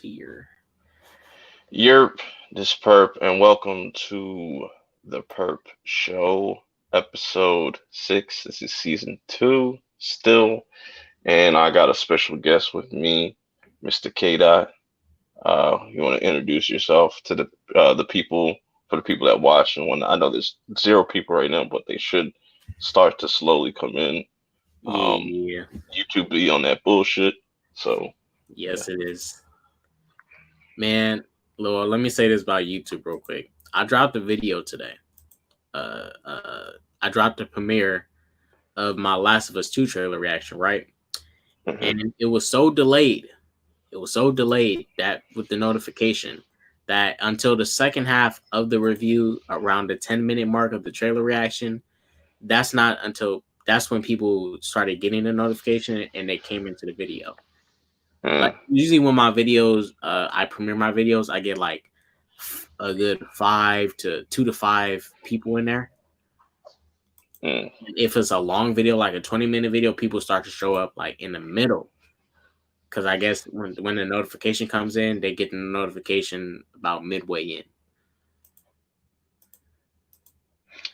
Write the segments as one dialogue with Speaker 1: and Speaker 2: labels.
Speaker 1: here.
Speaker 2: Yerp, this Purp, and welcome to the Purp Show, episode 6. This is season 2 still, and I got a special guest with me, Mr. K. Dot. You want to introduce yourself to the people, for the people that watch and want. I know there's 0 people right now, but they should start to slowly come in.
Speaker 1: Yeah.
Speaker 2: YouTube be on that bullshit, so
Speaker 1: Yes, it is. Man, Lord, let me say this about YouTube real quick. I dropped a video today. I dropped the premiere of my Last of Us 2 trailer reaction, right?
Speaker 2: mhm.
Speaker 1: And it was so delayed. It was so delayed that with the notification that until the second half of the review, around the 10-minute mark of the trailer reaction, that's when people started getting the notification and they came into the video. Like usually when my videos, I premiere my videos, I get like a good 2 to 5 people in there. If it's a long video, like a 20-minute video, people start to show up like in the middle. Because I guess when the notification comes in, they get the notification about midway in.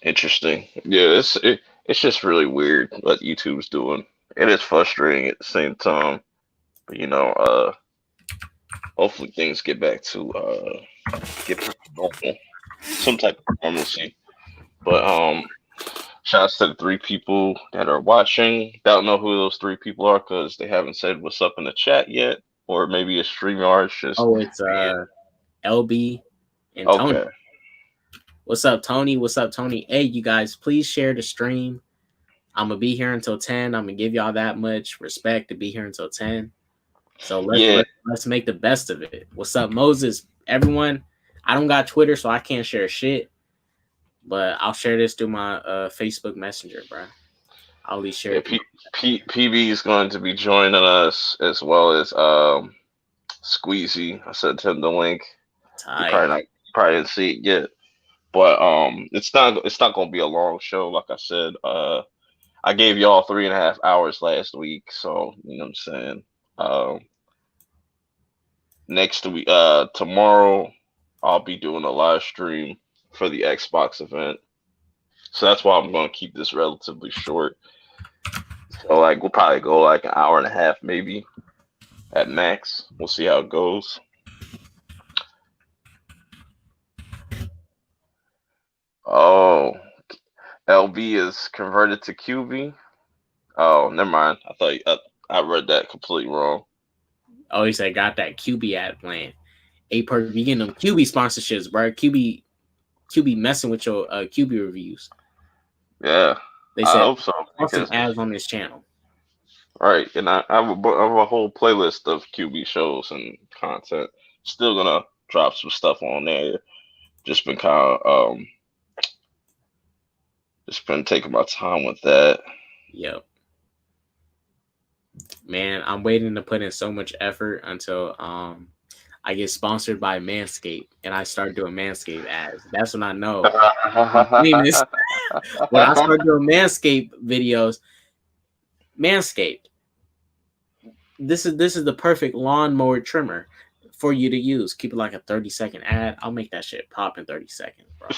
Speaker 2: Interesting. Yeah, it's just really weird what YouTube's doing. It is frustrating at the same time. But hopefully things get back to get back to normal, some type of normalcy. But shouts to the 3 people that are watching. Don't know who those 3 people are because they haven't said what's up in the chat yet, or maybe a StreamYard's just.
Speaker 1: Oh, it's LB and Tony.
Speaker 2: Okay.
Speaker 1: What's up, Tony? What's up, Tony? Hey, you guys, please share the stream. I'm gonna be here until 10. I'm gonna give y'all that much respect to be here until 10. So let's make the best of it. What's up, Moses? Everyone, I don't got Twitter, so I can't share shit. But I'll share this through my Facebook Messenger, bro. I'll at least share it.
Speaker 2: PB is going to be joining us, as well as Squeezy. I sent him the link. You probably didn't see it yet. But it's not gonna be a long show, like I said. I gave y'all 3.5 hours last week, so you know what I'm saying. Next week, tomorrow, I'll be doing a live stream for the Xbox event, so that's why I'm gonna keep this relatively short. So like we'll probably go like an hour and a half, maybe at max. We'll see how it goes. Oh, LB is converted to QB. Oh, never mind. I thought I read that completely wrong.
Speaker 1: Oh, he said got that QB ad plan. A Purp, you getting them QB sponsorships, bro. QB messing with your QB reviews.
Speaker 2: Yeah,
Speaker 1: they said
Speaker 2: I hope so.
Speaker 1: Some ads on this channel.
Speaker 2: Right, and I have a whole playlist of QB shows and content. Still gonna drop some stuff on there. Just been kind of just been taking my time with that.
Speaker 1: Yep. Man, I'm waiting to put in so much effort until I get sponsored by Manscaped and I start doing Manscaped ads. That's when I know. When I start doing Manscaped videos, Manscaped. This is the perfect lawnmower trimmer for you to use. Keep it like a 30-second ad. I'll make that shit pop in 30 seconds, bro.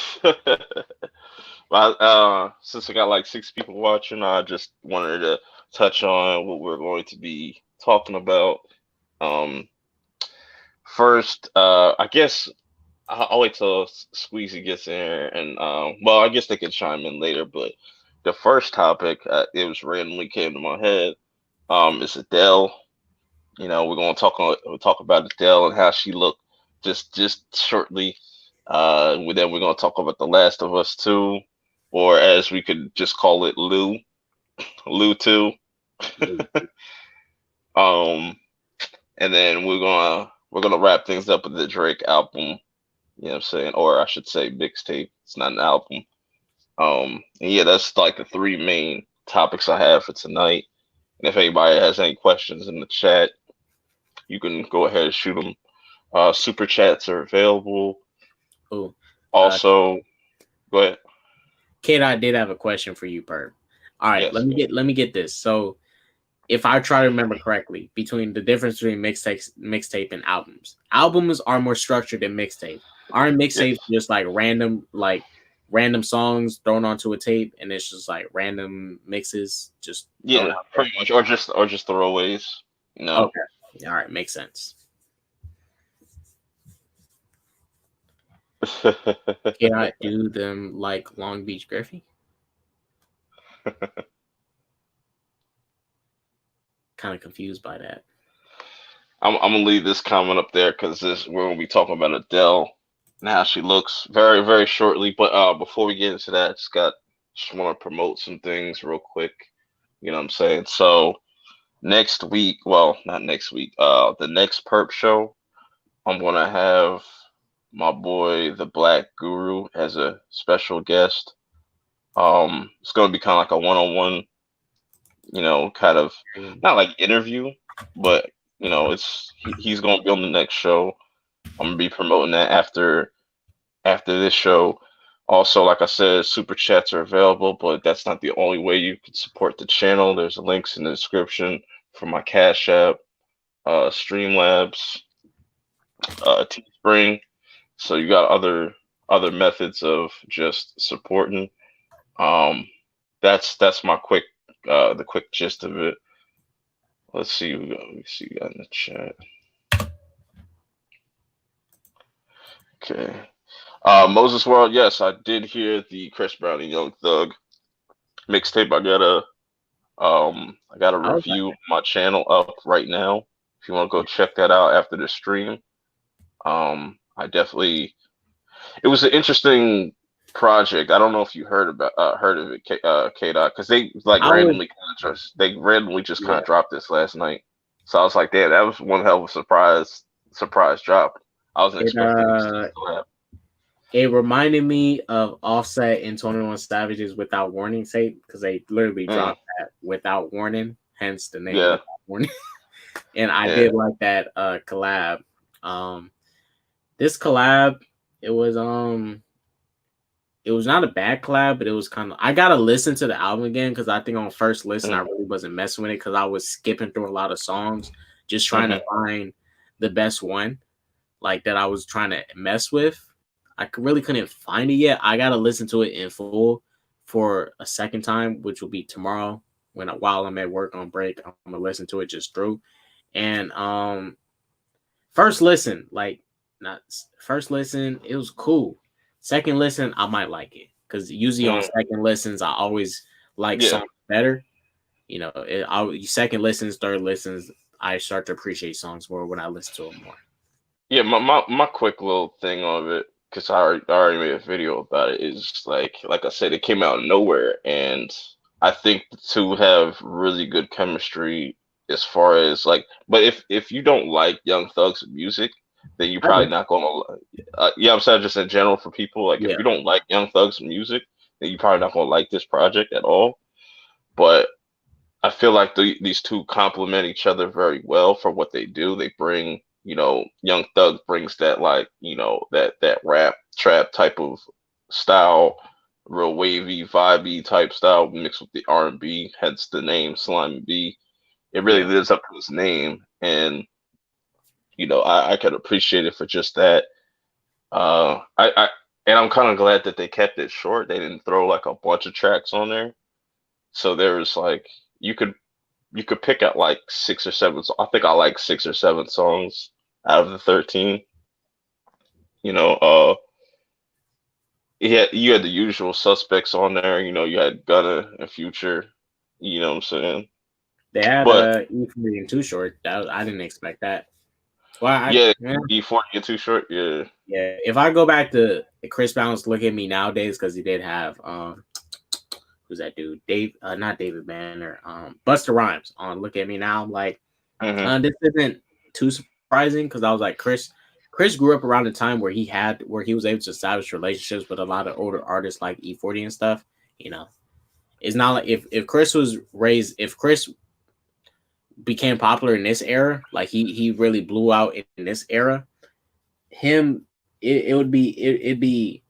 Speaker 2: Well, since I got like 6 people watching, I just wanted to touch on what we're going to be talking about. First, I guess I'll wait till Squeezy gets in here, and well, I guess they can chime in later. But the first topic, it was randomly came to my head, is Adele. You know, we're gonna talk about Adele and how she looked just shortly. Then we're gonna talk about The Last of Us 2, or as we could just call it, Lou 2. And then we're gonna wrap things up with the Drake album. You know what I'm saying? Or I should say mixtape. It's not an album. And yeah, that's like the 3 main topics I have for tonight. And if anybody has any questions in the chat, you can go ahead and shoot them. Super chats are available.
Speaker 1: Oh,
Speaker 2: also, go ahead.
Speaker 1: Kate, I did have a question for you, Purp. All right, yes, let me get this. So, if I try to remember correctly, between the difference between mixtape and albums. Albums are more structured than mixtape. Aren't mixtapes
Speaker 2: Yes.
Speaker 1: just like random songs thrown onto a tape and it's just like random mixes just thrown
Speaker 2: Yeah,
Speaker 1: out there?
Speaker 2: pretty much, or just throwaways. You know.
Speaker 1: Okay. All right, makes sense. Can I do them like Long Beach Griffy? Kind of confused by that.
Speaker 2: I'm gonna leave this comment up there because this we're gonna be talking about Adele and how she looks very very shortly. But before we get into that, just want to promote some things real quick. You know what I'm saying? So next week, well, not next week. The next Perp show, I'm gonna have my boy the Black Guru as a special guest. It's gonna be kind of like a one-on-one, kind of not like interview, but he's gonna be on the next show. I'm gonna be promoting that after this show. Also, like I said, super chats are available, but that's not the only way you can support the channel. There's links in the description for my Cash App, Streamlabs, Teespring. So you got other methods of just supporting. Um, that's my the quick gist of it. Let's see. Let me see. You got in the chat. Okay. Moses World. Yes, I did hear the Chris Brown and Young Thug mixtape. I got a
Speaker 1: Okay.
Speaker 2: review on my channel up right now. If you want to go check that out after the stream. I definitely. It was an interesting project. I don't know if you heard of it, K Dot, because they like
Speaker 1: I would,
Speaker 2: randomly just kind
Speaker 1: yeah.
Speaker 2: of dropped this last night. So I was like, damn, that was one hell of a surprise drop. I wasn't
Speaker 1: It
Speaker 2: expecting these two to collab.
Speaker 1: it reminded me of Offset and 21 Savage's Without Warning tape because they literally
Speaker 2: Mm,
Speaker 1: dropped that without warning, hence the name
Speaker 2: yeah,
Speaker 1: Without Warning. And I
Speaker 2: yeah.
Speaker 1: did like that collab. Um, this collab, it was um, it was not a bad collab, but it was kind of. I gotta listen to the album again because I think on first listen I
Speaker 2: Mm,
Speaker 1: really wasn't messing with it because I was skipping through a lot of songs, just trying to
Speaker 2: hmm.
Speaker 1: find the best one like that I was trying to mess with. Really couldn't find it yet. I gotta listen to it in full for a second time, which will be tomorrow while I'm at work on break. I'm gonna listen to it just through. And first listen, like not first listen, it was cool. Second listen, I might like it because usually on
Speaker 2: Mm,
Speaker 1: second listens, I always like
Speaker 2: yeah,
Speaker 1: songs better. Second listens, third listens, I start to appreciate songs more when I listen to them more.
Speaker 2: yeah. My quick little thing of it, because I already made a video about it. Is like I said, it came out of nowhere, and I think the two have really good chemistry as far as like. But if you don't like Young Thug's music, then you're
Speaker 1: I
Speaker 2: probably
Speaker 1: do.
Speaker 2: not gonna. Yeah, I'm saying just in general for people. Like if
Speaker 1: Yeah.
Speaker 2: you don't like Young Thug's music, then you're probably not gonna like this project at all. But I feel like these two complement each other very well for what they do. They bring, Young Thug brings that like, that rap trap type of style, real wavy, vibey type style mixed with the R&B, hence the name Slime B. It really
Speaker 1: Yeah.
Speaker 2: lives up to its name, and I could appreciate it for just that. I and I'm kind of glad that they kept it short. They didn't throw like a bunch of tracks on there, so there was like you could you could pick out like six or seven. I think I like six or seven songs out of the 13. You know, you had the usual suspects on there. You had Gunna and Future. You know what I'm saying?
Speaker 1: They had
Speaker 2: But
Speaker 1: E3 and Too Short. I didn't expect that. Well,
Speaker 2: yeah,
Speaker 1: yeah,
Speaker 2: E40 get too short. Yeah.
Speaker 1: yeah. If I go back to Chris Brown's "Look at Me Nowadays" because he did have who's that dude? Not David Banner. Busta Rhymes on "Look at Me Now." I'm like,
Speaker 2: Hmm.
Speaker 1: this isn't too surprising because I was like, Chris grew up around the time where he was able to establish relationships with a lot of older artists like E40 and stuff. You know, it's not like if Chris became popular in this era, like he really blew out in this era, him it'd be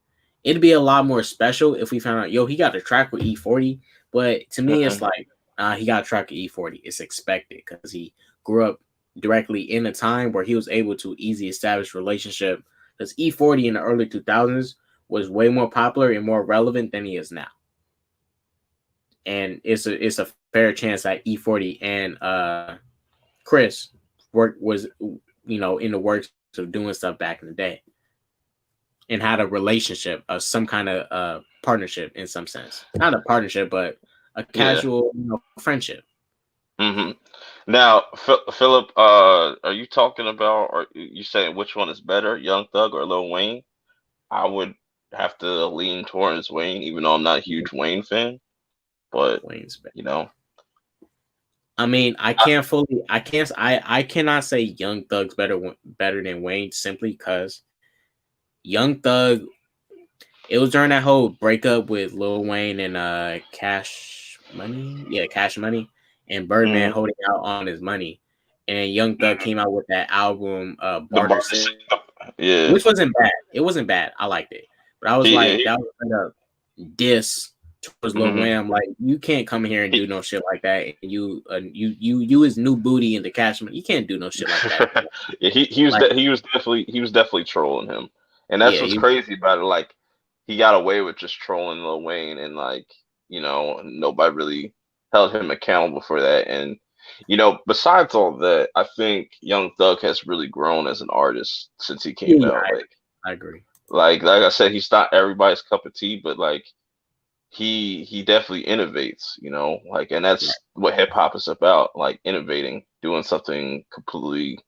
Speaker 1: a lot more special if we found out, yo, he got a track with E40. But to me, it's
Speaker 2: Hmm.
Speaker 1: like He got a track of E40. It's expected because he grew up directly in a time where he was able to easily establish relationship. Because E40 in the early 2000s was way more popular and more relevant than he is now. And it's a fair chance that E40 and Chris was in the works of doing stuff back in the day and had a relationship of some kind of partnership in some sense. Not a partnership, but a
Speaker 2: Yeah.
Speaker 1: casual friendship.
Speaker 2: hmm Now, Philip, are you talking about, or you saying which one is better, Young Thug or Lil Wayne? I would have to lean towards Wayne, even though I'm not a huge Wayne fan. But
Speaker 1: Wayne's better.
Speaker 2: you know,
Speaker 1: I mean, I
Speaker 2: I,
Speaker 1: can't fully, I can't, I cannot say Young Thug's better than Wayne simply because Young Thug. It was during that whole breakup with Lil Wayne and Cash Money, yeah, Cash Money, and Birdman
Speaker 2: mm,
Speaker 1: holding out on his money, and Young Thug
Speaker 2: mm,
Speaker 1: came out with that album
Speaker 2: the
Speaker 1: Barter System,
Speaker 2: barbershop, yeah,
Speaker 1: which wasn't bad. It wasn't bad. I liked it, but I was
Speaker 2: he,
Speaker 1: like,
Speaker 2: he,
Speaker 1: that was like a diss towards Lil
Speaker 2: mhm.
Speaker 1: Wayne. I'm like, you can't come here and do
Speaker 2: he
Speaker 1: no shit like that. And you is new booty in the Cash Money. You can't do no shit like that.
Speaker 2: yeah,
Speaker 1: Like,
Speaker 2: he was definitely trolling him, and that's
Speaker 1: yeah,
Speaker 2: what's crazy about it. Like he got away with just trolling Lil Wayne, and like nobody really held him accountable for that. And besides all that, I think Young Thug has really grown as an artist since he came
Speaker 1: yeah,
Speaker 2: out.
Speaker 1: I agree.
Speaker 2: Like I said, he's not everybody's cup of tea, but like he definitely innovates, like, and
Speaker 1: Right.
Speaker 2: that's what hip hop is about, like innovating, doing something completely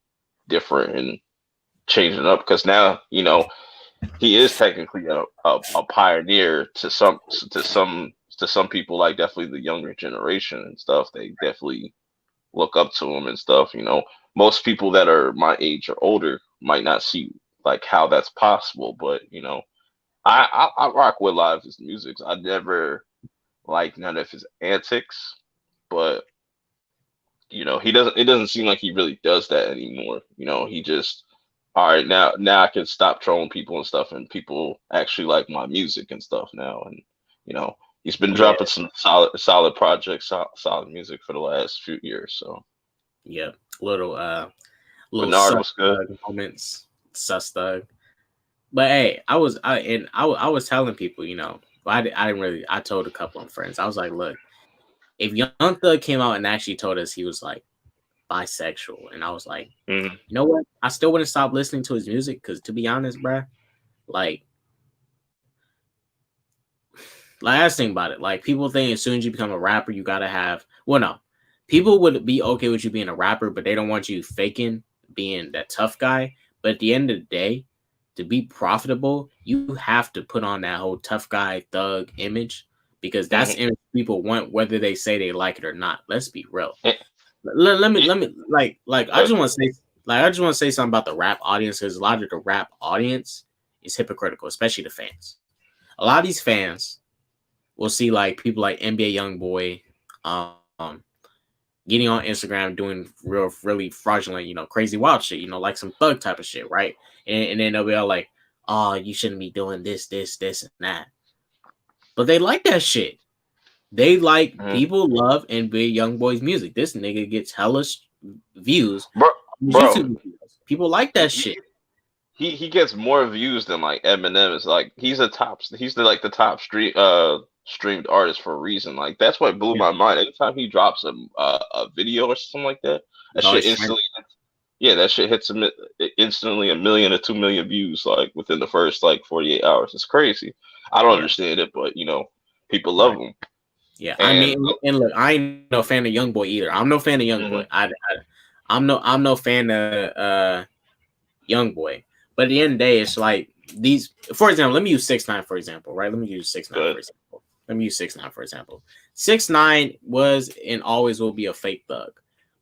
Speaker 2: different and changing up. Because now, he is technically a pioneer to some people, like definitely the younger generation and stuff. They definitely look up to him and stuff. Most people that are my age or older might not see like how that's possible, but I rock with a lot of his music. I never like none of his antics, but he doesn't. It doesn't seem like he really does that anymore. He just all right now I can stop trolling people and stuff, and people actually like my music and stuff now. And you know he's been
Speaker 1: Yeah,
Speaker 2: dropping some solid projects, solid music for the last few years. So
Speaker 1: yeah. Little little
Speaker 2: Bernard
Speaker 1: sus
Speaker 2: was good.
Speaker 1: moments, sus thug. But hey, I was telling people, I didn't really. I told a couple of friends. I was like, look, if Young Thug came out and actually told us he was like bisexual, and I was like,
Speaker 2: hmm
Speaker 1: you know what? I still wouldn't stop listening to his music because, to be honest, bruh, like, last thing about it, like people think as soon as you become a rapper, you gotta have. Well, no, people would be okay with you being a rapper, but they don't want you faking being that tough guy. But at the end of the day, to be profitable, you have to put on that whole tough guy thug image because that's the
Speaker 2: hmm
Speaker 1: image people want, whether they say they like it or not. Let's be real.
Speaker 2: Yeah,
Speaker 1: Let me like I
Speaker 2: but
Speaker 1: just want to say I just want to say something about the rap audience because a lot of the rap audience is hypocritical, especially the fans. A lot of these fans will see like people like NBA YoungBoy, um, getting on Instagram doing really fraudulent, crazy wild shit, like some thug type of shit, right? And then they'll be all like, "Oh, you shouldn't be doing this, and that," but they like that shit. They like
Speaker 2: mhm.
Speaker 1: people love NBA YoungBoy's music. This nigga gets hellish views
Speaker 2: bro,
Speaker 1: on his
Speaker 2: bro,
Speaker 1: YouTube videos. People like
Speaker 2: he,
Speaker 1: that
Speaker 2: he
Speaker 1: shit.
Speaker 2: he gets more views than like Eminem is. Like he's the top streamed artist for a reason. Like that's what blew
Speaker 1: Yeah,
Speaker 2: my mind. Anytime he drops a video or something like that, that
Speaker 1: it's
Speaker 2: shit
Speaker 1: always trending.
Speaker 2: instantly yeah, that shit hits instantly 1 million or 2 million views like within the first like 48 hours. It's crazy. I don't
Speaker 1: Yeah,
Speaker 2: understand it, but people love
Speaker 1: right.
Speaker 2: him.
Speaker 1: Yeah, I
Speaker 2: And
Speaker 1: mean, and look, I ain't no fan of YoungBoy either. I'm no fan of YoungBoy.
Speaker 2: mhm,
Speaker 1: I'm no fan of YoungBoy. But at the end of the day, it's like these. For example, let me use 6ix9ine for example, right? Let me use 6ix9ine for
Speaker 2: good.
Speaker 1: example. Let me use 6ix9ine for example. 6ix9ine was and always will be a fake thug,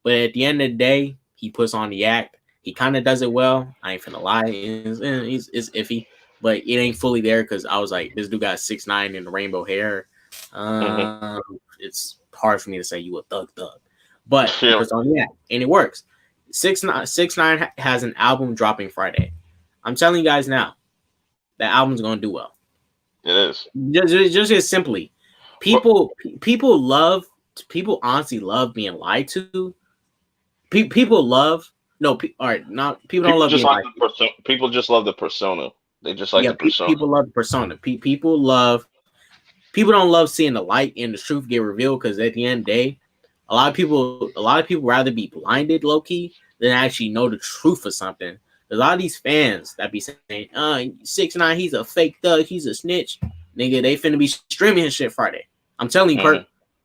Speaker 1: but at the end of the day, he puts on the act. He kind of does it well. I ain't finna lie, it's iffy, but it ain't fully there because I was like, this dude got 6ix9ine in the rainbow hair.
Speaker 2: hmm
Speaker 1: It's hard for me to say you a thug, but he
Speaker 2: Yeah,
Speaker 1: puts on the act and it works. 6ix9ine has an album dropping Friday. I'm telling you guys now, that album's gonna do well.
Speaker 2: it is.
Speaker 1: Just as simply,
Speaker 2: But
Speaker 1: people love people honestly love being lied to. People love no. All right, not people don't
Speaker 2: People
Speaker 1: love
Speaker 2: just
Speaker 1: being
Speaker 2: like
Speaker 1: lied
Speaker 2: the
Speaker 1: to.
Speaker 2: persona. People just love the persona. They just like
Speaker 1: Yeah,
Speaker 2: the persona.
Speaker 1: people love the persona. People love. People don't love seeing the light and the truth get revealed because at the end of the day, a lot of people rather be blinded low key than actually know the truth of something. There's a lot of these fans that be saying, 6ix9ine, he's a fake thug, he's a snitch. Nigga, they finna be streaming his shit Friday. I'm telling you, Perk.
Speaker 2: Mm-hmm.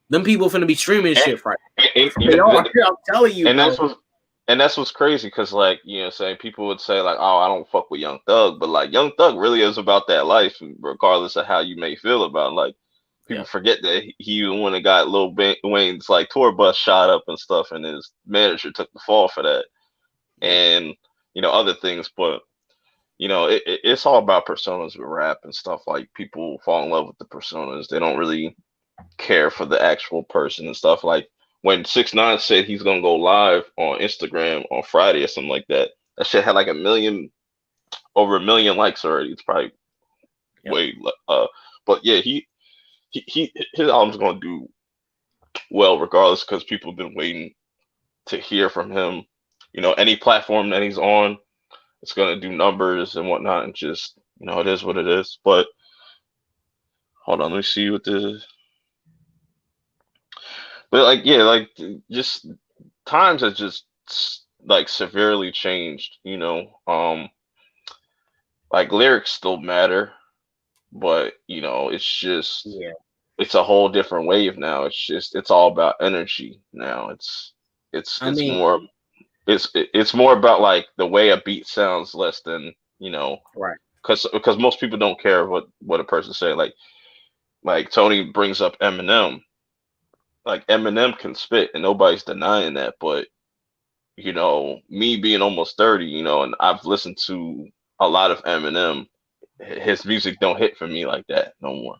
Speaker 1: Them people finna be streaming his
Speaker 2: And,
Speaker 1: shit Friday. They
Speaker 2: and,
Speaker 1: are. I'm telling you,
Speaker 2: and
Speaker 1: bro.
Speaker 2: that's what's crazy because like saying people would say like, oh, I don't fuck with Young Thug, but like Young Thug really is about that life, regardless of how you may feel about it. Like people
Speaker 1: Yeah.
Speaker 2: forget that he even when it got Lil Wayne's like tour bus shot up and stuff, and his manager took the fall for that,
Speaker 1: Yeah.
Speaker 2: and other things, but. It's all about personas with rap and stuff. Like people fall in love with the personas. They don't really care for the actual person and stuff. Like when 6ix9ine said he's gonna go live on Instagram on Friday or something like that, that shit had like over a million likes already. It's probably
Speaker 1: Yep.
Speaker 2: way, but yeah, his album's gonna do well regardless because people have been waiting to hear from him. Any platform that he's on, it's gonna do numbers and whatnot, and just it is what it is. But hold on, let me see what the. But like yeah, like just times have just like severely changed. Like lyrics still matter, but it's just
Speaker 1: Yeah.
Speaker 2: it's a whole different wave now. It's all about energy now. It's
Speaker 1: I
Speaker 2: it's
Speaker 1: mean,
Speaker 2: more it's more about like the way a beat sounds less than you know
Speaker 1: right.
Speaker 2: because most people don't care what a person say. Like Tony brings up Eminem. Like Eminem can spit and nobody's denying that, but me being almost 30, and I've listened to a lot of Eminem, his music don't hit for me like that no more.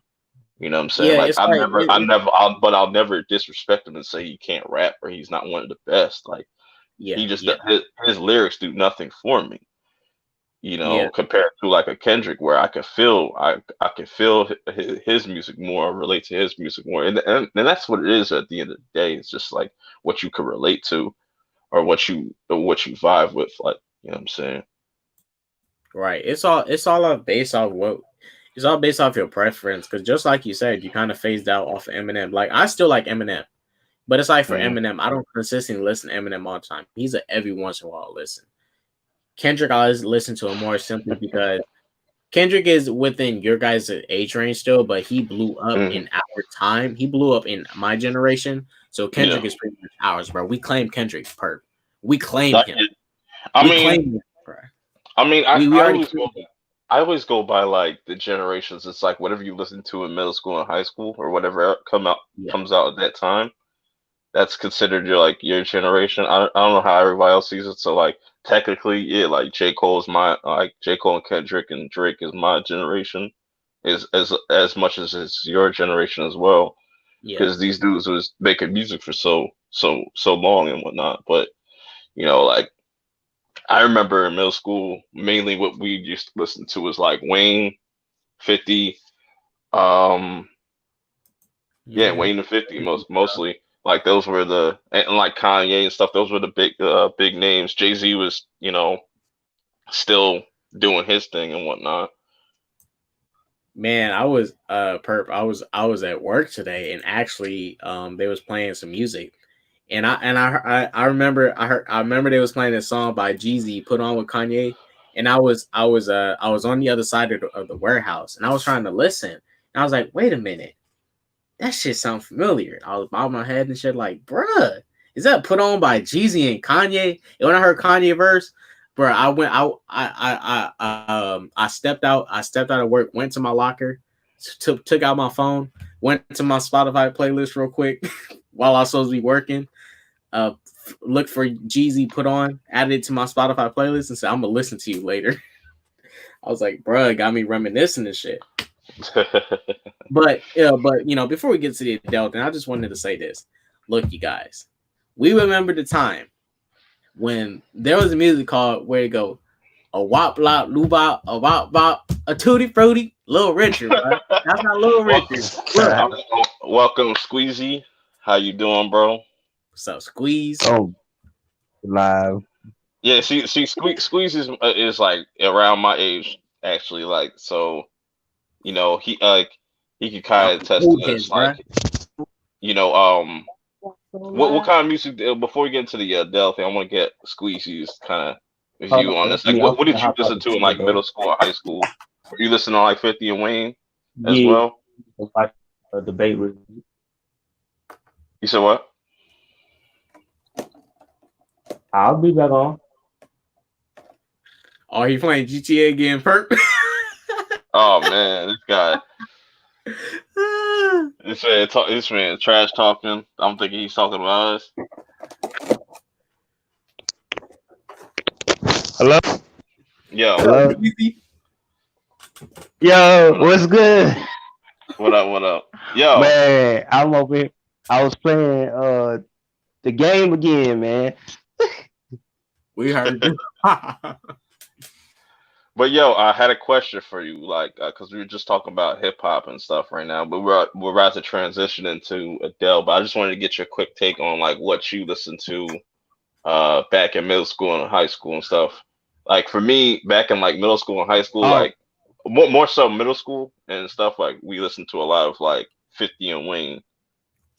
Speaker 2: You know what I'm saying?
Speaker 1: Yeah,
Speaker 2: Like
Speaker 1: it's like
Speaker 2: I'll disrespect him and say he can't rap or he's not one of the best. Like
Speaker 1: yeah,
Speaker 2: he just
Speaker 1: yeah,
Speaker 2: his lyrics do nothing for me.
Speaker 1: yeah.
Speaker 2: Compared to like a Kendrick where I can feel his music more, relate to his music more, and that's what it is at the end of the day. It's just like what you can relate to or what you vibe with, like what I'm saying.
Speaker 1: Right. It's all based off your preference. Because just like you said, you kind of phased out off of Eminem. Like I still like Eminem, but it's like for
Speaker 2: Mm-hmm.
Speaker 1: Eminem, I don't consistently listen to Eminem all the time. He's a every once in a while listen. Kendrick, I always listen to him more simply because Kendrick is within your guys' age range still, but he blew up
Speaker 2: Mm-hmm.
Speaker 1: in our time. He blew up in my generation. So
Speaker 2: Yeah.
Speaker 1: Kendrick is pretty much ours, bro. We claim Kendrick, Perp. We claim
Speaker 2: That
Speaker 1: him.
Speaker 2: is- I
Speaker 1: We
Speaker 2: mean,
Speaker 1: claim him, bro.
Speaker 2: I mean,
Speaker 1: We already claimed him.
Speaker 2: I always go by like the generations. It's like whatever you listen to in middle school and high school or whatever
Speaker 1: Yeah.
Speaker 2: comes out at that time. That's considered your generation. I don't know how everybody else sees it. So like technically, yeah, like J Cole and Kendrick and Drake is my generation, is as much as it's your generation as well.
Speaker 1: Yeah.
Speaker 2: Because these dudes was making music for so long and whatnot. But like I remember in middle school, mainly what we used to listen to was like Wayne, 50, um, yeah,
Speaker 1: Yeah.
Speaker 2: Wayne and 50 mostly. Like those were and like Kanye and stuff. Those were the big names. Jay-Z was still doing his thing and whatnot.
Speaker 1: Man, I was Perp. I was at work today and actually they was playing some music. And I remember I remember they was playing a song by Jeezy put on with Kanye. And I was on the other side of the warehouse and I was trying to listen. And I was like, wait a minute, that shit sound familiar. I was bobbing my head and shit like, bruh, is that put on by Jeezy and Kanye? And when I heard Kanye verse, bruh, I went out, I stepped out, of work, went to my locker, took out my phone, went to my Spotify playlist real quick while I was supposed to be working. Uh, looked for Jeezy put on, added it to my Spotify playlist, and said, I'm gonna listen to you later. I was like, bruh, it got me reminiscing and shit. But before we get to the adult, and I just wanted to say this. Look, you guys, we remember the time when there was a music called where it go a wop lop loobop a wop bop a tutti fruity Little Richard, bro. That's not Little
Speaker 2: Well,
Speaker 1: Richard, bro.
Speaker 2: welcome, Squeezy. How you doing, bro?
Speaker 1: What's up, Squeeze?
Speaker 3: Oh, live.
Speaker 2: Yeah, see, Squeeze is like around my age, actually. Like, so he could
Speaker 1: Y'all
Speaker 2: kind of attest to
Speaker 1: old
Speaker 2: this.
Speaker 1: heads, bruh.
Speaker 2: Like, you know, what kind of music? Before we get into the Dell thing, I want to get Squeezy's kind of
Speaker 3: Hold
Speaker 2: view on
Speaker 3: on.
Speaker 2: this.
Speaker 3: I
Speaker 2: Like,
Speaker 3: mean, I'm
Speaker 2: what
Speaker 3: gonna
Speaker 2: did you
Speaker 3: hop out
Speaker 2: listen
Speaker 3: the
Speaker 2: to in
Speaker 3: ticket
Speaker 2: like
Speaker 3: though.
Speaker 2: middle school or high school? Were you listening to like 50 and Wayne as
Speaker 3: Yeah,
Speaker 2: well?
Speaker 3: like a debate review.
Speaker 2: You said what?
Speaker 3: I'll be back on.
Speaker 1: Oh, he playing GTA again, Purp.
Speaker 2: Oh man, this guy. This man trash talking. I'm thinking he's talking about us.
Speaker 3: Hello.
Speaker 2: Yo,
Speaker 3: Hello.
Speaker 1: Squeezy.
Speaker 3: Yo,
Speaker 2: what up?
Speaker 3: what's good?
Speaker 2: What up? What up? Yo,
Speaker 3: Man, I'm over here. I was playing the game again, man.
Speaker 1: We heard you.
Speaker 2: but yo, I had a question for you, like, because we were just talking about hip hop and stuff right now, but we're about to transition into Adele. But I just wanted to get your quick take on like what you listened to, back in middle school and high school and stuff. Like for me, back in like middle school and high school,
Speaker 3: Oh,
Speaker 2: like more so middle school and stuff, like we listened to a lot of like 50 and Wayne.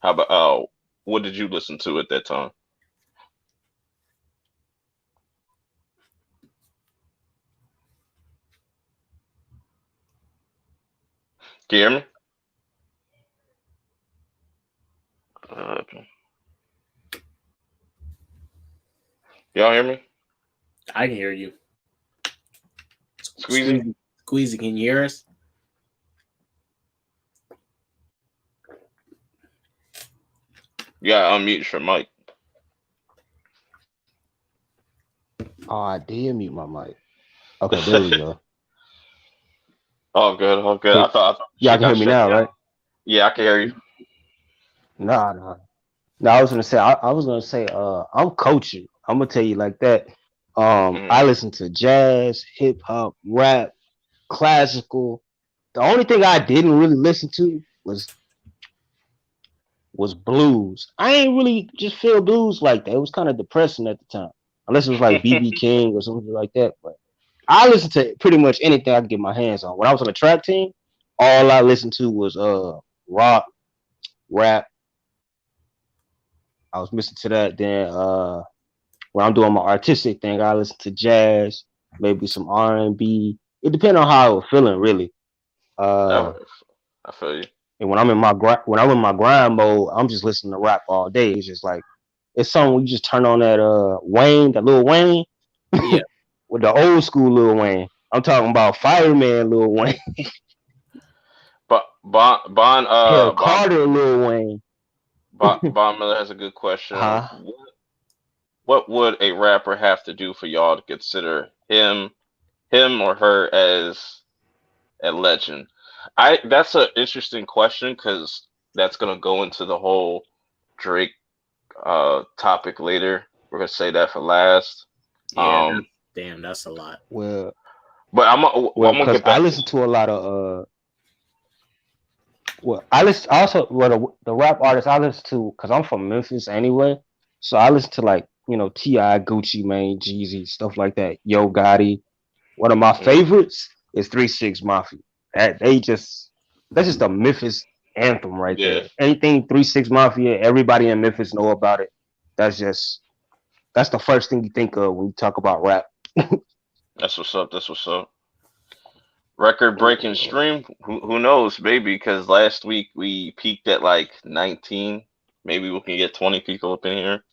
Speaker 2: How about what did you listen to at that time? Can you hear me? Okay. Y'all hear me?
Speaker 1: I can hear you.
Speaker 2: Squeezy?
Speaker 1: Squeezy, can you hear us?
Speaker 2: You gotta unmute your mic.
Speaker 3: I did mute my mic. Okay, there we go.
Speaker 2: All good, all good. I thought
Speaker 3: Y'all
Speaker 2: shit
Speaker 3: can hear
Speaker 2: got
Speaker 3: me
Speaker 2: shut
Speaker 3: now,
Speaker 2: down.
Speaker 3: right?
Speaker 2: Yeah, I can hear you.
Speaker 3: Nah. No, I was gonna say I'm coaching. I'm gonna tell you like that.
Speaker 2: Mhm.
Speaker 3: I listen to jazz, hip hop, rap, classical. The only thing I didn't really listen to was blues. I ain't really just feel blues like that. It was kind of depressing at the time, unless it was like BB King or something like that. But I listened to pretty much anything I could get my hands on. When I was on the track team, all I listened to was rock, rap. I was listening to that. Then when I'm doing my artistic thing, I listen to jazz, maybe some R&B. It depends on how I was feeling, really.
Speaker 2: I,
Speaker 3: Uh,
Speaker 2: I feel you.
Speaker 3: and when I'm in my grind mode, I'm just listening to rap all day. It's just like it's something you just turn on that Wayne, that Lil Wayne,
Speaker 1: Yeah.
Speaker 3: with the old school Lil Wayne. I'm talking about Fireman Lil Wayne,
Speaker 2: But
Speaker 3: Hell Carter Lil Wayne.
Speaker 2: Bon Miller has a good question.
Speaker 3: Huh?
Speaker 2: What would a rapper have to do for y'all to consider him or her as a legend? That's an interesting question because that's gonna go into the whole Drake topic later. We're gonna say that for last.
Speaker 1: Yeah.
Speaker 2: Um,
Speaker 1: Damn, that's a lot.
Speaker 3: Well,
Speaker 2: but I'm gonna
Speaker 3: because
Speaker 2: get
Speaker 3: I
Speaker 2: back to
Speaker 3: listen to a lot of I listen also the rap artists I listen to because I'm from Memphis anyway, so I listen to like Ti, Gucci Mane, Jeezy, stuff like that. Yo Gotti. One of my
Speaker 2: mm,
Speaker 3: favorites is 3 6 Mafia. That's just a Memphis anthem right
Speaker 2: yeah.
Speaker 3: there. Anything 3 6 Mafia, everybody in Memphis know about it. That's the first thing you think of when you talk about rap.
Speaker 2: That's what's up. That's what's up. Record breaking stream. Who knows? Maybe because last week we peaked at like 19. Maybe we can get 20 people up in here.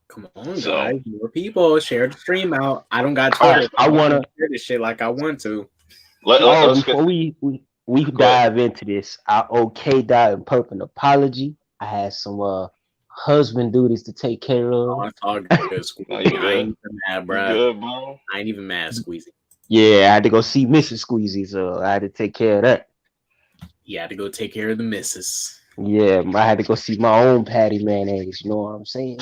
Speaker 1: Come on,
Speaker 2: So
Speaker 1: guys. More people. Share the stream out. I don't got
Speaker 3: Oh,
Speaker 1: Twitter.
Speaker 3: I
Speaker 1: So I
Speaker 3: wanna
Speaker 1: can't share this shit like I want to.
Speaker 2: let's get.
Speaker 3: before we
Speaker 2: Go ahead.
Speaker 3: dive into this, I owe K Dot and Purp an apology. I had some husband duties to take care
Speaker 1: Oh,
Speaker 3: of.
Speaker 1: it's all good,
Speaker 2: No, you
Speaker 1: Squeezy. I
Speaker 2: good.
Speaker 1: ain't even mad,
Speaker 2: You
Speaker 1: bruh.
Speaker 2: good, bro?
Speaker 1: I ain't even mad, Squeezy.
Speaker 3: Yeah, I had to go see Mrs. Squeezy, so I had to take care of that.
Speaker 1: You had to go take care of the missus.
Speaker 3: Yeah, I had to go see my own Patty mayonnaise. You know what I'm saying?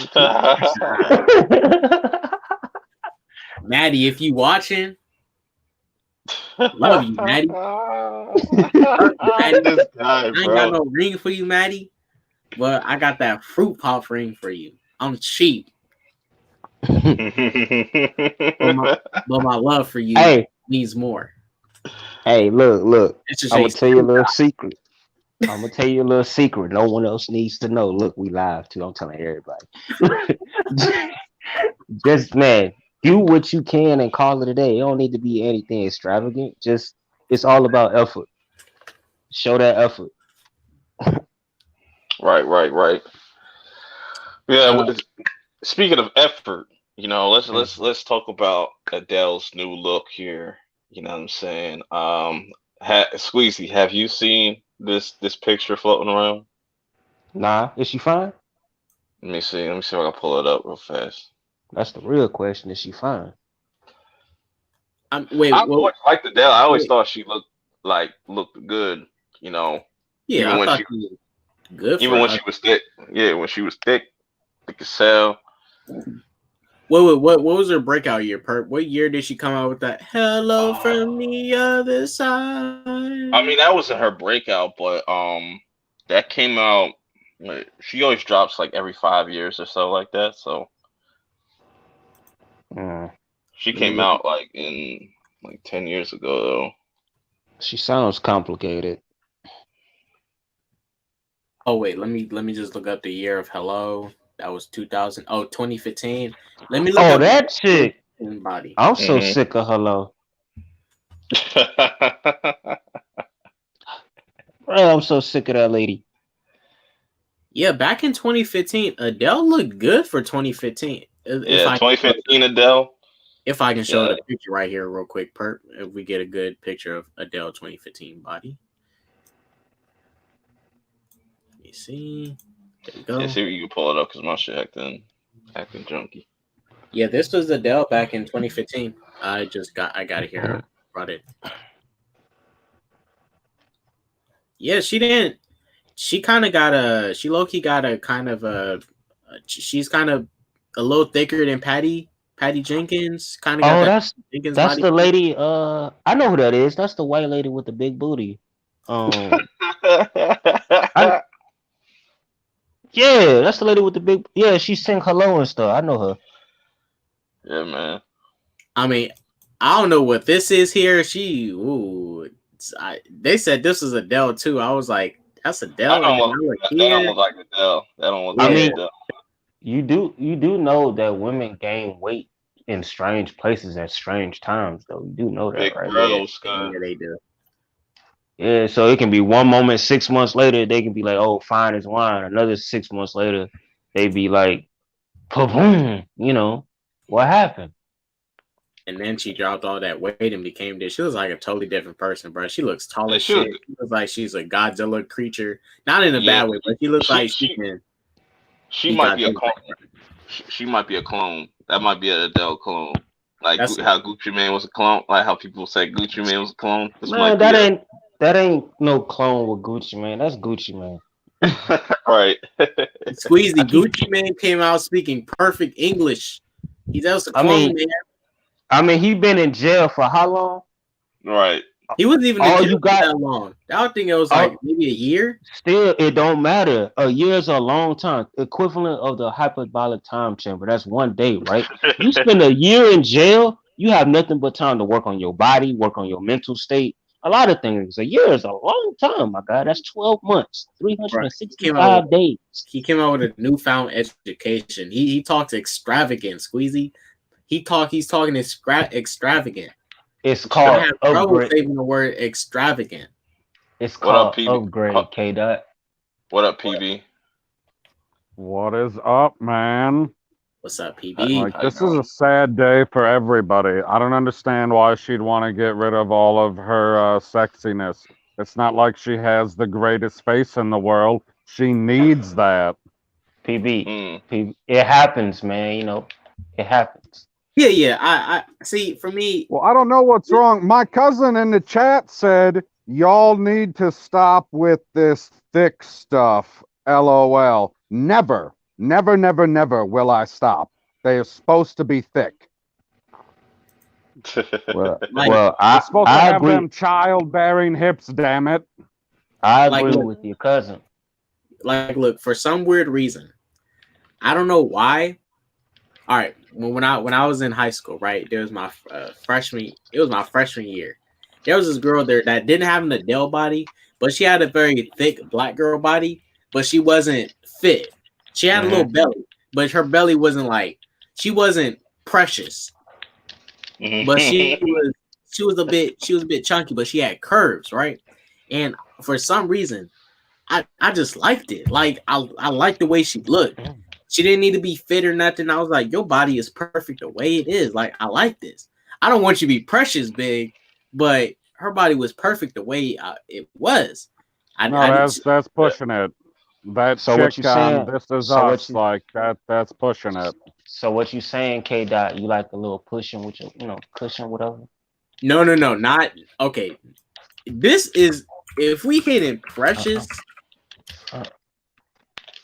Speaker 1: Maddie, if you watching, love you, Maddie. Love you, Maddie.
Speaker 2: This guy,
Speaker 1: I ain't got
Speaker 2: bro.
Speaker 1: no ring for you, Maddie. Well, I got that fruit pop ring for you. I'm cheap, but my but my love for you
Speaker 3: Hey,
Speaker 1: needs more.
Speaker 3: hey, look.
Speaker 1: It's just
Speaker 3: I'm
Speaker 1: a
Speaker 3: gonna tell you a
Speaker 1: scoop.
Speaker 3: little secret. I'm gonna tell you a little secret. No one else needs to know. Look, we live too. I'm telling everybody. Just man, do what you can and call it a day. It don't need to be anything extravagant. Just it's all about effort. Show that effort.
Speaker 2: Right. Yeah.
Speaker 1: Uh,
Speaker 2: Speaking of effort,
Speaker 3: Mm.
Speaker 2: let's talk about Adele's new look here. You know what I'm saying? Squeezy, have you seen this picture floating around?
Speaker 3: Nah, is she fine?
Speaker 2: Let me see. Let me see if I can pull it up real fast.
Speaker 3: That's the real question. Is she fine?
Speaker 1: wait,
Speaker 2: I
Speaker 1: well,
Speaker 2: always liked Adele. I always
Speaker 1: wait.
Speaker 2: thought she looked good. You know,
Speaker 1: Yeah,
Speaker 2: even
Speaker 1: I
Speaker 2: when
Speaker 1: thought
Speaker 2: she
Speaker 1: you was good
Speaker 2: even
Speaker 1: for
Speaker 2: when
Speaker 1: her.
Speaker 2: she was thick. Yeah, when she was thick as hell.
Speaker 1: What was her breakout year, Perp? What year did she come out with that "Hello from
Speaker 2: Uh,
Speaker 1: the Other Side"?
Speaker 2: I mean, that wasn't her breakout, but that came out. She always drops like every 5 years or so, like that. So
Speaker 3: Mm.
Speaker 2: she
Speaker 1: Let me
Speaker 2: came
Speaker 1: look.
Speaker 2: out like in like 10 years ago, though.
Speaker 3: She sounds complicated.
Speaker 1: Oh wait, let me just look up the year of "Hello." That was 2000. Oh, 2015. Let me look
Speaker 3: Oh,
Speaker 1: up the
Speaker 3: that chick.
Speaker 1: 2015 body.
Speaker 3: I'm so
Speaker 2: Hmm.
Speaker 3: sick of hello. Bro, I'm so sick of that lady.
Speaker 1: Yeah, back in 2015, Adele looked good for 2015. If
Speaker 2: Yeah,
Speaker 1: I
Speaker 2: 2015 Adele.
Speaker 1: if I can show
Speaker 2: Yeah,
Speaker 1: the picture right here real quick, Perp, if we get a good picture of Adele 2015 body. Let me see. There we
Speaker 2: yeah.
Speaker 1: go.
Speaker 2: See if you can pull it up because my shit acting junky.
Speaker 1: Yeah, this was Adele back in 2015. I got it here.
Speaker 3: Mhm.
Speaker 1: I brought it. Yeah, she didn't. She kind of got a. She low key got a kind of a. She's kind of a little thicker than Patty Jenkins. Kind of got
Speaker 3: Oh,
Speaker 1: that
Speaker 3: that's
Speaker 1: Jenkins
Speaker 3: that's
Speaker 1: body.
Speaker 3: the lady. I know who that is. That's the white lady with the big booty. I Yeah, that's the lady with the big. Yeah, she sing hello and stuff. I know her.
Speaker 2: Yeah, man.
Speaker 1: I mean, I don't know what this is here. They said this was Adele too. I was like, that's
Speaker 2: I
Speaker 1: Adele, and
Speaker 2: don't
Speaker 1: then
Speaker 2: look.
Speaker 1: I look
Speaker 2: That don't
Speaker 1: here.
Speaker 2: look like Adele. That don't look
Speaker 3: I
Speaker 2: like
Speaker 1: Yeah,
Speaker 3: mean,
Speaker 2: Adele.
Speaker 3: you do know that women gain weight in strange places at strange times, though. You do know that,
Speaker 2: Big
Speaker 3: right?
Speaker 1: yeah,
Speaker 2: bro, Scott.
Speaker 1: yeah. They do.
Speaker 3: Yeah, so it can be one moment, 6 months later, they can be like, "Oh, fine as wine." Another 6 months later, they be like, "Boom!" What happened?
Speaker 1: And then she dropped all that weight and became this. She was like a totally different person, bro. She looks tall
Speaker 2: Yeah,
Speaker 1: as shit. She looks like she's a Godzilla creature. Not in a
Speaker 2: yeah.
Speaker 1: bad way, but she looks
Speaker 2: She
Speaker 1: like she
Speaker 2: she
Speaker 1: can
Speaker 2: she
Speaker 1: beat
Speaker 2: might be a
Speaker 1: Godzilla.
Speaker 2: clone. She might be a clone. That might be an Adele clone. Like
Speaker 1: That's
Speaker 2: How Gucci Mane was a clone. Like how people say Gucci Mane was a clone. This
Speaker 3: Man,
Speaker 2: might be a
Speaker 3: that ain't no clone with Gucci, man. That's Gucci, man.
Speaker 2: right.
Speaker 3: I
Speaker 1: Squeezy
Speaker 3: keep.
Speaker 1: Gucci Man came out speaking perfect English. He's just a
Speaker 3: I
Speaker 1: clone,
Speaker 3: mean,
Speaker 1: man.
Speaker 3: he been in jail for how long?
Speaker 2: Right.
Speaker 1: He wasn't even in
Speaker 3: All
Speaker 1: jail
Speaker 3: you
Speaker 1: for
Speaker 3: got,
Speaker 1: that long. I would think it was like
Speaker 3: all
Speaker 1: maybe a year.
Speaker 3: still, it don't matter. A year is a long time, equivalent of the hyperbolic time chamber. That's 1 day, right? You spend a year in jail, you have nothing but time to work on your body, work on your mental state, a lot of things. A year is a long time, my God. That's 12 months,
Speaker 1: Bro, he came out with
Speaker 3: 365 days.
Speaker 1: a newfound education. He talks extravagant, Squeezy. He's talking extravagant.
Speaker 3: It's
Speaker 1: I
Speaker 3: called
Speaker 1: have trouble
Speaker 3: upgrade.
Speaker 1: saving the word extravagant.
Speaker 3: It's
Speaker 2: What up,
Speaker 3: called
Speaker 2: PB?
Speaker 3: upgrade, K dot.
Speaker 2: What up, PB?
Speaker 4: What is up, man?
Speaker 1: What's up,
Speaker 2: How,
Speaker 1: PB?
Speaker 4: Like,
Speaker 2: how you
Speaker 4: this is
Speaker 2: doing?
Speaker 4: a sad day for everybody. I don't understand why she'd want to get rid of all of her sexiness. It's not like she has the greatest face in the world. She needs that.
Speaker 3: PB.
Speaker 2: Mm.
Speaker 3: It happens, man. It happens.
Speaker 1: Yeah. I see. For me,
Speaker 4: Well, I don't know what's wrong. My cousin in the chat said, y'all need to stop with this thick stuff. LOL. Never will I stop. They are supposed to be thick.
Speaker 3: Well,
Speaker 1: like,
Speaker 3: well,
Speaker 4: They're
Speaker 3: I
Speaker 4: supposed to
Speaker 3: I
Speaker 4: have
Speaker 3: agree.
Speaker 4: them childbearing hips, damn it.
Speaker 3: I
Speaker 1: like,
Speaker 3: agree
Speaker 1: look,
Speaker 3: with your cousin.
Speaker 1: look, for some weird reason, I don't know why. All right, when I was in high school, right, there was my freshman. It was my freshman year. There was this girl there that didn't have an Adele body, but she had a very thick black girl body, but she wasn't fit. She had a little belly, but her belly wasn't like she wasn't precious, but she was a bit chunky, but she had curves, right? And for some reason, I just liked it. Like I liked the way she looked. She didn't need to be fit or nothing. I was like, your body is perfect the way it is. Like I like this. I don't want you to be precious big, but her body was perfect the way it was.
Speaker 4: That's pushing it. That
Speaker 3: So
Speaker 4: chick
Speaker 3: what you saying?
Speaker 4: This Is
Speaker 3: So what
Speaker 4: Us,
Speaker 3: you?
Speaker 4: like that's pushing it.
Speaker 3: So what you saying, K Dot? You like a little pushing with your, cushion, whatever.
Speaker 1: No, not okay. This is if we hitting precious.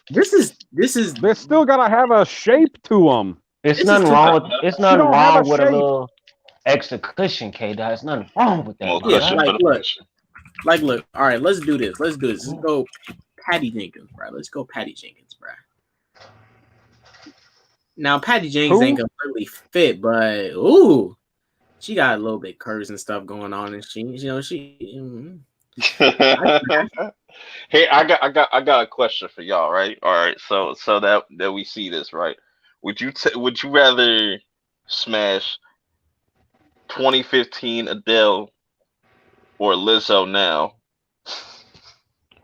Speaker 1: This is
Speaker 4: They still gotta have a shape to them.
Speaker 3: It's
Speaker 1: This
Speaker 3: nothing
Speaker 1: is
Speaker 3: wrong with. It's nothing
Speaker 4: don't have
Speaker 3: wrong
Speaker 4: a
Speaker 3: with a
Speaker 4: shape.
Speaker 3: little extra cushion, K Dot. It's nothing wrong with that.
Speaker 2: More
Speaker 3: my
Speaker 2: cushion,
Speaker 3: guy.
Speaker 2: better
Speaker 1: look,
Speaker 2: cushion.
Speaker 1: look. All right, let's do this. Let's go, Patty Jenkins, bro. Let's go, Patty Jenkins, bro. Now, Patty Jenkins ain't completely fit, but ooh, she got a little bit curves and stuff going on, and she.
Speaker 2: Hey, I got a question for y'all, right? All right, so that we see this, right? Would you rather smash 2015 Adele or Lizzo now?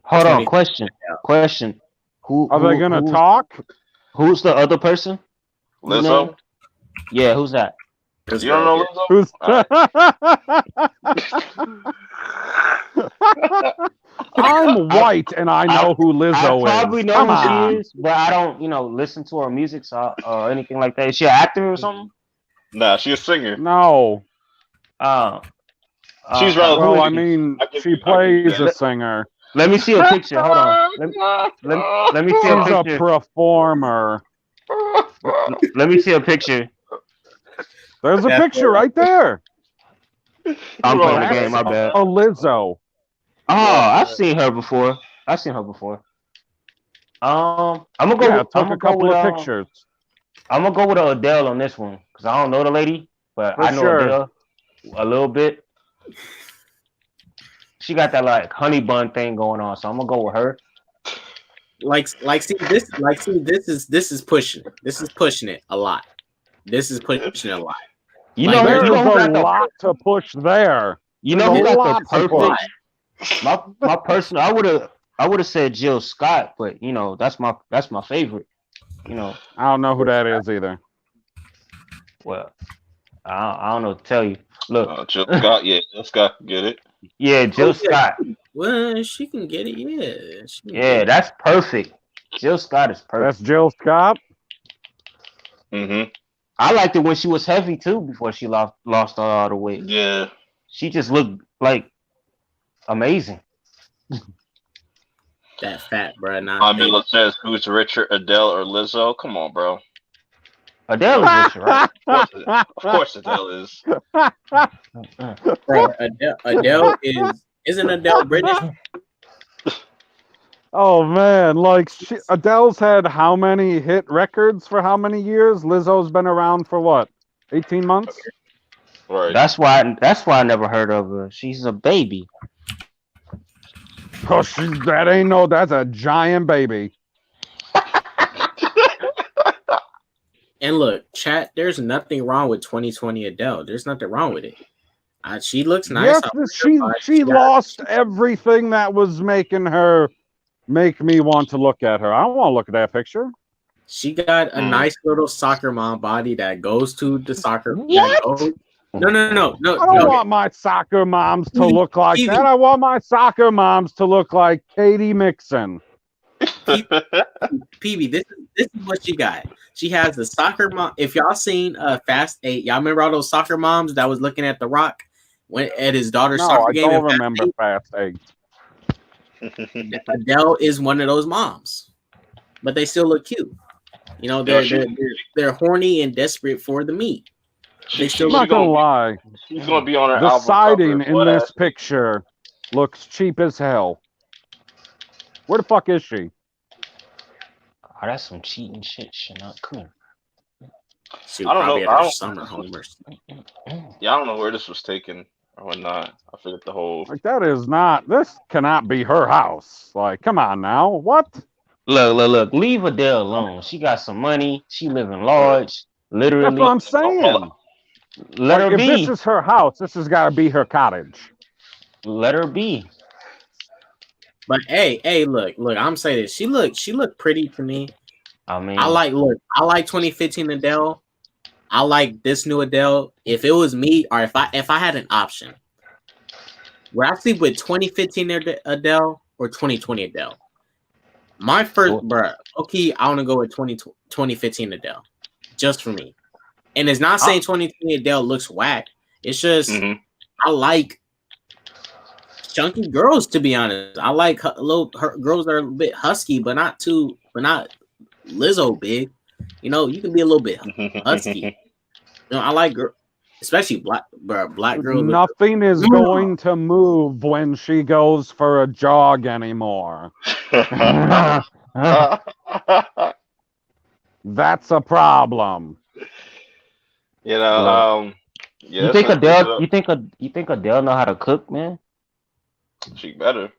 Speaker 3: Hold on. Question. Who
Speaker 4: Are they gonna talk?
Speaker 3: Who's the other person?
Speaker 2: Lizzo?
Speaker 3: Yeah, who's that?
Speaker 2: You don't know Lizzo?
Speaker 4: Who's I'm white and I know who Lizzo is.
Speaker 3: I probably know who she is, but I don't, listen to her music or anything like that. Is she an actor or something?
Speaker 2: Nah, she's a singer.
Speaker 4: No.
Speaker 2: She's
Speaker 4: well, I mean, she plays a singer.
Speaker 3: Let me see a picture. Hold on. Let me see a picture.
Speaker 4: She's a performer.
Speaker 3: Let me see a picture.
Speaker 4: There's a picture right there.
Speaker 3: I'm playing the game. My bad.
Speaker 4: A Lizzo.
Speaker 3: Oh, I've seen her before. I'm gonna go.
Speaker 4: Yeah, took a couple of pictures.
Speaker 3: I'm gonna go with Adele on this one because I don't know the lady, but I know Adele a little bit. She got that like honey bun thing going on, so I'm gonna go with her.
Speaker 1: See this is pushing it. This is pushing it a lot. This is pushing it a lot.
Speaker 4: There's a lot to push there.
Speaker 3: You know who got the perfect? My personal, I would have said Jill Scott, but that's my favorite.
Speaker 4: I don't know who that is either.
Speaker 3: Well, I don't know what to tell you. Look,
Speaker 2: Jill Scott, yeah, Jill Scott can get it.
Speaker 3: Yeah, Jill Scott.
Speaker 1: Well, she can get it. Yeah.
Speaker 3: Yeah, that's perfect. Jill Scott is perfect.
Speaker 4: That's Jill Scott.
Speaker 2: Mm-hmm.
Speaker 3: I liked it when she was heavy too. Before she lost all the weight.
Speaker 2: Yeah.
Speaker 3: She just looked like amazing.
Speaker 1: That fat, bro.
Speaker 2: Milo says, "Who's richer, Adele or Lizzo?" Come on, bro.
Speaker 3: Adele is richer, right?
Speaker 2: Of course Adele is.
Speaker 1: Bro, Adele isn't Adele British?
Speaker 4: Oh man, Adele's had how many hit records for how many years? Lizzo's been around for what? 18 months?
Speaker 2: Right.
Speaker 3: That's why I never heard of her. She's a baby.
Speaker 4: Oh, that's a giant baby.
Speaker 1: And look, chat, there's nothing wrong with 2020 Adele. There's nothing wrong with it. She looks nice.
Speaker 4: Yes, she lost everything that was making her make me want to look at her. I don't want to look at that picture.
Speaker 1: She got a nice little soccer mom body that goes to the soccer.
Speaker 3: What?
Speaker 1: No.
Speaker 4: I don't want my soccer moms to look like that. I want my soccer moms to look like Katie Mixon.
Speaker 1: PB, this is what she got. She has the soccer mom. If y'all seen Fast 8, y'all remember all those soccer moms that was looking at The Rock at his daughter's soccer game?
Speaker 4: I don't remember Fast 8.
Speaker 1: Adele is one of those moms, but they still look cute. They're horny and desperate for the meat.
Speaker 4: I'm not gonna lie.
Speaker 2: She's gonna be on her
Speaker 4: the
Speaker 2: album
Speaker 4: siding
Speaker 2: cover.
Speaker 4: In this picture looks cheap as hell. Where the fuck is she?
Speaker 3: Oh, that's some cheating shit, Chanel. Come here.
Speaker 1: She
Speaker 2: I
Speaker 1: was
Speaker 2: don't know.
Speaker 1: probably at her summer home or something.
Speaker 2: Yeah, I don't know where this was taken or whatnot. I forget the whole.
Speaker 4: Like that is not. This cannot be her house. Like, come on now. What?
Speaker 3: Look. Leave Adele alone. She got some money. She living large.
Speaker 4: That's what
Speaker 3: Literally.
Speaker 4: I'm saying.
Speaker 3: Let
Speaker 4: Like,
Speaker 3: her
Speaker 4: if this
Speaker 3: be.
Speaker 4: is her house, this has got to be her cottage.
Speaker 3: Let her be.
Speaker 1: But hey, look. I'm saying this. She looked pretty to me.
Speaker 3: I mean,
Speaker 1: I like 2015 Adele. I like this new Adele. If it was me, or if I had an option, would I sleep with 2015 Adele or 2020 Adele? My first, bruh, okay, I want to go with 2015 Adele, just for me. And it's not saying 2020 Adele looks whack. It's just I like chunky girls, to be honest. I like girls that are a bit husky, but not Lizzo big. You know, you can be a little bit husky. You know, I like especially black girls.
Speaker 4: Nothing is going to move when she goes for a jog anymore. That's a problem.
Speaker 2: You know, yeah.
Speaker 3: You think Adele? You think Adele know how to cook, man?
Speaker 2: She better.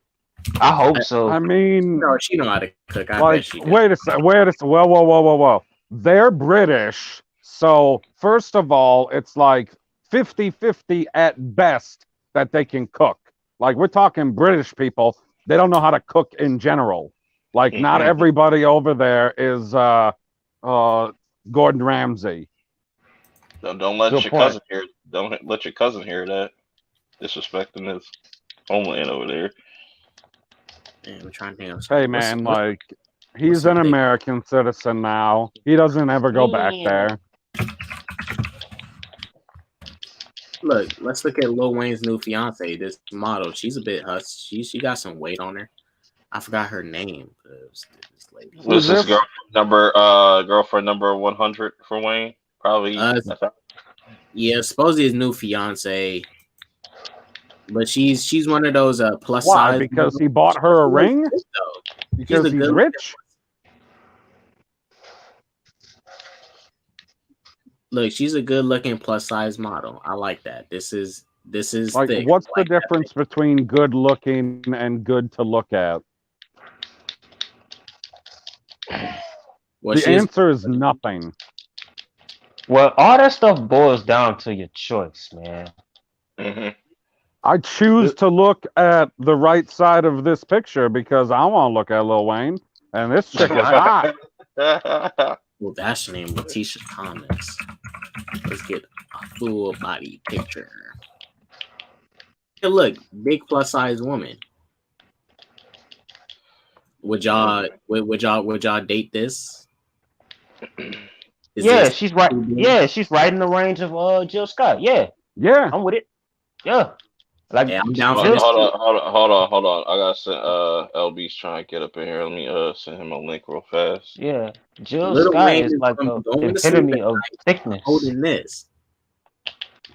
Speaker 3: I hope so.
Speaker 4: I mean,
Speaker 1: no, she know how to cook. I
Speaker 4: like,
Speaker 1: bet she does.
Speaker 4: wait a second. Whoa. They're British. So, first of all, it's like 50-50 at best that they can cook. Like, we're talking British people. They don't know how to cook in general. Like, not everybody over there is Gordon Ramsay.
Speaker 2: Don't let your cousin hear. Don't let your cousin hear that. Disrespecting his homeland over there.
Speaker 1: Man, I'm trying to think of
Speaker 4: Hey, man, like, he's an American citizen now. He doesn't ever go back there.
Speaker 1: Look, let's look at Lil Wayne's new fiance, this model. She's a bit husky. She got some weight on her. I forgot her name. This lady.
Speaker 2: Was this girlfriend number 100 for Wayne? Probably.
Speaker 1: Yeah, supposedly his new fiance. But she's one of those plus
Speaker 4: Why?
Speaker 1: size.
Speaker 4: Because he bought her a ring? Because he's rich?
Speaker 1: Look, she's a good looking plus size model. I like that. This is
Speaker 4: like
Speaker 1: thick.
Speaker 4: What's the difference between good looking and good to look at?
Speaker 1: Well,
Speaker 4: the answer is nothing.
Speaker 3: Well, all that stuff boils down to your choice, man.
Speaker 4: I choose to look at the right side of this picture because I want to look at Lil Wayne, and this chick is hot.
Speaker 1: Well, that's your name, Letitia Thomas. Let's get a full body picture. Hey, look, big plus size woman. Would y'all date this?
Speaker 3: She's right. Yeah, she's right in the range of Jill Scott. Yeah, I'm with it. Yeah, like
Speaker 1: I'm down for
Speaker 2: hold
Speaker 1: this.
Speaker 2: on. I gotta send LB's trying to get up in here. Let me send him a link real fast.
Speaker 3: Yeah, Jill Scott is like the epitome of thickness.
Speaker 1: Holding this,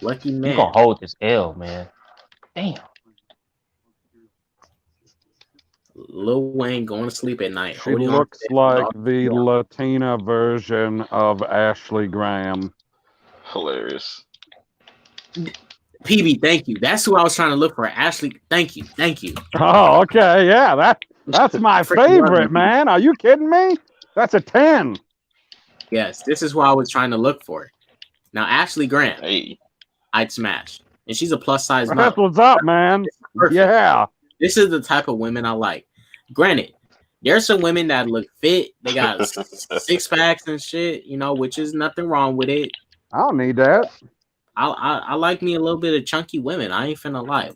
Speaker 1: lucky man.
Speaker 3: You gonna hold this L, man? Damn.
Speaker 1: Lil Wayne going to sleep at night.
Speaker 4: She looks like the Latina version of Ashley Graham.
Speaker 2: Hilarious.
Speaker 1: PB, thank you. That's who I was trying to look for. Ashley, thank you.
Speaker 4: Oh, okay, yeah, that's my favorite, man. Are you kidding me? That's a 10.
Speaker 1: Yes, this is who I was trying to look for. Now, Ashley Graham, I'd smash, and she's a plus size model.
Speaker 4: That's what's up, man. Yeah,
Speaker 1: this is the type of women I like. Granted, there's some women that look fit. They got 6 packs and shit, you know, which is nothing wrong with it.
Speaker 4: I don't need that.
Speaker 1: I like me a little bit of chunky women. I ain't finna lie.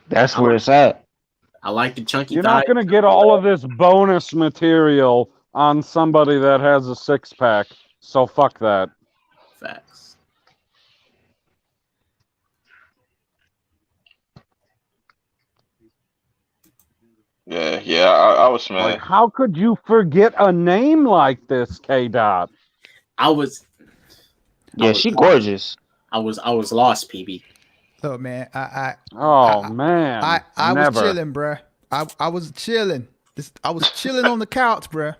Speaker 3: That's where it's at.
Speaker 1: I like the chunky.
Speaker 4: You're not gonna get all of this bonus material on somebody that has a 6-pack. So fuck that.
Speaker 1: Facts.
Speaker 2: Yeah, I was smashed.
Speaker 4: Like, how could you forget a name like this, K-Dot?
Speaker 3: She gorgeous.
Speaker 1: I was lost, PB.
Speaker 5: Look, man, I
Speaker 4: was
Speaker 5: chilling, bruh. I was chilling. I was chilling on the couch, bruh.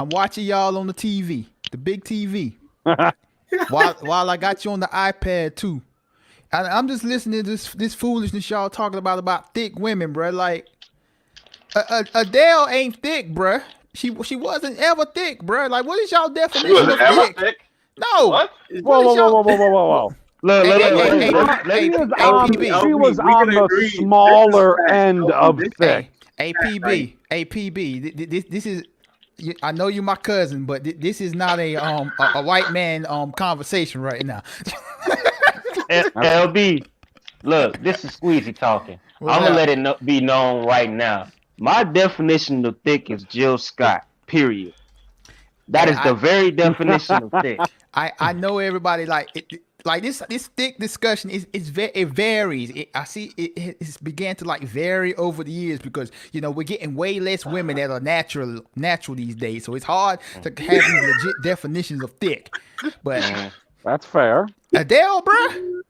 Speaker 5: I'm watching y'all on the TV, the big TV. while I got you on the iPad too. I'm just listening to this foolishness y'all talking about thick women, bro. Like Adele ain't thick, bro. She wasn't ever thick, bro. Like, what is y'all
Speaker 2: She
Speaker 5: definition
Speaker 2: was
Speaker 5: of
Speaker 2: ever
Speaker 5: thick?
Speaker 2: thick.
Speaker 5: No.
Speaker 2: What?
Speaker 4: Whoa.
Speaker 3: Look,
Speaker 5: Hey,
Speaker 3: look,
Speaker 5: hey,
Speaker 3: look.
Speaker 5: hey,
Speaker 4: She was
Speaker 5: hey,
Speaker 4: on,
Speaker 5: PB.
Speaker 4: she was
Speaker 1: we
Speaker 4: on
Speaker 1: can
Speaker 4: the
Speaker 1: agree.
Speaker 4: smaller
Speaker 1: This is fact.
Speaker 4: end of thick.
Speaker 5: Hey, PB. This is. I know you my cousin, but this is not a white man conversation right now.
Speaker 3: LB, look, this is Squeezy talking.
Speaker 5: What's
Speaker 3: I'm gonna
Speaker 5: up?
Speaker 3: let it be known right now. My definition of thick is Jill Scott. Period. That
Speaker 5: Hey,
Speaker 3: is the very definition of thick.
Speaker 5: I know everybody like like this thick discussion it varies. I see it's began to like vary over the years because we're getting way less women that are natural these days, so it's hard to have these legit definitions of thick. But
Speaker 4: That's fair.
Speaker 5: Adele, bruh.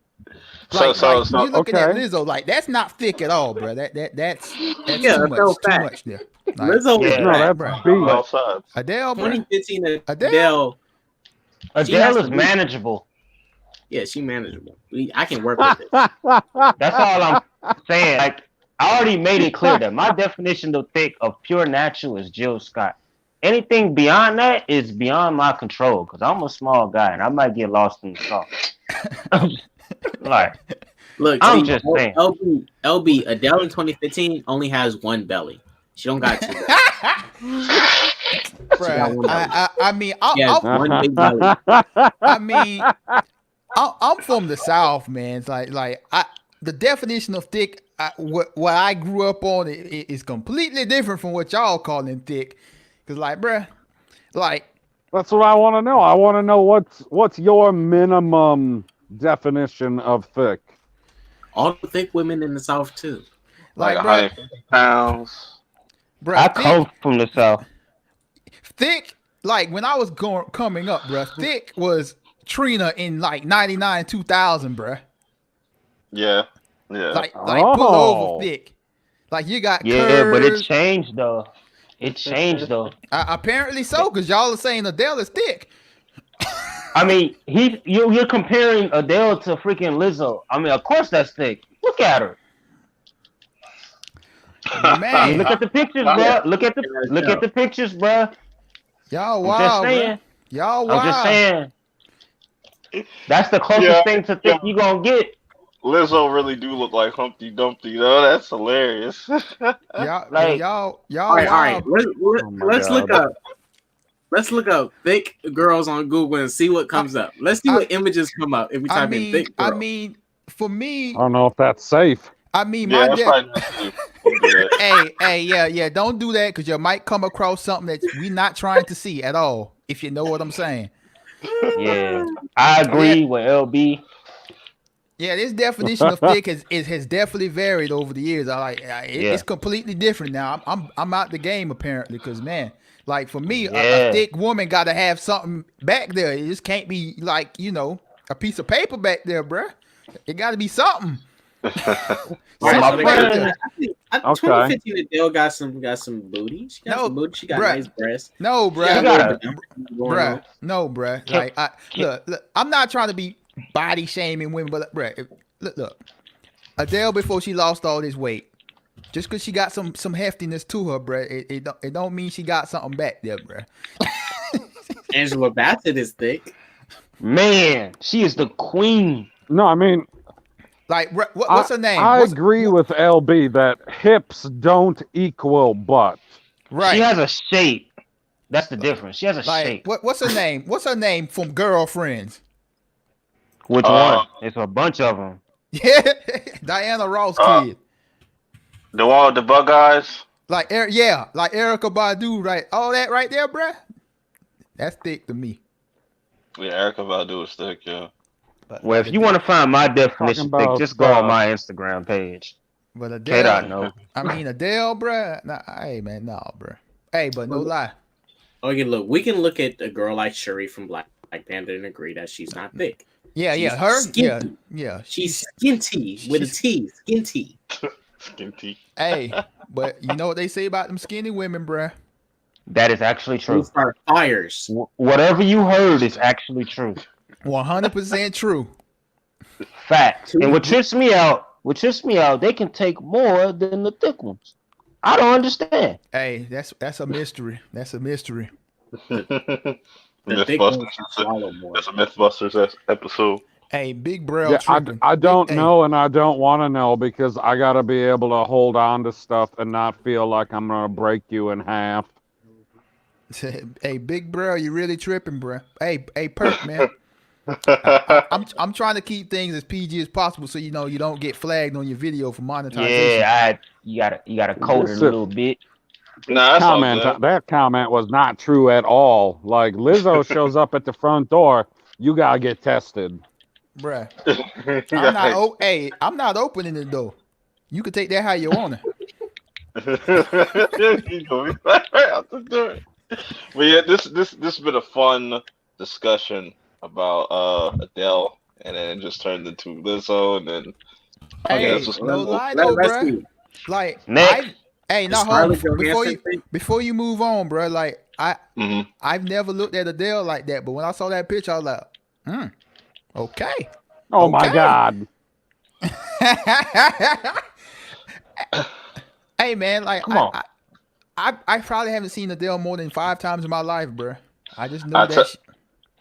Speaker 2: So
Speaker 5: You're looking at
Speaker 4: okay.
Speaker 5: Lizzo, like that's not thick at all, bro. That's
Speaker 1: Yeah,
Speaker 5: too
Speaker 1: that's no
Speaker 5: much. Too
Speaker 1: fact.
Speaker 5: much there. Like,
Speaker 1: Lizzo was
Speaker 3: Yeah.
Speaker 4: No,
Speaker 1: fat.
Speaker 4: that's
Speaker 5: bruh.
Speaker 2: all
Speaker 4: beef.
Speaker 2: sides.
Speaker 5: Adele, bro.
Speaker 1: 2015
Speaker 5: Adele?
Speaker 1: Adele. She has
Speaker 3: Adele is
Speaker 1: to be-
Speaker 3: manageable.
Speaker 1: Yeah, she manageable. I can work with it.
Speaker 3: That's all I'm saying. Like, I already made it clear that my definition of thick of pure natural is Jill Scott. Anything beyond that is beyond my control because I'm a small guy and I might get lost in the sauce. Like,
Speaker 1: Look,
Speaker 3: I'm
Speaker 1: see,
Speaker 3: just saying.
Speaker 1: LB Adele in 2015 only has one belly. She don't got two.
Speaker 5: Bruh, I mean,
Speaker 1: She has one big belly.
Speaker 5: I mean, I'm from the South, man. It's like the definition of thick, what I grew up on is completely different from what y'all calling thick. Cause like, bruh, like
Speaker 4: That's what I want to know. I want to know what's your minimum definition of thick.
Speaker 1: All the thick women in the South too.
Speaker 2: Like
Speaker 5: bruh,
Speaker 2: 150 pounds.
Speaker 3: I
Speaker 5: bruh,
Speaker 3: come from the South.
Speaker 5: thick. Like when I was coming up, bruh, thick was Trina in like 99, 2000, bruh.
Speaker 2: Yeah. Yeah.
Speaker 5: Like pull
Speaker 4: Oh.
Speaker 5: over thick. Like you got
Speaker 3: Yeah,
Speaker 5: curves.
Speaker 3: but it changed though. It changed though.
Speaker 5: Apparently so, because y'all are saying Adele is thick.
Speaker 3: I mean, you're comparing Adele to freaking Lizzo. I mean, of course that's thick. Look at her. I mean,
Speaker 5: Man,
Speaker 3: look at the pictures, bro. Look at the pictures, bro.
Speaker 5: y'all
Speaker 3: I'm
Speaker 5: wild,
Speaker 3: just saying.
Speaker 5: bruh. Y'all wild.
Speaker 3: I'm just saying. That's the closest thing to thick you gonna get.
Speaker 2: Lizzo really do look like Humpty Dumpty, though. That's hilarious.
Speaker 5: Y'all,
Speaker 3: Like-
Speaker 5: y'all
Speaker 1: All right.
Speaker 5: wild.
Speaker 1: Let's
Speaker 4: God.
Speaker 1: look up. Let's look up thick girls on Google and see what comes up. Let's see what images come up if we type in thick girl.
Speaker 5: I mean, for me,
Speaker 4: I don't know if that's safe.
Speaker 5: I mean,
Speaker 2: Yeah,
Speaker 5: my
Speaker 2: that's probably not safe. Don't do that.
Speaker 5: hey, yeah, don't do that because you might come across something that we not trying to see at all. If you know what I'm saying.
Speaker 3: Yeah, I agree with LB.
Speaker 5: Yeah, this definition of thick has definitely varied over the years. It's completely different now. I'm out the game apparently because man, like for me, a thick woman got to have something back there. It just can't be like a piece of paper back there, bruh. It got to be something.
Speaker 1: Right,
Speaker 3: friend-
Speaker 1: I 2015 Adele got some booty. She got some booty. She got
Speaker 5: bruh.
Speaker 1: nice breasts.
Speaker 5: No, bruh.
Speaker 3: She got
Speaker 5: Bruh. No, bruh. Like, look, I'm not trying to be body shaming women, but bruh, look. Adele before she lost all this weight, just because she got some heftiness to her, bruh, it don't mean she got something back there, bruh.
Speaker 1: Angela Bassett is thick.
Speaker 3: Man, she is the queen.
Speaker 4: No, I mean,
Speaker 5: like what's her name?
Speaker 4: I agree with LB that hips don't equal butt.
Speaker 5: Right.
Speaker 3: She has a shape. That's the difference. She has a shape.
Speaker 5: What's her name? What's her name from Girlfriends?
Speaker 3: Which one? It's a bunch of them.
Speaker 5: Yeah, Diana Ross kid.
Speaker 2: The one with the bug eyes.
Speaker 5: Like Erica Badu, right? All that right there, bruh. That's thick to me.
Speaker 2: Yeah, Erica Badu is thick, yeah.
Speaker 3: Well, if you want to find my definition of thick,
Speaker 4: about,
Speaker 3: just go on my Instagram page.
Speaker 5: But
Speaker 3: Kate, I
Speaker 5: Adele,
Speaker 3: know.
Speaker 5: I mean Adele, bruh. Nah, hey man, no, bruh. Hey, but no lie.
Speaker 1: Okay, look, we can look at a girl like Shuri from Black Panther and agree that she's not thick.
Speaker 5: Yeah,
Speaker 1: She's
Speaker 5: her.
Speaker 1: skinty.
Speaker 5: Yeah.
Speaker 1: She's skinty with a T. Skinty.
Speaker 2: Skin teeth.
Speaker 5: Hey, but you know what they say about them skinny women, bruh?
Speaker 3: That is actually
Speaker 1: Those
Speaker 3: true.
Speaker 1: are fires.
Speaker 3: Whatever you heard is actually true.
Speaker 5: 100% true.
Speaker 3: Facts. And what trips me out, they can take more than the thick ones. I don't understand.
Speaker 5: Hey, that's a mystery. That's a mystery.
Speaker 1: The thick ones can swallow more.
Speaker 2: That's a Mythbusters episode.
Speaker 5: Hey, big bro
Speaker 4: Yeah,
Speaker 5: tripping.
Speaker 4: I don't
Speaker 5: Big-
Speaker 4: know, and I don't want to know because I gotta be able to hold on to stuff and not feel like I'm gonna break you in half.
Speaker 5: Hey, big bro, you really tripping, bro. Hey, Purp, man. I'm trying to keep things as PG as possible, so you don't get flagged on your video for monetization.
Speaker 3: Yeah, you gotta code it a little bit.
Speaker 2: Nah, that's all good.
Speaker 4: That comment was not true at all. Like Lizzo shows up at the front door, you gotta get tested.
Speaker 5: Bruh. I'm not opening the door. You can take that how you want it.
Speaker 2: You gonna be right out the door. But yeah, this been a fun discussion about Adele, and then it just turned into Lizzo, and then
Speaker 5: Hey,
Speaker 2: that's what's
Speaker 5: no
Speaker 2: up.
Speaker 5: lie though,
Speaker 1: Let's
Speaker 5: bruh.
Speaker 1: see.
Speaker 5: Like,
Speaker 3: Next.
Speaker 5: now
Speaker 1: Scarlett
Speaker 5: hold on.
Speaker 1: Johansson thing?
Speaker 5: Before you move on, bruh. Like,
Speaker 2: Mhm.
Speaker 5: I've never looked at Adele like that, but when I saw that picture, I was like, okay.
Speaker 4: Oh my
Speaker 5: Okay.
Speaker 4: God.
Speaker 5: Hey man, like
Speaker 3: Come on.
Speaker 5: I probably haven't seen Adele more than 5 times in my life, bruh. I just know
Speaker 2: I
Speaker 5: that.
Speaker 2: te-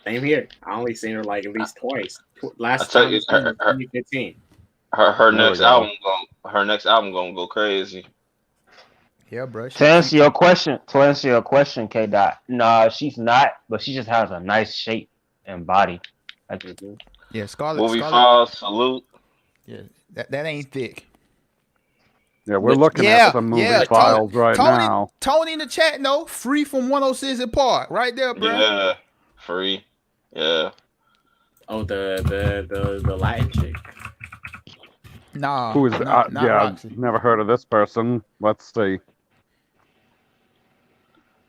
Speaker 1: Same here. I only seen her like at least twice. Last
Speaker 2: tell
Speaker 1: time
Speaker 2: you,
Speaker 1: was in 2015.
Speaker 2: her
Speaker 4: There we
Speaker 2: next
Speaker 4: go.
Speaker 2: album gonna go crazy.
Speaker 5: Yeah, bro.
Speaker 3: To answer your question, K Dot. Nah, she's not, but she just has a nice shape and body.
Speaker 5: Yeah, Scarlett.
Speaker 2: Movie files, salute.
Speaker 5: Yeah, that ain't thick.
Speaker 4: Yeah, we're
Speaker 1: Which-
Speaker 4: looking at some movie
Speaker 5: yeah,
Speaker 4: files right
Speaker 5: Tony,
Speaker 4: now.
Speaker 5: Tony in the chat, no, free from 106 in Park, right there, bro.
Speaker 2: Yeah, free. Yeah.
Speaker 1: Oh, the Latin chick.
Speaker 5: Nah,
Speaker 4: Who is
Speaker 5: not
Speaker 4: yeah,
Speaker 5: Roxy.
Speaker 4: never heard of this person. Let's see.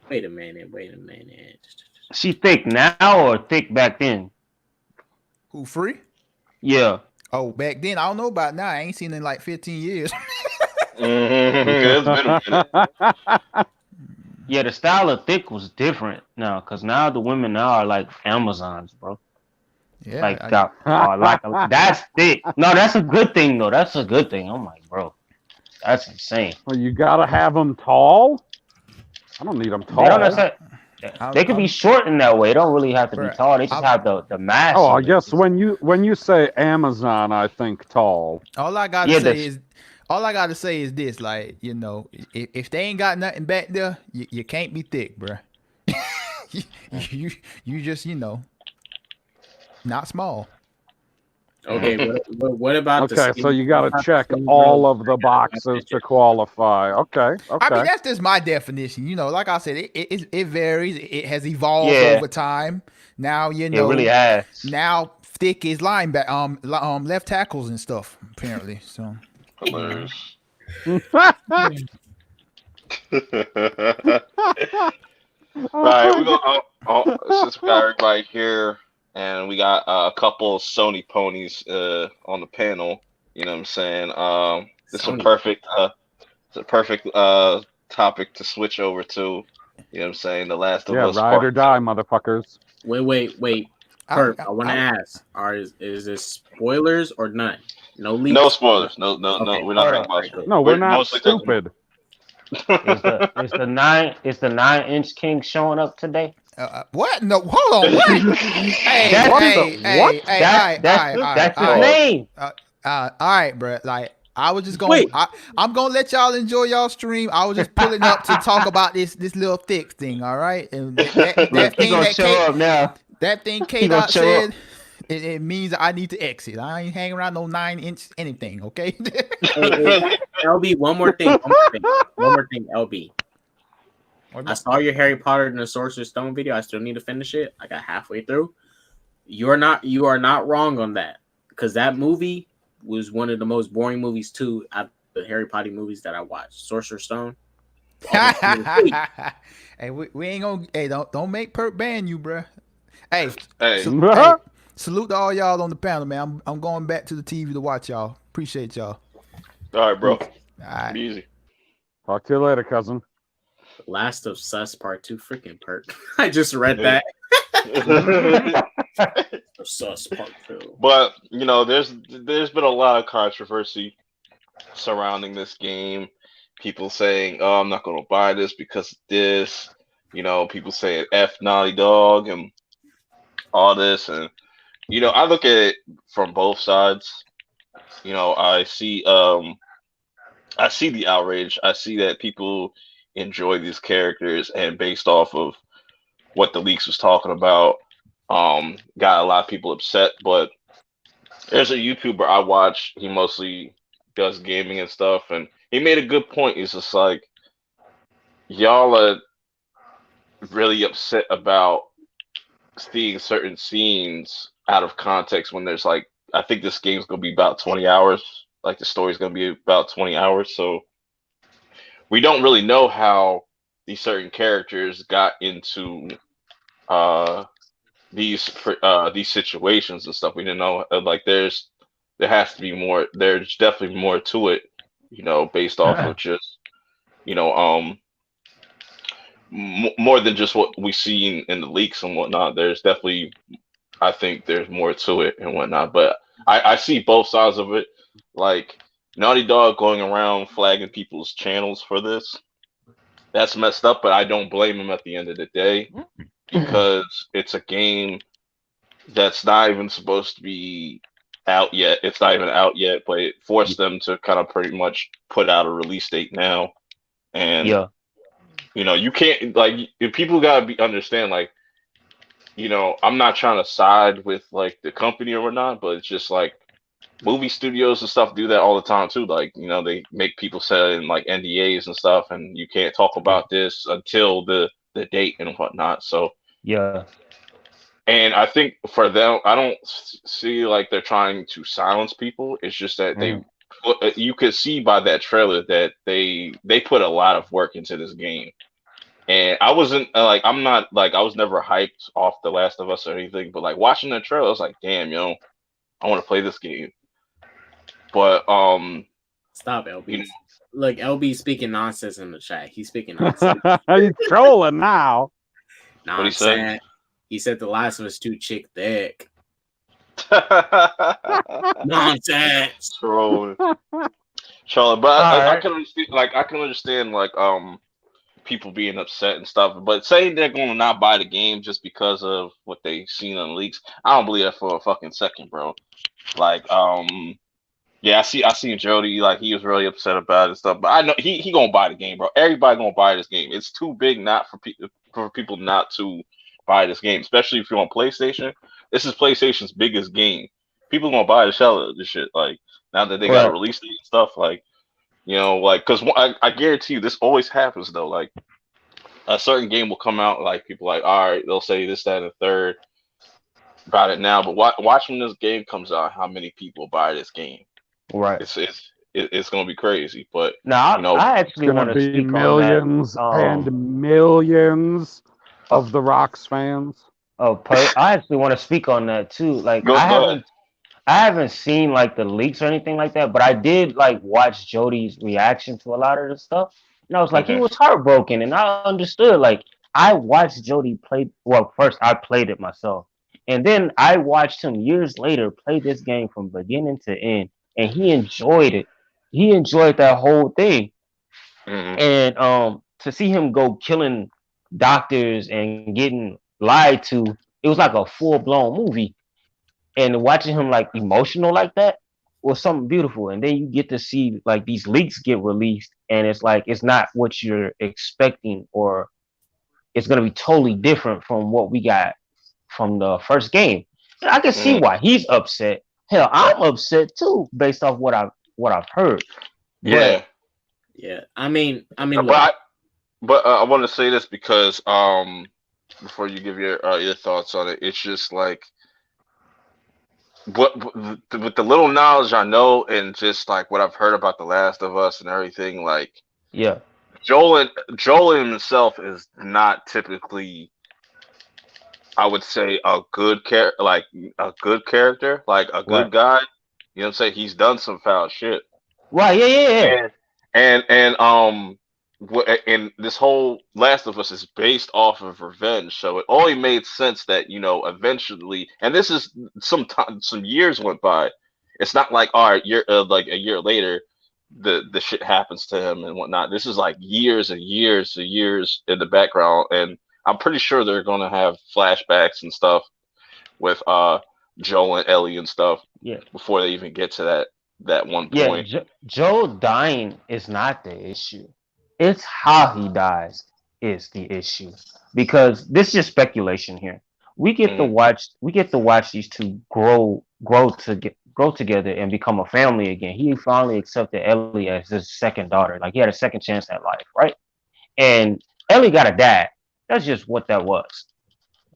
Speaker 1: Wait a minute.
Speaker 3: She thick now or thick back then?
Speaker 5: Who free?
Speaker 3: Yeah.
Speaker 5: Oh, back then I don't know about now. I ain't seen it in like 15 years.
Speaker 2: It's been a minute.
Speaker 3: Yeah, the style of thick was different now, because now the women now are like Amazons, bro.
Speaker 5: Yeah,
Speaker 3: Like, that's thick. No, that's a good thing, though. That's a good thing. I'm like, bro, that's insane.
Speaker 4: Well, you gotta have them tall. I don't need them
Speaker 3: They don't
Speaker 4: tall.
Speaker 3: necessarily, they could be short in that way. They don't really have to be
Speaker 5: Bruh,
Speaker 3: tall. They just have the mass.
Speaker 4: Oh,
Speaker 3: of
Speaker 4: I
Speaker 3: it.
Speaker 4: guess when you say Amazon, I think tall.
Speaker 5: all I gotta
Speaker 3: Yeah,
Speaker 5: say is this, like, if they ain't got nothing back there, you can't be thick, bro. you just not small.
Speaker 1: Okay, what about the
Speaker 4: Okay,
Speaker 1: skin?
Speaker 4: so you gotta
Speaker 1: What about
Speaker 4: check
Speaker 1: the skin
Speaker 4: all
Speaker 1: girls?
Speaker 4: of the boxes to qualify. Okay.
Speaker 5: I mean, that's just my definition. Like I said, it varies. It has evolved
Speaker 3: Yeah.
Speaker 5: over time. Now
Speaker 3: It really has.
Speaker 5: now thick is linebacker, left tackles and stuff apparently. So
Speaker 2: Hilarious. Right, we go. Since we got everybody here, and we got a couple of Sony ponies on the panel. You know what I'm saying? This is a
Speaker 1: Sony.
Speaker 2: perfect topic to switch over to. You know what I'm saying? The Last of
Speaker 4: Yeah,
Speaker 2: Us.
Speaker 4: ride or die, motherfuckers.
Speaker 1: Wait. Purp, I want to ask: is this spoilers or none? No leaks.
Speaker 2: No spoilers. No.
Speaker 1: Okay.
Speaker 2: We're not
Speaker 3: Hold
Speaker 2: talking about.
Speaker 4: No, we're not
Speaker 2: mostly
Speaker 4: stupid.
Speaker 3: Is the 9-inch king showing up today?
Speaker 5: what? No, hold on. What? Hey,
Speaker 3: That's That's his name.
Speaker 5: All right, bro. Like, I was just going.
Speaker 1: Wait.
Speaker 5: I'm gonna let y'all enjoy y'all stream. I was just pulling up to talk about this little thick thing. All right, and that
Speaker 3: Look, he
Speaker 5: thing
Speaker 3: gonna
Speaker 5: that
Speaker 3: show
Speaker 5: K,
Speaker 3: up now.
Speaker 5: that thing K
Speaker 3: He gonna
Speaker 5: Dot
Speaker 3: show
Speaker 5: said. It means that I need to exit. I ain't hanging around no 9-inch anything. Okay.
Speaker 1: Hey, LB, one more thing, LB. I saw your Harry Potter and the Sorcerer's Stone video. I still need to finish it. I got halfway through. You are not wrong on that, because that movie was one of the most boring movies too out of the Harry Potter movies that I watched. Sorcerer's Stone.
Speaker 5: Hey, we ain't gonna. Hey, don't make Purp ban you, bruh. Hey,
Speaker 2: Hey,
Speaker 5: hey, salute to all y'all on the panel, man. I'm going back to the TV to watch y'all. Appreciate y'all.
Speaker 2: all right, bro.
Speaker 5: All right.
Speaker 2: Be easy.
Speaker 4: Talk to you later, cousin.
Speaker 1: Last of Sus Part 2, freaking Purp. I just read that. Sus Part 2.
Speaker 2: But there's been a lot of controversy surrounding this game. People saying, "Oh, I'm not going to buy this because of this." People saying "F Naughty Dog" and all this, and I look at it from both sides. I see the outrage. I see that people enjoy these characters, and based off of what the leaks was talking about, got a lot of people upset. But there's a YouTuber I watch. He mostly does gaming and stuff, and he made a good point. He's just like, y'all are really upset about seeing certain scenes out of context when there's like, I think this game's gonna be about 20 hours. Like the story's gonna be about 20 hours, so we don't really know how these certain characters got into these situations and stuff. We didn't know. Like there has to be more. There's definitely more to it, based off of just more than just what we see in the leaks and whatnot. There's definitely, I think there's more to it and whatnot. But I see both sides of it. Like Naughty Dog going around flagging people's channels for this. That's messed up, but I don't blame him at the end of the day because it's a game that's not even supposed to be out yet. It's not even out yet, but it forced them to kind of pretty much put out a release date now. And you can't, like, if people gotta understand, like, I'm not trying to side with like the company or whatnot, but it's just like movie studios and stuff do that all the time too. Like, they make people sign like NDAs and stuff, and you can't talk about this until the date and whatnot. So and I think for them, I don't see like they're trying to silence people. It's just that you could see by that trailer that they put a lot of work into this game. And I wasn't like, I'm not like, I was never hyped off The Last of Us or anything, but like watching the trailer, I was like, damn, I want to play this game. But
Speaker 1: stop, LB. Look, LB speaking nonsense in the chat. He's speaking nonsense.
Speaker 4: He's trolling now.
Speaker 1: Nonsense. He said The Last of Us 2 chick thick. Nonsense.
Speaker 2: Trolling. But I can understand, like people being upset and stuff, but saying they're going to not buy the game just because of what they've seen on the leaks, I don't believe that for a fucking second, bro. Like, yeah, I seen Jody, like, he was really upset about it and stuff, but I know he gonna buy the game, bro. Everybody gonna buy this game. It's too big not for people not to buy this game, especially if you're on PlayStation. This is PlayStation's biggest game. People gonna buy the shell out of this shit. Like, now that they got a release date and stuff, like, like, because I guarantee you this always happens though. Like, a certain game will come out, like, people like, all right, they'll say this, that, and the third about it now, but watch when this game comes out, how many people buy this game.
Speaker 3: Right.
Speaker 2: It's gonna be crazy. But
Speaker 3: now I actually want to speak
Speaker 4: millions
Speaker 3: on that.
Speaker 4: And millions of the Rocks fans.
Speaker 3: I actually want to speak on that too. Like, I haven't seen like the leaks or anything like that, but I did like watch Jody's reaction to a lot of the stuff, and I was like, he was heartbroken, and I understood. Like, I watched Jody play. Well, first I played it myself, and then I watched him years later play this game from beginning to end, and he enjoyed it. He enjoyed that whole thing, and to see him go killing doctors and getting lied to, it was like a full-blown movie. And watching him like emotional like that was something beautiful. And then you get to see like these leaks get released, and it's like it's not what you're expecting, or it's gonna be totally different from what we got from the first game. And I can see why he's upset. Hell, I'm upset too, based off what I've heard.
Speaker 2: Yeah,
Speaker 1: I mean,
Speaker 2: but I want to say this because before you give your thoughts on it, it's just like, with the little knowledge I know and just like what I've heard about The Last of Us and everything, like, Joel himself is not typically, I would say, a good character, like a good guy. You know what I'm saying? He's done some foul shit.
Speaker 3: Right, yeah.
Speaker 2: And and this whole Last of Us is based off of revenge, so it only made sense that eventually, and this is some years went by. It's not like all right, like a year later, the shit happens to him and whatnot. This is like years and years and years in the background, and I'm pretty sure they're gonna have flashbacks and stuff with Joel and Ellie and stuff.
Speaker 3: Yeah.
Speaker 2: Before they even get to that one
Speaker 3: Yeah,
Speaker 2: point.
Speaker 3: Joel dying is not the issue. It's how he dies is the issue. Because this is just speculation here. We get to watch these two grow together and become a family again. He finally accepted Ellie as his second daughter. Like he had a second chance at life, right? And Ellie got a dad. That's just what that was.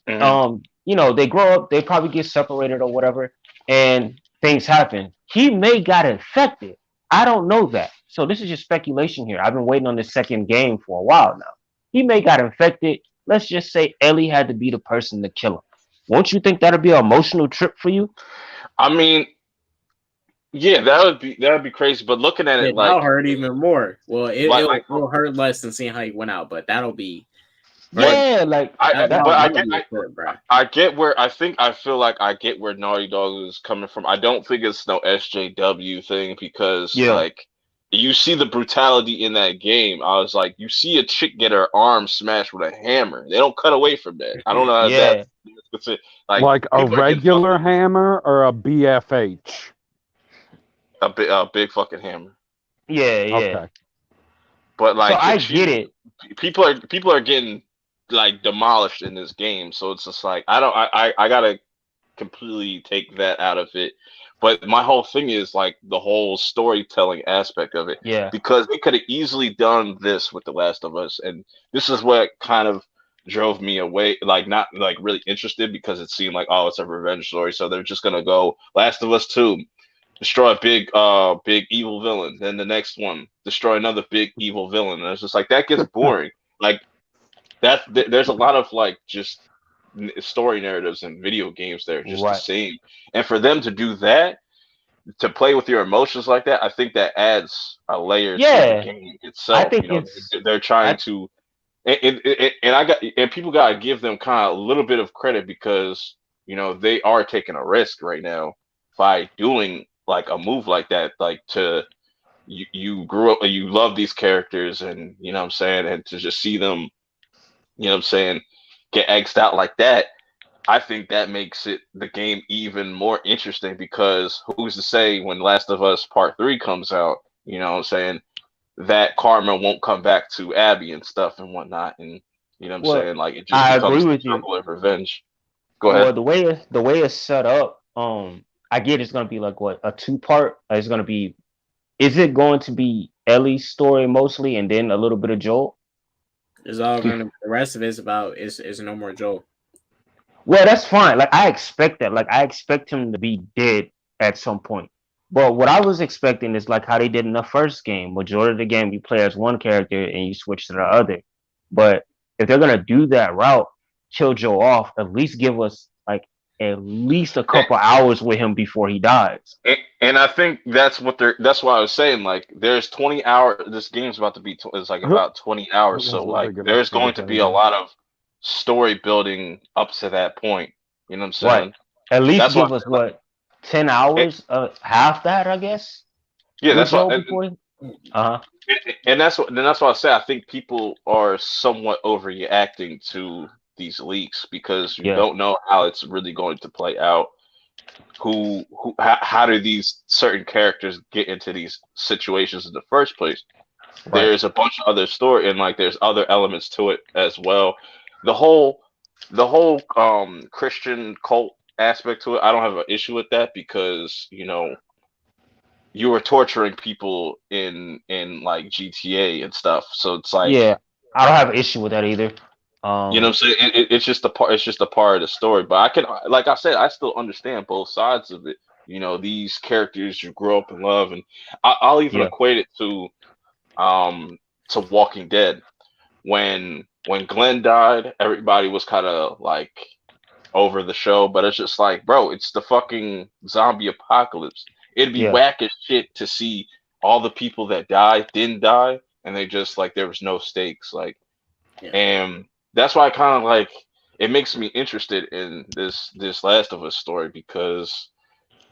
Speaker 3: They grow up, they probably get separated or whatever, and things happen. He may got infected. I don't know that. So this is just speculation here. I've been waiting on this second game for a while now. He may got infected. Let's just say Ellie had to be the person to kill him. Won't you think that'd be an emotional trip for you?
Speaker 2: I mean, yeah, that would be crazy. But looking at it,
Speaker 1: that'll hurt even more. Well, it'll hurt less than seeing how he went out, but that'll be.
Speaker 3: Yeah,
Speaker 2: I get where I feel like I get where Naughty Dog is coming from. I don't think it's no SJW thing because like you see the brutality in that game. I was like, you see a chick get her arm smashed with a hammer. They don't cut away from that. I don't know how that's
Speaker 4: like a regular hammer or a BFH.
Speaker 2: A big fucking hammer.
Speaker 3: Yeah. Okay.
Speaker 2: But like,
Speaker 3: so I get it.
Speaker 2: People are getting like demolished in this game, so it's just like I gotta completely take that out of it. But my whole thing is like the whole storytelling aspect of it.
Speaker 3: Yeah.
Speaker 2: Because they could have easily done this with The Last of Us, and this is what kind of drove me away, like not like really interested, because it seemed like, oh, it's a revenge story, so they're just gonna go Last of Us 2, destroy a big evil villain, then the next one destroy another big evil villain, and it's just like that gets boring. Like there's a lot of like just story narratives in video games that are just the same, and for them to do that, to play with your emotions like that, I think that adds a layer to the game itself.
Speaker 3: I think
Speaker 2: they're trying to, and people gotta give them kind of a little bit of credit, because they are taking a risk right now by doing like a move like that, like you grew up and you love these characters, and what I'm saying, and to just see them, what I'm saying, get egged out like that, I think that makes the game even more interesting, because who's to say when Last of Us Part 3 comes out, what I'm saying, that karma won't come back to Abby and stuff and whatnot, and what I'm saying, like it just becomes a circle of revenge. Go ahead.
Speaker 3: Well, the way it's set up, I get it's gonna be like what, a 2-part? It's gonna be, is it going to be Ellie's story mostly, and then a little bit of Joel?
Speaker 1: It's all gonna. The rest of it's about is no more Joel.
Speaker 3: Well, that's fine. Like I expect that. Like I expect him to be dead at some point. But what I was expecting is like how they did in the first game. Majority of the game, you play as one character and you switch to the other. But if they're gonna do that route, kill Joel off, at least give us like at least a couple hours with him before he dies.
Speaker 2: And I think that's why I was saying, like, there's 20 hours. This game's about to be it's like about 20 hours, so like there's going to be a lot of story building up to that point. You know what I'm saying?
Speaker 3: Right. At least give us what, 10 hours, half that, I guess.
Speaker 2: Yeah, that's what. And that's why I say I think people are somewhat overreacting to these leaks, because you don't know how it's really going to play out. How do these certain characters get into these situations in the first place? Right. There's a bunch of other story, and like there's other elements to it as well. The whole Christian cult aspect to it, I don't have an issue with that, because you were torturing people in like GTA and stuff, so it's like,
Speaker 3: yeah, I don't have an issue with that either.
Speaker 2: You know what I'm saying? It's just a part. It's just a part of the story. But I can, like I said, I still understand both sides of it. These characters you grow up and love, and I'll even equate it to Walking Dead. When Glenn died, everybody was kind of like over the show, but it's just like, bro, it's the fucking zombie apocalypse. It'd be whack as shit to see all the people that died didn't die, and they just like there was no stakes, like,
Speaker 1: Yeah.
Speaker 2: and that's why I kind of like it makes me interested in this Last of Us story because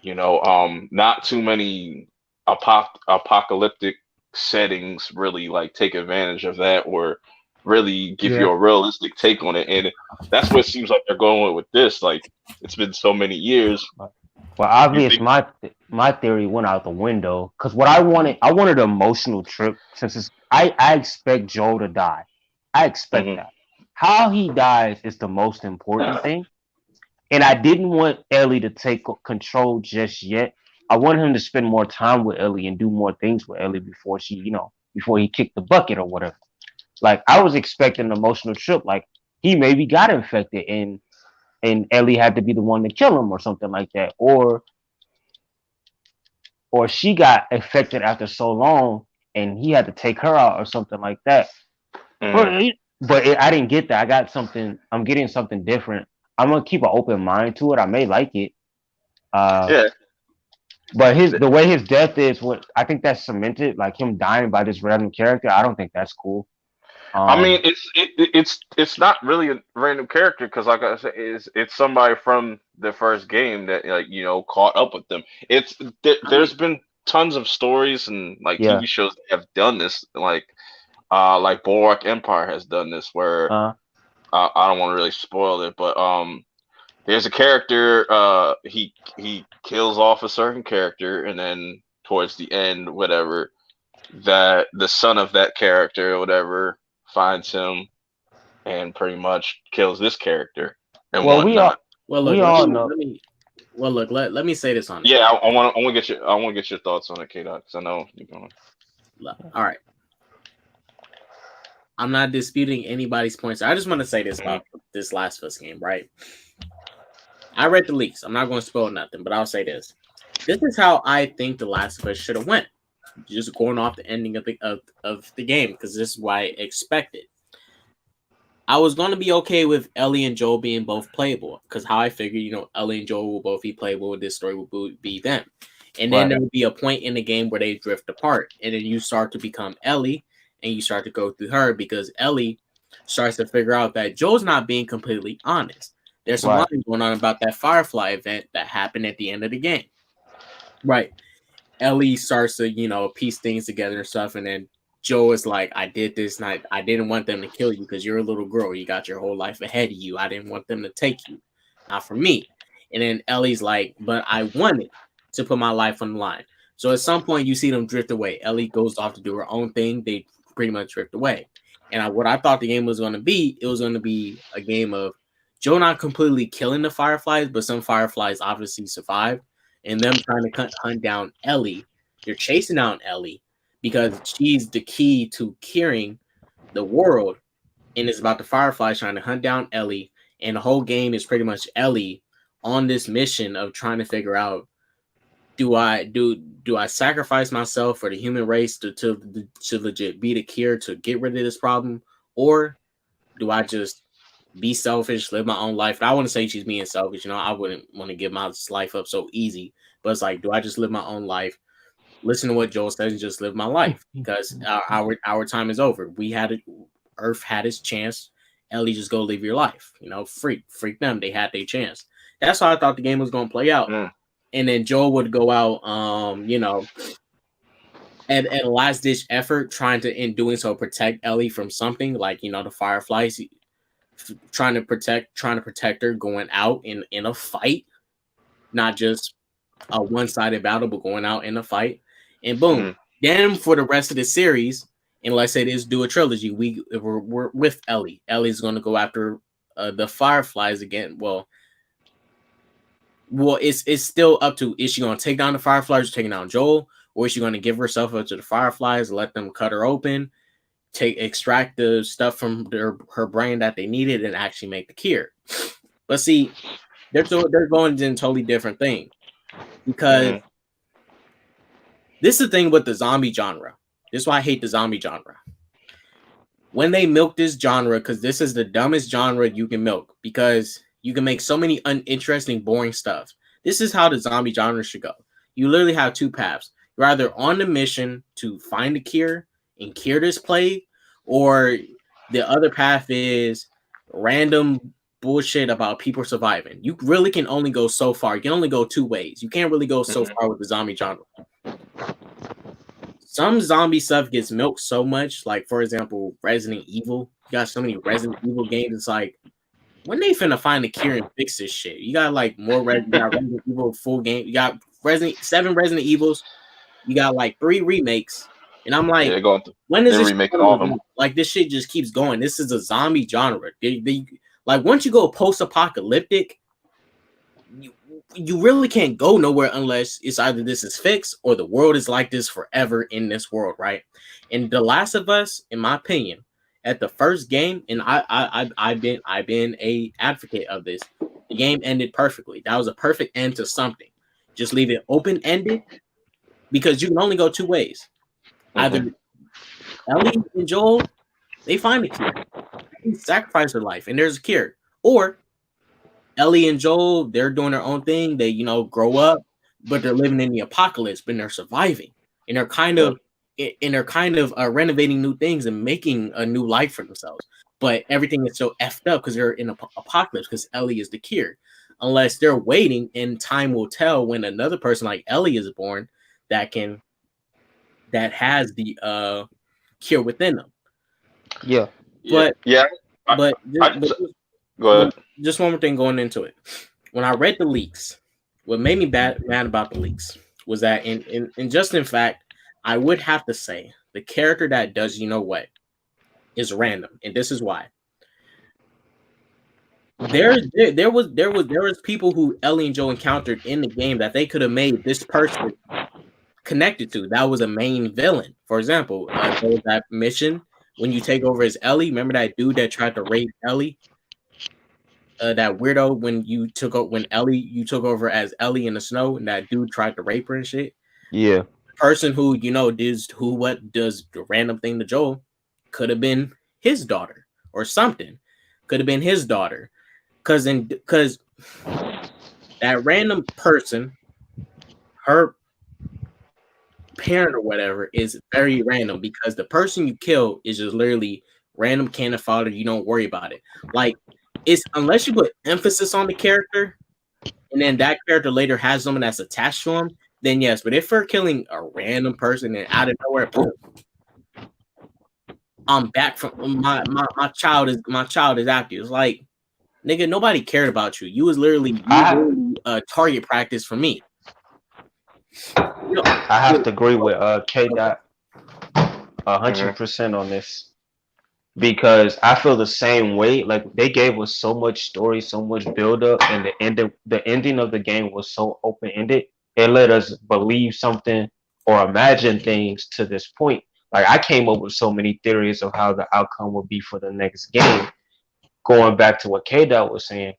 Speaker 2: not too many apocalyptic settings really like take advantage of that or really give you
Speaker 3: Yeah.
Speaker 2: a realistic take on it, and that's what it seems like they're going with this. Like it's been so many years.
Speaker 3: Well,
Speaker 2: You
Speaker 3: obvious,
Speaker 2: think?
Speaker 3: my theory went out the window because what I wanted an emotional trip since I expect Joel to die. I expect
Speaker 2: Hmm.
Speaker 3: that. How he dies is the most important thing, and I didn't want Ellie to take control just yet. I wanted him to spend more time with Ellie and do more things with Ellie before before he kicked the bucket or whatever. Like I was expecting an emotional trip, like he maybe got infected and Ellie had to be the one to kill him or something like that, or she got affected after so long and he had to take her out or something like that.
Speaker 2: Hmm.
Speaker 3: But I didn't get that. I got something. I'm getting something different. I'm gonna keep an open mind to it. I may like it. Uh,
Speaker 2: Yeah.
Speaker 3: but the way his death is, what I think that's cemented, like him dying by this random character. I don't think that's cool.
Speaker 2: I mean,
Speaker 3: Um,
Speaker 2: it's not really a random character because, like I said, it's somebody from the first game that like caught up with them.
Speaker 1: I
Speaker 2: There's
Speaker 1: mean,
Speaker 2: been tons of stories and like
Speaker 3: yeah.
Speaker 2: TV shows that have done this, like Boardwalk Empire has done this, where
Speaker 3: Uh,
Speaker 2: I don't want to really spoil it, but there's a character he kills off a certain character, and then towards the end, whatever, that the son of that character or whatever finds him and pretty much kills this character and
Speaker 3: well, we
Speaker 2: whatnot.
Speaker 3: all
Speaker 1: well, look,
Speaker 3: we
Speaker 1: let
Speaker 3: all
Speaker 1: me
Speaker 3: know.
Speaker 1: let me. Well, look, let me say this on it.
Speaker 2: Yeah, I want to get your thoughts on it, K Dot, because I know you're going.
Speaker 1: All right, I'm not disputing anybody's points. I just want to say this about this Last of Us game, right? I read the leaks. I'm not going to spoil nothing, but I'll say this. This is how I think the Last of Us should have went. Just going off the ending of the game, because this is what I expected. I was going to be okay with Ellie and Joel being both playable, because how I figured, Ellie and Joel will both be playable, and this story will be them. And then
Speaker 3: Right.
Speaker 1: there will be a point in the game where they drift apart, and then you start to become Ellie, and you start to go through her because Ellie starts to figure out that Joel's not being completely honest. There's some
Speaker 3: Right.
Speaker 1: lying going on about that Firefly event that happened at the end of the game. Right. Ellie starts to, piece things together and stuff, and then Joe is like, I did this, and I didn't want them to kill you because you're a little girl. You got your whole life ahead of you. I didn't want them to take you. Not for me. And then Ellie's like, but I wanted to put my life on the line. So at some point, you see them drift away. Ellie goes off to do her own thing. They pretty much drift away. And what I thought the game was going to be, it was going to be a game of Joe not completely killing the Fireflies, but some Fireflies obviously survived, and them trying to hunt down Ellie. You're chasing down Ellie because she's the key to curing the world, and it's about the Fireflies trying to hunt down Ellie. And the whole game is pretty much Ellie on this mission of trying to figure out, do I sacrifice myself for the human race to legit be the cure to get rid of this problem, or do I just be selfish, live my own life? And I wouldn't say she's being selfish. I wouldn't want to give my life up so easy. But it's like, do I just live my own life, listen to what Joel says, and just live my life? Because our time is over. Earth had its chance. Ellie, just go live your life. Freak them. They had their chance. That's how I thought the game was going to play out.
Speaker 2: Mm.
Speaker 1: And then Joel would go out, at a last ditch effort, trying to, in doing so, protect Ellie from something like the Fireflies, trying to protect her, going out in a fight, not just a one-sided battle, but going out in a fight. And boom.
Speaker 2: Mm.
Speaker 1: Then for the rest of the series, and let's say this do a trilogy, we're with Ellie. Ellie's going to go after the Fireflies again. Well, it's still up to, is she going to take down the Fireflies or taking down Joel, or is she going to give herself up to the Fireflies, let them cut her open, extract the stuff from her brain that they needed, and actually make the cure? But see, they're going in a totally different thing, because this is the thing with the zombie genre. This is why I hate the zombie genre. When they milk this genre, because this is the dumbest genre you can milk, because you can make so many uninteresting, boring stuff. This is how the zombie genre should go. You literally have two paths. You're either on the mission to find a cure and cure this plague, or the other path is random bullshit about people surviving. You really can only go so far. You can only go two ways. You can't really go so far with the zombie genre. Some zombie stuff gets milked so much, like for example, Resident Evil. You got so many Resident Evil games. It's like, when they finna find a cure and fix this shit? You got like more Resident Evil full game. You got 7 Resident Evils. You got like 3 remakes, and I'm like, when is this
Speaker 2: remaking all of them?
Speaker 1: Like this shit just keeps going. This is a zombie genre. Like once you go post-apocalyptic, you really can't go nowhere unless it's either this is fixed or the world is like this forever in this world, right? And The Last of Us, in my opinion, at the first game, and I've been a advocate of this. The game ended perfectly. That was a perfect end to something. Just leave it open-ended because you can only go two ways. Either Ellie and Joel, they find a cure, they sacrifice their life, and there's a cure, or Ellie and Joel, they're doing their own thing. They, grow up, but they're living in the apocalypse, but they're surviving, and they're kind of renovating new things and making a new life for themselves. But everything is so effed up because they're in an apocalypse because Ellie is the cure. Unless they're waiting, and time will tell when another person like Ellie is born that has the cure within them.
Speaker 3: Yeah.
Speaker 1: But
Speaker 2: go ahead.
Speaker 1: Just one more thing going into it. When I read the leaks, what made me mad about the leaks was that in fact, I would have to say the character that does what is random, and this is why. There was people who Ellie and Joe encountered in the game that they could have made this person connected to. That was a main villain. For example, there was that mission when you take over as Ellie. Remember that dude that tried to rape Ellie? That weirdo when you took over as Ellie in the snow, and that dude tried to rape her and shit.
Speaker 3: Yeah.
Speaker 1: The person who does the random thing to Joel could have been his daughter or something. Could have been his daughter, because that random person, her parent or whatever, is very random because the person you kill is just literally random cannon fodder. You don't worry about it. Like, it's unless you put emphasis on the character and then that character later has someone that's attached to him, then yes. But if we're killing a random person and out of nowhere, boom, I'm back from my child is after you. It's like, nigga, nobody cared about you. You was literally a target practice for me.
Speaker 3: I have to agree with K Dot 100% on this, because I feel the same way. Like, they gave us so much story, so much build up, and the ending of the game was so open ended. It let us believe something or imagine things to this point. Like, I came up with so many theories of how the outcome would be for the next game. Going back to what K Dot was saying,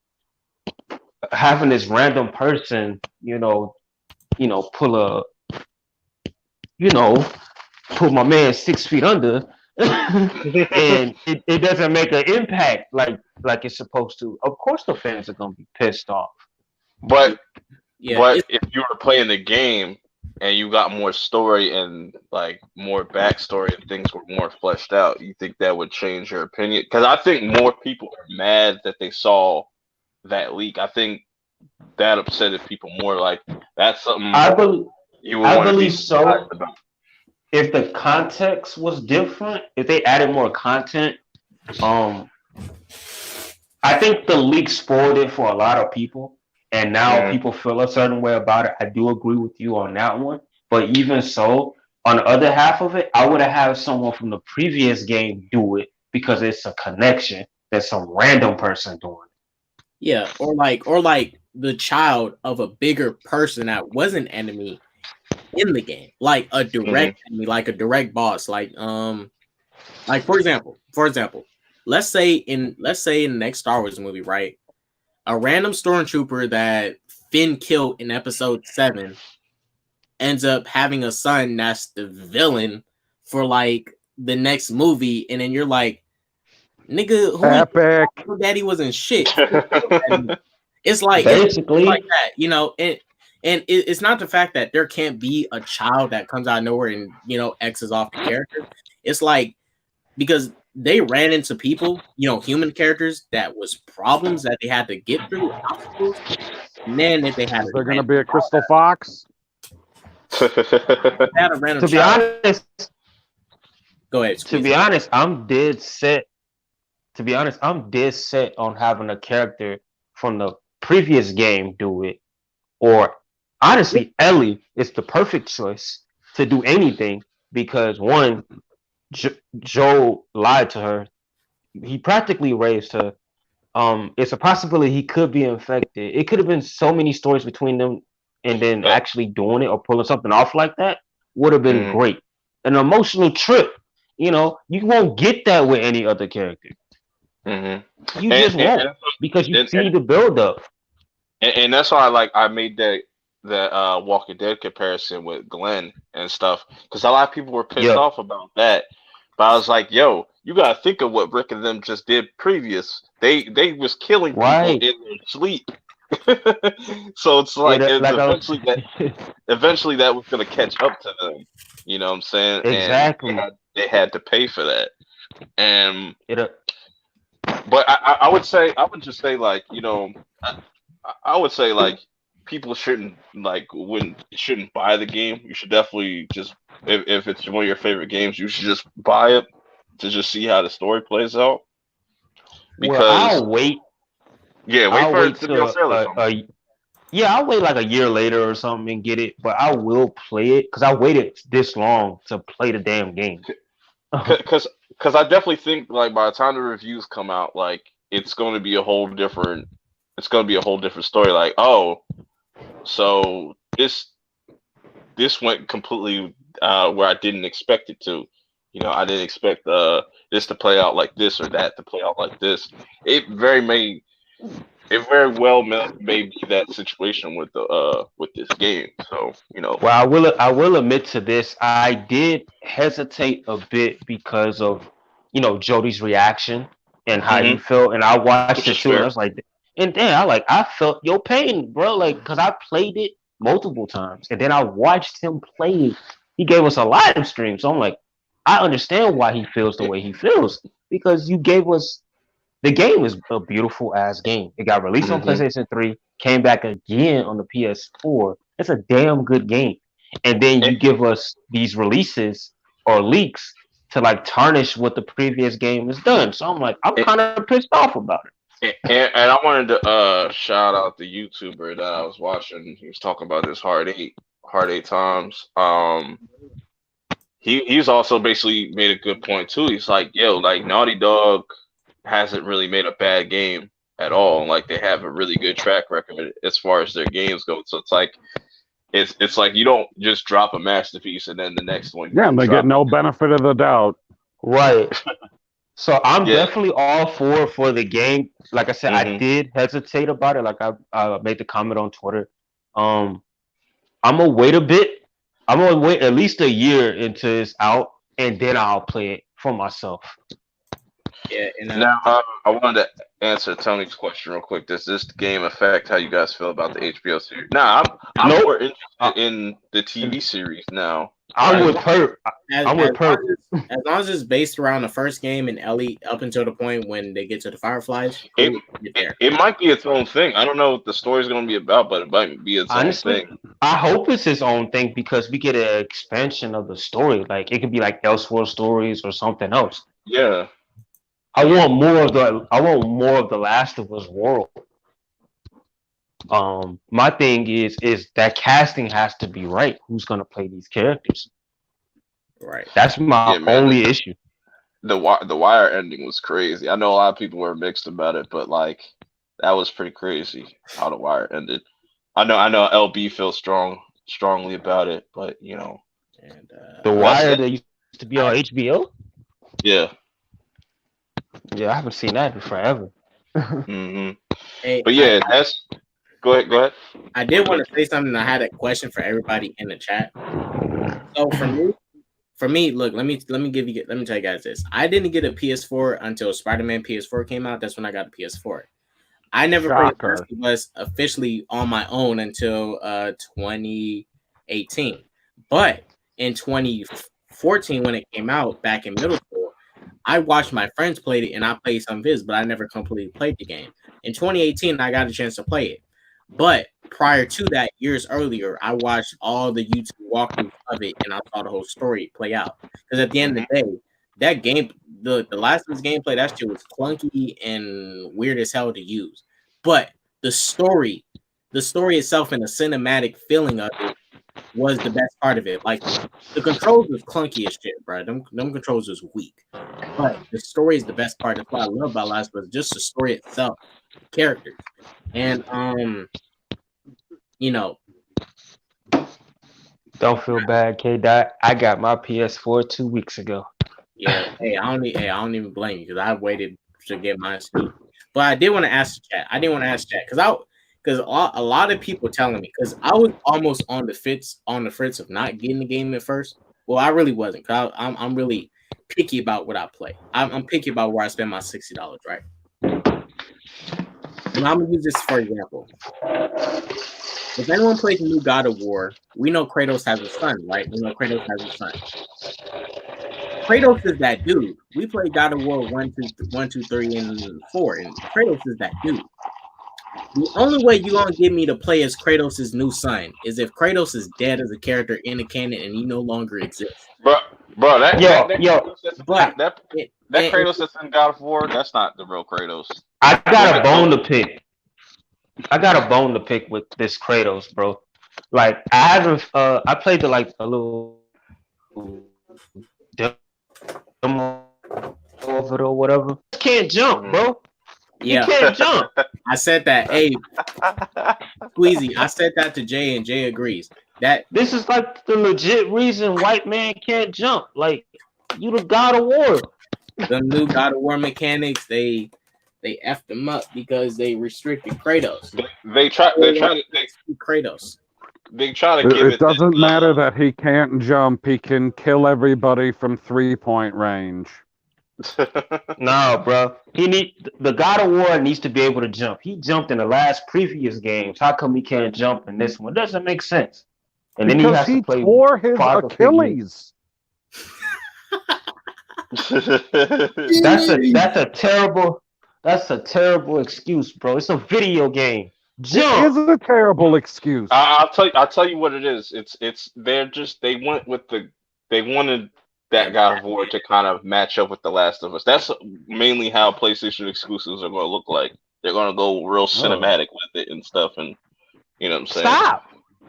Speaker 3: having this random person, put my man 6 feet under, and it doesn't make an impact like it's supposed to. Of course, the fans are gonna be pissed off.
Speaker 2: But if you were playing the game and you got more story and like more backstory and things were more fleshed out, you think that would change your opinion? Because I think more people are mad that they saw that leak. I think that upsetted people more. Like, that's something you would want to be
Speaker 3: so. About. If the context was different, if they added more content, I think the leak spoiled it for a lot of people, and now people feel a certain way about it. I do agree with you on that one, but even so, on the other half of it, I would have had someone from the previous game do it because it's a connection that some random person doing it.
Speaker 1: Yeah, or like the child of a bigger person that was an enemy in the game, like a direct enemy, like a direct boss, like for example, let's say in the next Star Wars movie, right, a random stormtrooper that Finn killed in episode 7 ends up having a son that's the villain for like the next movie, and then you're like, nigga, who daddy wasn't shit. It's like,
Speaker 3: basically
Speaker 1: it's like that, And it's not the fact that there can't be a child that comes out of nowhere and X's off the character. It's like because they ran into people, human characters that was problems that they had to get through, obstacles, and then if they had
Speaker 4: Is there going to be a Crystal Fox?
Speaker 1: Had a random
Speaker 3: To be honest,
Speaker 1: go ahead.
Speaker 3: To be honest, I'm dead set. To be honest, I'm dead set on having a character from the previous game do it. Or honestly, Ellie is the perfect choice to do anything because one, Joe lied to her. He practically raised her. It's a possibility he could be infected. It could have been so many stories between them, and then actually doing it or pulling something off like that would have been great. An emotional trip. You won't get that with any other character. You just won't because you see the build up.
Speaker 2: And that's why I made that Walking Dead comparison with Glenn and stuff because a lot of people were pissed off about that. But I was like, yo, you gotta think of what Rick and them just did previous. They was killing people in their sleep. So it's like, eventually that was gonna catch up to them. You know what I'm saying?
Speaker 3: Exactly.
Speaker 2: And they had to pay for that. And but I would just say I would say people shouldn't shouldn't buy the game. You should definitely just if it's one of your favorite games, you should just buy it to just see how the story plays out. Because
Speaker 3: I'll wait.
Speaker 2: Yeah,
Speaker 3: I'll wait like a year later or something and get it. But I will play it because I waited this long to play the damn game.
Speaker 2: Because I definitely think by the time the reviews come out, it's going to be a whole different story. So this went completely where I didn't expect it to. I didn't expect this to play out like this or that to play out like this. It very well may be that situation with this game. So
Speaker 3: Well, I will admit to this. I did hesitate a bit because of Jody's reaction and how he felt, and I watched it too, and I was like, and then I felt your pain, bro, because I played it multiple times, and then I watched him play it. He gave us a live stream, so I'm like, I understand why he feels the way he feels because you gave us. The game is a beautiful ass game. It got released on PlayStation 3, came back again on the PS4. It's a damn good game. And then you give us these releases or leaks to tarnish what the previous game has done. So I'm like, I'm kind of pissed off about it.
Speaker 2: And I wanted to shout out the YouTuber that I was watching. He was talking about this Hard 8 Times. He's also basically made a good point too. He's like, yo, Naughty Dog hasn't really made a bad game at all. They have a really good track record as far as their games go. So it's like you don't just drop a masterpiece and then the next one.
Speaker 4: Yeah, and they get no benefit of the doubt.
Speaker 3: Right. So I'm definitely all for the game. Like I said, I did hesitate about it. I made the comment on Twitter. I'm gonna wait a bit. I'm gonna wait at least a year until it's out, and then I'll play it for myself.
Speaker 1: Yeah, and
Speaker 2: now I wanted to answer Tony's question real quick. Does this game affect how you guys feel about the HBO series? Nah, I'm more interested in the TV series now.
Speaker 3: I'm with Purp.
Speaker 1: I'm with Purp. As long as it's based around the first game and Ellie up until the point when they get to the Fireflies,
Speaker 2: it might be its own thing. I don't know what the story's going to be about, but it might be its own thing.
Speaker 3: I hope it's its own thing because we get an expansion of the story. It could be Elseworld stories or something else.
Speaker 2: Yeah.
Speaker 3: I want more of the Last of Us world. My thing is that casting has to be right. Who's gonna play these characters?
Speaker 1: Right.
Speaker 3: That's my only issue.
Speaker 2: The Wire ending was crazy. I know a lot of people were mixed about it, but that was pretty crazy how the Wire ended. I know LB feels strongly about it, but
Speaker 1: And
Speaker 3: the Wire that used to be on HBO.
Speaker 2: Yeah.
Speaker 3: Yeah, I haven't seen that in forever.
Speaker 1: Hey,
Speaker 2: but yeah, Go ahead.
Speaker 1: I did want to say something. I had a question for everybody in the chat. So for me, look, let me tell you guys this. I didn't get a PS4 until Spider-Man PS4 came out. That's when I got a PS4. I never played
Speaker 4: Shocker.
Speaker 1: Last of Us officially on my own until 2018. But in 2014, when it came out back in middle school, I watched my friends play it and I played some of his, but I never completely played the game. In 2018, I got a chance to play it. But prior to that, years earlier, I watched all the YouTube walkthroughs of it and I saw the whole story play out. Because at the end of the day, that game, the Last of Us gameplay, that shit was clunky and weird as hell to use. But the story itself and the cinematic feeling of it was the best part of it. Like the controls was clunky as shit, bro. Them controls was weak. But the story is the best part. That's what I love about Last of Us, just the story itself, the characters. And you know,
Speaker 3: Don't feel bad, K Dot. I got my PS4 2 weeks ago.
Speaker 1: yeah, hey, I don't even blame you because I waited to get mine too. But I did want to ask the chat. I didn't want to ask chat because a lot of people telling me because I was almost on the fence of not getting the game at first. Well, I really wasn't because I'm really picky about what I play. I'm picky about where I spend my $60, right? And I'm gonna use this for example. If anyone plays the new God of War, we know Kratos has a son, right? We know Kratos has a son. Kratos is that dude. We play God of War 1, 2, 3, and 4, and Kratos is that dude. The only way you're gonna get me to play as Kratos' new son is if Kratos is dead as a character in the canon and he no longer exists.
Speaker 2: Bro, that Kratos that's in God of War, that's not the real Kratos.
Speaker 3: I got a bone to pick. I got a bone to pick with this Kratos, bro. Like I haven't I played the like a little demo of it or whatever. Can't jump, bro.
Speaker 1: Yeah.
Speaker 3: You can't jump.
Speaker 1: I said that. Hey, Squeezy, I said that to Jay and Jay agrees. That
Speaker 3: this is like the legit reason white man can't jump. Like you the God of War.
Speaker 1: The new God of War mechanics, they effed them up because they restricted Kratos.
Speaker 2: They try to
Speaker 1: Kratos.
Speaker 2: They try to give it.
Speaker 4: It doesn't matter that he can't jump; he can kill everybody from 3-point range.
Speaker 3: No, bro. The God of War needs to be able to jump. He jumped in the last previous games. How come he can't jump in this one? It doesn't make sense. And then
Speaker 4: because he tore his Achilles.
Speaker 3: That's a terrible excuse, bro. It's a video game. Jump.
Speaker 4: It is a terrible excuse.
Speaker 2: I'll tell you what it is. They wanted that God of War to kind of match up with The Last of Us. That's mainly how PlayStation exclusives are going to look like. They're going to go real cinematic with it and stuff, and you know what I'm saying.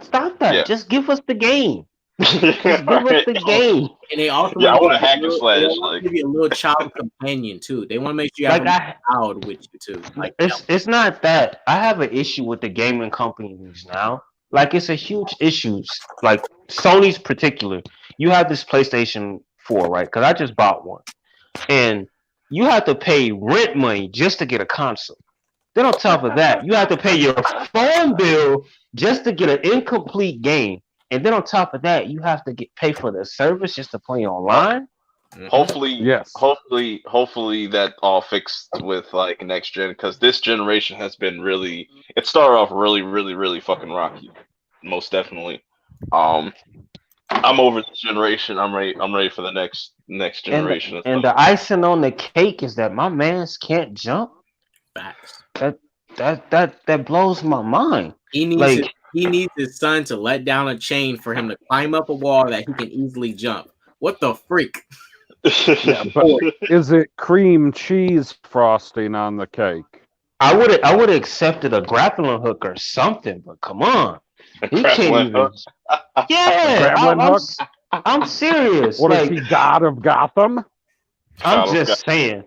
Speaker 3: Stop that. Yeah. Just give us the game. Just give us the game.
Speaker 1: And they also
Speaker 2: I want to hack and slash. Like,
Speaker 1: give you a little child companion too. They want to make sure you have a child with you too. Like
Speaker 3: it's not that. I have an issue with the gaming companies now. Like it's a huge issue. Like Sony's particular. You have this PlayStation 4, right? Because I just bought one, and you have to pay rent money just to get a console. Then on top of that, you have to pay your phone bill just to get an incomplete game. And then on top of that, you have to pay for the service just to play online.
Speaker 2: Hopefully,
Speaker 4: yes.
Speaker 2: Hopefully that all fixed with like next gen, because this generation has been really. It started off really fucking rocky, most definitely. I'm over this generation. I'm ready for the next generation.
Speaker 3: And the icing on the cake is that my mans can't jump.
Speaker 1: Facts.
Speaker 3: That blows my mind.
Speaker 1: He needs his son to let down a chain for him to climb up a wall that he can easily jump. What the freak?
Speaker 4: Yeah, but is it cream cheese frosting on the cake?
Speaker 3: I would have accepted a grappling hook or something, but come on. He can't even. Yeah, I'm serious.
Speaker 4: What is he, God of Gotham?
Speaker 3: I'm just saying.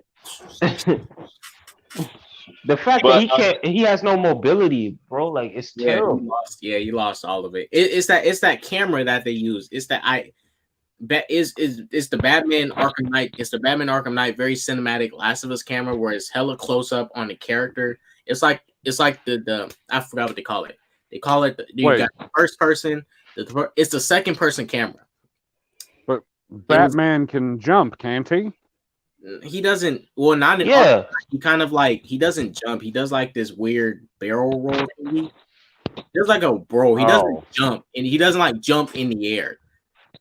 Speaker 3: The fact that he has no mobility, bro, like it's terrible.
Speaker 1: You lost all of it. It's that camera that they use. It's the Batman Arkham Knight. It's the Batman Arkham Knight, very cinematic Last of Us camera where it's hella close up on the character. It's like the I forgot what they call it. They call it you got the first person. It's the second person camera.
Speaker 4: But Batman can jump, can't he?
Speaker 1: He doesn't. Well, not in.
Speaker 3: Yeah.
Speaker 1: He kind of like he doesn't jump. He does like this weird barrel roll thingy. There's like a bro. He doesn't jump, and he doesn't like jump in the air.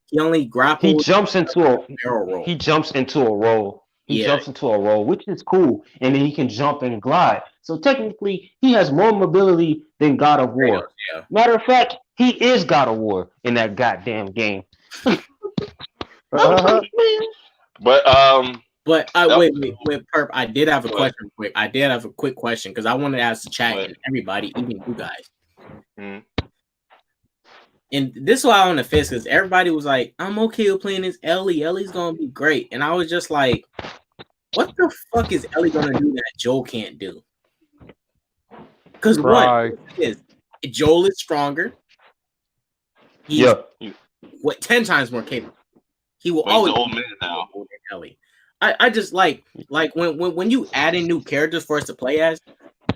Speaker 1: He only grapples.
Speaker 3: He jumps into a
Speaker 1: barrel roll.
Speaker 3: He jumps into a roll. He jumps into a roll, which is cool, and then he can jump and glide. So technically, he has more mobility than God of War.
Speaker 1: Yeah.
Speaker 3: Matter of fact, he is God of War in that goddamn game.
Speaker 2: But
Speaker 1: wait, Purp. I did have a question. Quick, I did have a quick question because I wanted to ask the chat and everybody, even you guys.
Speaker 2: Mm-hmm.
Speaker 1: And this is why I want to fix because everybody was like, "I'm okay with playing this Ellie. Ellie's gonna be great," and I was just like, "What the fuck is Ellie gonna do that Joel can't do?" Because one is Joel is stronger. He's 10 times more capable. He will always
Speaker 2: be old man now.
Speaker 1: Ellie. I just like when you add in new characters for us to play as,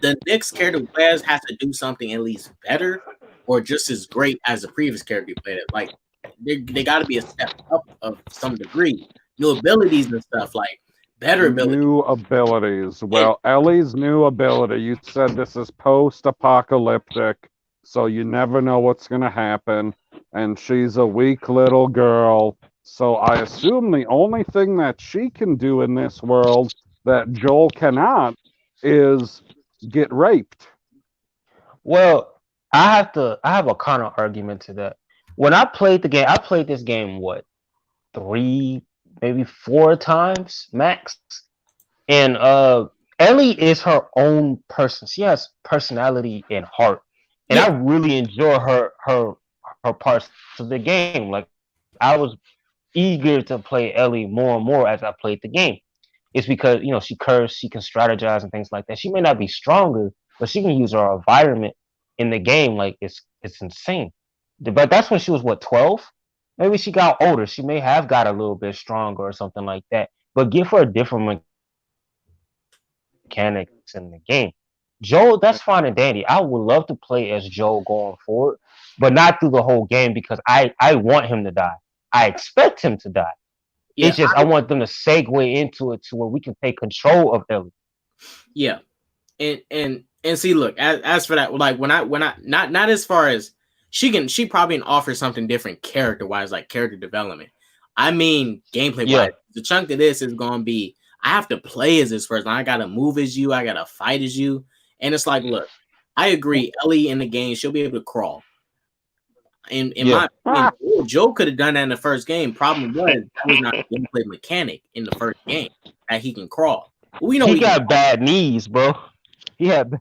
Speaker 1: the next character we play as has to do something at least better or just as great as the previous character you played as. Like they got to be a step up of some degree, new abilities and stuff like better abilities.
Speaker 4: New abilities. Well, Ellie's new ability. You said this is post-apocalyptic, so you never know what's gonna happen, and she's a weak little girl. So I assume the only thing that she can do in this world that Joel cannot is get raped.
Speaker 3: Well, I have a counter argument to that. When I played the game, I played this game 3, maybe 4 times max. And Ellie is her own person. She has personality and heart. And I really enjoy her parts of the game. Like I was eager to play Ellie more and more as I played the game. It's because she curves, she can strategize and things like that. She may not be stronger, but she can use her environment in the game. Like it's insane. But that's when she was 12. Maybe she got older. She may have got a little bit stronger or something like that. But give her a different mechanics in the game. Joel, that's fine and dandy. I would love to play as Joel going forward, but not through the whole game because I want him to die. I expect him to die. Yeah, it's just I want them to segue into it to where we can take control of Ellie.
Speaker 1: Yeah, and see, look, as for that, like when I not as far as she probably can offer something different character wise, like character development. I mean, gameplay wise, the chunk of this is gonna be I have to play as this person. I gotta move as you. I gotta fight as you. And it's like, look, I agree. Ellie in the game, she'll be able to crawl. In my opinion, Joe could have done that in the first game. Problem was that was not a gameplay mechanic in the first game that he can crawl. We know
Speaker 3: he got bad knees, bro. He had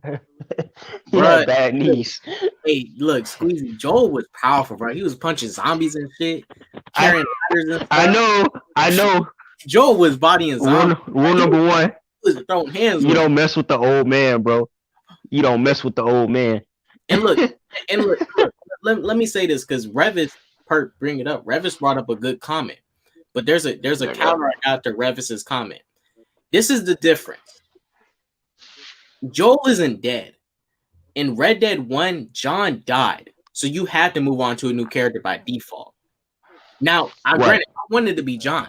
Speaker 3: bad knees.
Speaker 1: Hey, look, Squeezy, Joel was powerful, bro. He was punching zombies and shit, carrying ladders and stuff.
Speaker 3: I know.
Speaker 1: Joel was bodying zombies.
Speaker 3: Rule number 1.
Speaker 1: He was throwing hands.
Speaker 3: You don't mess with the old man, bro. You don't mess with the old man.
Speaker 1: And look, let me say this because Revis bring it up. Revis brought up a good comment, but there's a counter after Revis's comment. This is the difference. Joel isn't dead. In Red Dead 1, John died, so you had to move on to a new character by default. Now, granted, I wanted to be John,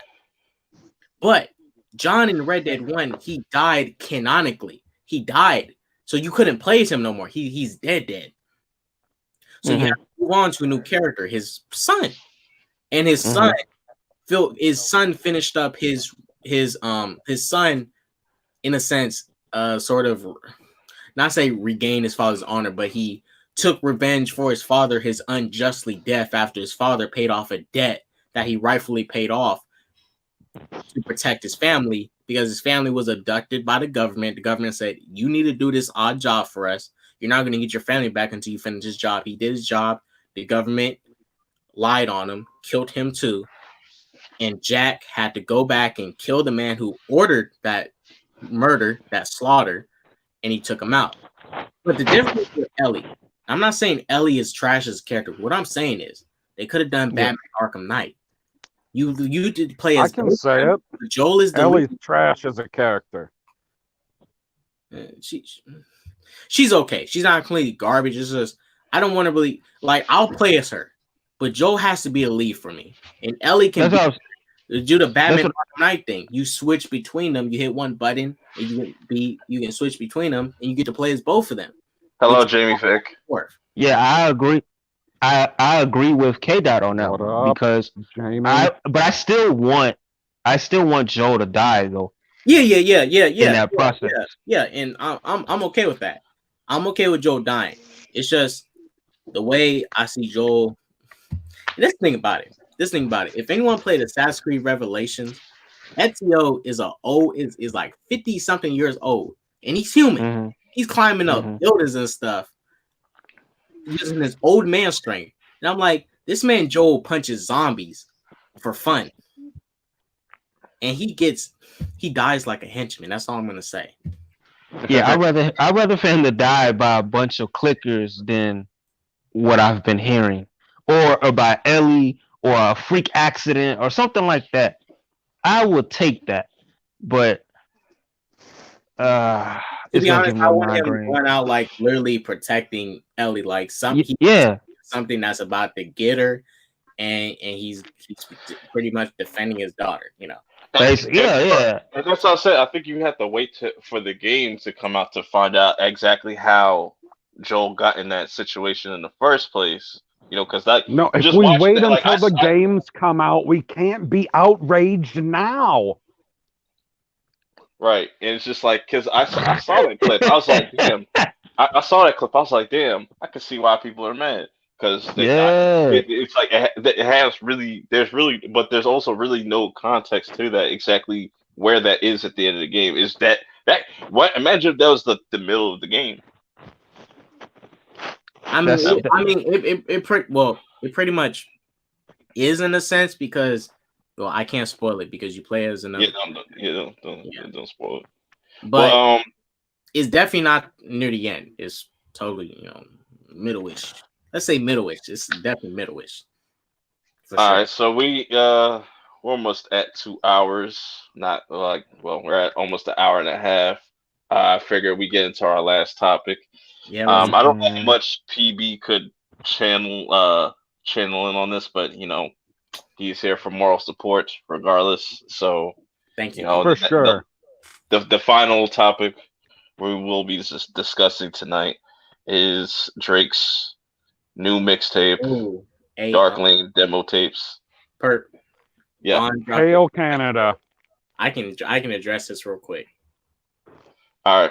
Speaker 1: but John in Red Dead 1, he died canonically. He died, so you couldn't play as him no more. He's dead. So you have to move on to a new character, his son, and his son finished up his son, in a sense, sort of not say regain his father's honor, but he took revenge for his father, his unjustly death after his father paid off a debt that he rightfully paid off to protect his family because his family was abducted by the government. The government said, you need to do this odd job for us. You're not going to get your family back until you finish his job. He did his job. The government lied on him, killed him too. And Jack had to go back and kill the man who ordered that murder, that slaughter, and he took him out. But the difference with Ellie, I'm not saying Ellie is trash as a character. What I'm saying is they could have done Batman Arkham Knight. You did play as
Speaker 4: I can say it.
Speaker 1: Joel is the
Speaker 4: Ellie's trash as a character.
Speaker 1: She's okay. She's not completely garbage. It's just I don't want to really like. I'll play as her, but Joel has to be a lead for me, and Ellie can. Do the Batman Arkham Knight thing. You switch between them. You hit one button, and you can switch between them, and you get to play as both of them.
Speaker 2: Hello, Jamie Vick.
Speaker 3: Yeah, I agree. I agree with K Dot on that one because but I still want Joel to die though.
Speaker 1: Yeah.
Speaker 3: In that process.
Speaker 1: Yeah, and I'm okay with that. I'm okay with Joel dying. It's just the way I see Joel. This thing about it. If anyone played Assassin's Creed Revelations, Ezio is like 50 something years old, and he's human.
Speaker 3: Mm-hmm.
Speaker 1: He's climbing up buildings and stuff, using his old man strength. And I'm like, this man Joel punches zombies for fun, and he dies like a henchman. That's all I'm gonna say.
Speaker 3: Yeah, I'd rather for him to die by a bunch of clickers than what I've been hearing, or by Ellie, or a freak accident, or something like that. I would take that, but
Speaker 1: to be honest, I want him to run out like literally protecting Ellie, like something that's about to get her, and he's pretty much defending his daughter, you know.
Speaker 3: Yeah.
Speaker 2: And that's what I said. I think you have to wait for the game to come out to find out exactly how Joel got in that situation in the first place. You know, because that.
Speaker 4: No, if we wait until the games come out, we can't be outraged now.
Speaker 2: Right, and it's just like because I saw that clip, I was like, damn. I saw that clip, I was like, damn. I can see why people are mad because it's like it has really. But there's also really no context to that exactly where that is at the end of the game. Is that what? Imagine if that was the middle of the game.
Speaker 1: It pretty much is in a sense because, well, I can't spoil it because you play as another.
Speaker 2: Don't spoil it.
Speaker 1: But it's definitely not near the end. It's totally, middle-ish. Let's say middle-ish. It's definitely middle-ish.
Speaker 2: All right, so we're almost at 2 hours. We're at almost an hour and a half. I figure we get into our last topic.
Speaker 1: Yeah,
Speaker 2: I don't know how much PB could channel in on this, but he's here for moral support regardless. So
Speaker 1: thank you.
Speaker 4: For sure.
Speaker 2: The final topic we will be discussing tonight is Drake's new mixtape, Darkling demo tapes.
Speaker 1: Purp.
Speaker 2: Yeah.
Speaker 4: Hail Canada.
Speaker 1: I can address this real quick.
Speaker 2: All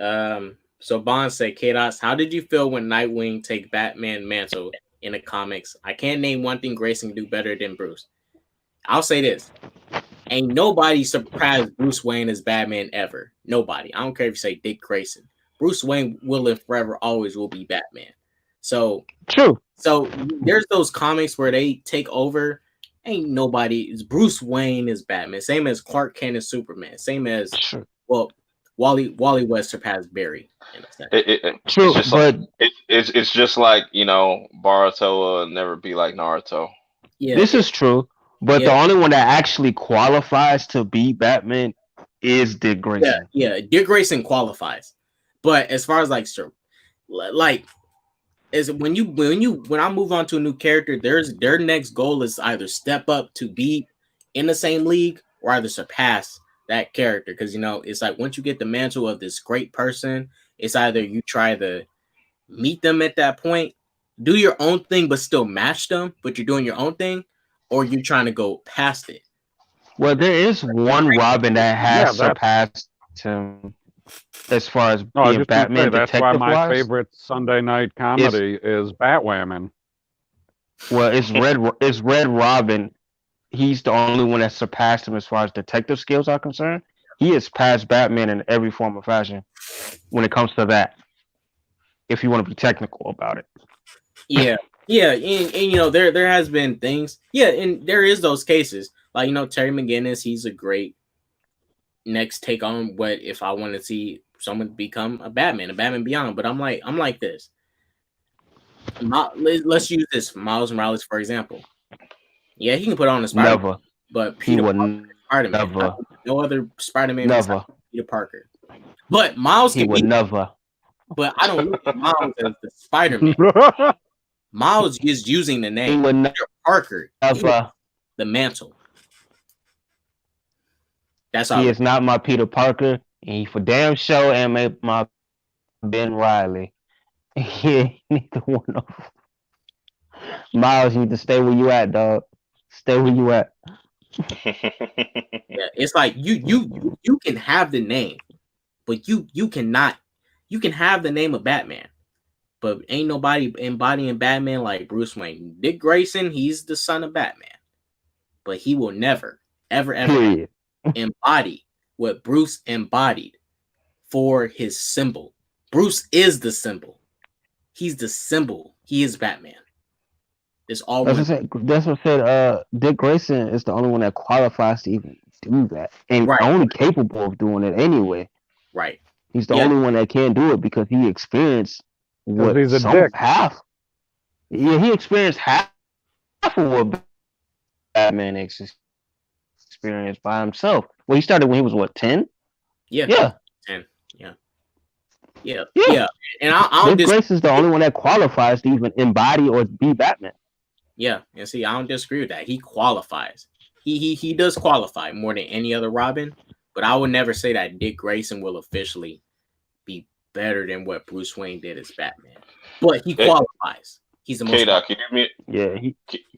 Speaker 2: right.
Speaker 1: So Bond said, K-Dots, how did you feel when Nightwing take Batman mantle in the comics? I can't name one thing Grayson can do better than Bruce. I'll say this. Ain't nobody surprised Bruce Wayne as Batman ever. Nobody. I don't care if you say Dick Grayson. Bruce Wayne will and forever always will be Batman. So
Speaker 3: true.
Speaker 1: So there's those comics where they take over. Ain't nobody. It's Bruce Wayne is Batman. Same as Clark Kent is Superman. Same as Wally West surpassed Barry.
Speaker 2: True, it's just like Boruto will never be like Naruto.
Speaker 3: Yeah, this is true, but the only one that actually qualifies to be Batman is Dick Grayson.
Speaker 1: Yeah, Dick Grayson qualifies, but as far as when I move on to a new character, their next goal is either step up to be in the same league or either surpass that character, because it's like once you get the mantle of this great person, it's either you try to meet them at that point, do your own thing but still match them, but you're doing your own thing, or you're trying to go past it.
Speaker 3: Well, there is one Robin that has surpassed him as far as being Batman.
Speaker 4: That's why my favorite Sunday night comedy is Batwoman.
Speaker 3: Well, it's Red Robin. He's the only one that surpassed him as far as detective skills are concerned. He has passed Batman in every form of fashion when it comes to that. If you want to be technical about it.
Speaker 1: Yeah, and there has been things. Yeah, and there is those cases. Like, Terry McGinnis, he's a great next take on what if I want to see someone become a Batman Beyond. But I'm like this. Let's use this Miles Morales, for example. Yeah, he can put on a Spider-Man, but Peter Parker, Spider-Man. No other Spider-Man besides Peter Parker. But Miles can be
Speaker 3: never.
Speaker 1: But I don't look at Miles as the Spider-Man. Miles is using the name Peter Parker, the mantle. That's all.
Speaker 3: He is not my Peter Parker, and he for damn sure ain't my Ben Riley. He ain't neither one of them. Miles, you need to stay where you at, dog. Stay where you at.
Speaker 1: Yeah, it's like you can have the name, but you cannot. You can have the name of Batman, but ain't nobody embodying Batman like Bruce Wayne. Dick Grayson, he's the son of Batman, but he will never, ever, ever embody what Bruce embodied for his symbol. Bruce is the symbol. He's the symbol. He is Batman. It's all.
Speaker 3: That's what I said. Dick Grayson is the only one that qualifies to even do that, and only capable of doing it anyway.
Speaker 1: Right.
Speaker 3: He's the only one that can do it because he experienced what half. Yeah, he experienced half of what Batman experienced by himself. Well, he started when he was what, 10?
Speaker 1: Yeah. 10. Yeah. And I
Speaker 3: Dick Grayson's the only one that qualifies to even embody or be Batman.
Speaker 1: Yeah, and see, I don't disagree with that. He qualifies. He does qualify more than any other Robin, but I would never say that Dick Grayson will officially be better than what Bruce Wayne did as Batman. But he qualifies. He's the most.
Speaker 2: K-Dot, can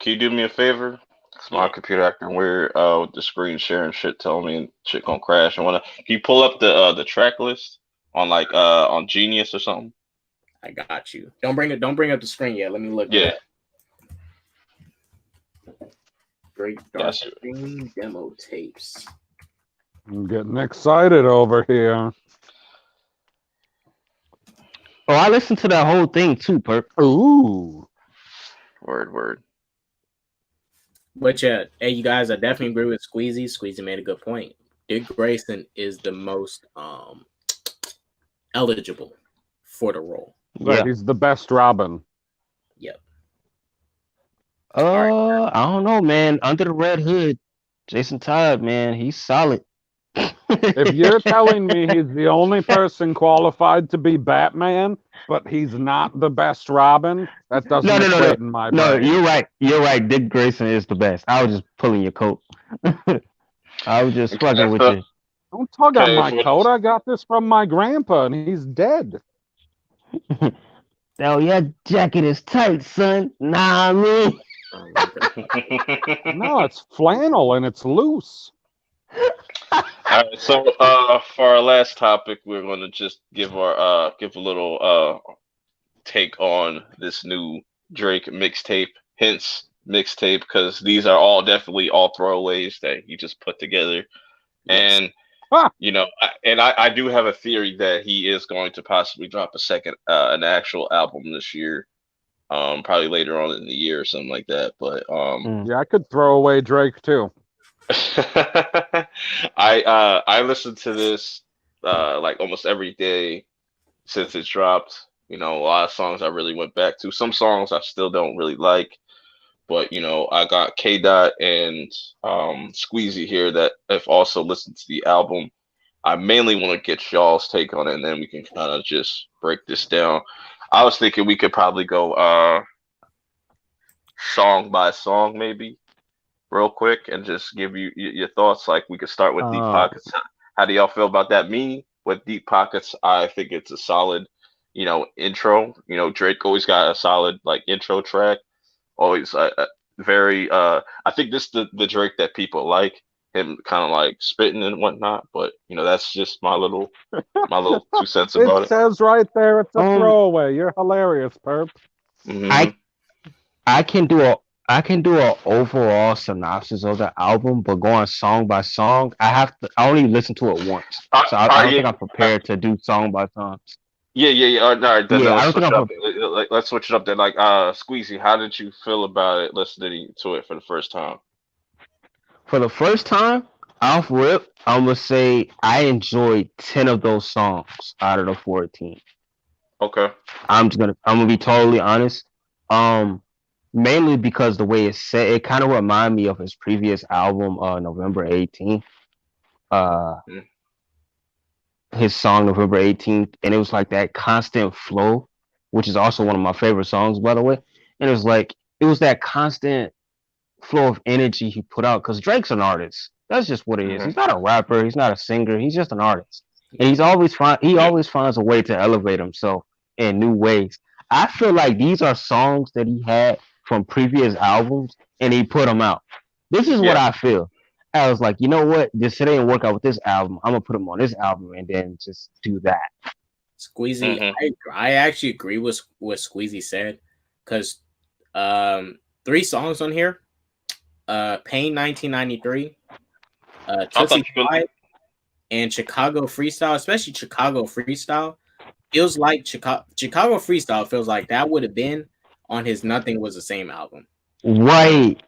Speaker 2: you do me a favor? Cause my computer acting weird with the screen sharing shit, telling me shit gonna crash. Can you pull up the track list on on Genius or something?
Speaker 1: I got you. Don't bring up the screen yet. Let me look.
Speaker 2: Yeah.
Speaker 1: Great Dark Screen demo tapes.
Speaker 4: I'm getting excited over here.
Speaker 3: Oh, I listened to that whole thing too, Purp.
Speaker 4: Ooh.
Speaker 2: Word.
Speaker 1: But yeah, hey, you guys, I definitely agree with Squeezy. Squeezy made a good point. Dick Grayson is the most eligible for the role.
Speaker 4: Yeah, he's the best Robin.
Speaker 1: Yep.
Speaker 3: I don't know, man. Under the Red Hood, Jason Todd, man, he's solid.
Speaker 4: If you're telling me he's the only person qualified to be Batman, but he's not the best Robin, that doesn't equate in my brain.
Speaker 3: No, you're right. You're right. Dick Grayson is the best. I was just pulling your coat. I was just fucking with you.
Speaker 4: Don't tug on my coat. I got this from my grandpa, and he's dead.
Speaker 3: Oh, your jacket is tight, son. Nah, I mean.
Speaker 4: No, it's flannel and it's loose.
Speaker 2: All right, so for our last topic, we're going to just give a little take on this new Drake mixtape, hence mixtape, because these are all definitely all throwaways that he just put together, and I do have a theory that he is going to possibly drop an actual album this year. Probably later on in the year or something like that. But
Speaker 4: yeah, I could throw away Drake too.
Speaker 2: I listened to this like almost every day since it dropped. A lot of songs I really went back to. Some songs I still don't really like, but I got K-Dot and Squeezy here that have also listened to the album. I mainly want to get y'all's take on it, and then we can kind of just break this down. I was thinking we could probably go song by song, maybe, real quick, and just give you your thoughts. Like, we could start with Deep Pockets. How do y'all feel about that? Me, with Deep Pockets, I think it's a solid, intro. Drake always got a solid, intro track. Always very, I think this is the Drake that people like. Him kind of spitting and whatnot, but that's just my little 2 cents about it.
Speaker 4: It says right there it's a throwaway. You're hilarious, Purp.
Speaker 3: Mm-hmm. I can do a overall synopsis of the album, but going song by song, I only listen to it once, so I don't think I'm prepared to do song by song.
Speaker 2: Yeah. All right, then let's switch it up. Then, Squeezy, how did you feel about it listening to it for the first time?
Speaker 3: For the first time, off rip, I'm gonna say I enjoyed 10 of those songs out of the 14.
Speaker 2: Okay.
Speaker 3: I'm gonna be totally honest. Mainly because the way it's set, it kind of reminded me of his previous album, November 18th. His song November 18th, and it was like that constant flow, which is also one of my favorite songs, by the way. And it was that constant flow of energy he put out, because Drake's an artist. That's just what it is.
Speaker 2: Mm-hmm.
Speaker 3: He's not a rapper. He's not a singer. He's just an artist, and he always finds a way to elevate himself in new ways. I feel like these are songs that he had from previous albums, and he put them out. This is what
Speaker 2: Yeah.
Speaker 3: I feel. I was like, you know what? This shit didn't work out with this album. I'm gonna put him on this album, and then just do that.
Speaker 1: Squeezy, I actually agree with what Squeezy said, because 3 songs on here, Pain 1993, Tootsie Slide, and Chicago Freestyle, especially Chicago Freestyle, feels like Chicago Freestyle feels like that would have been on his Nothing Was the Same album.
Speaker 3: Right.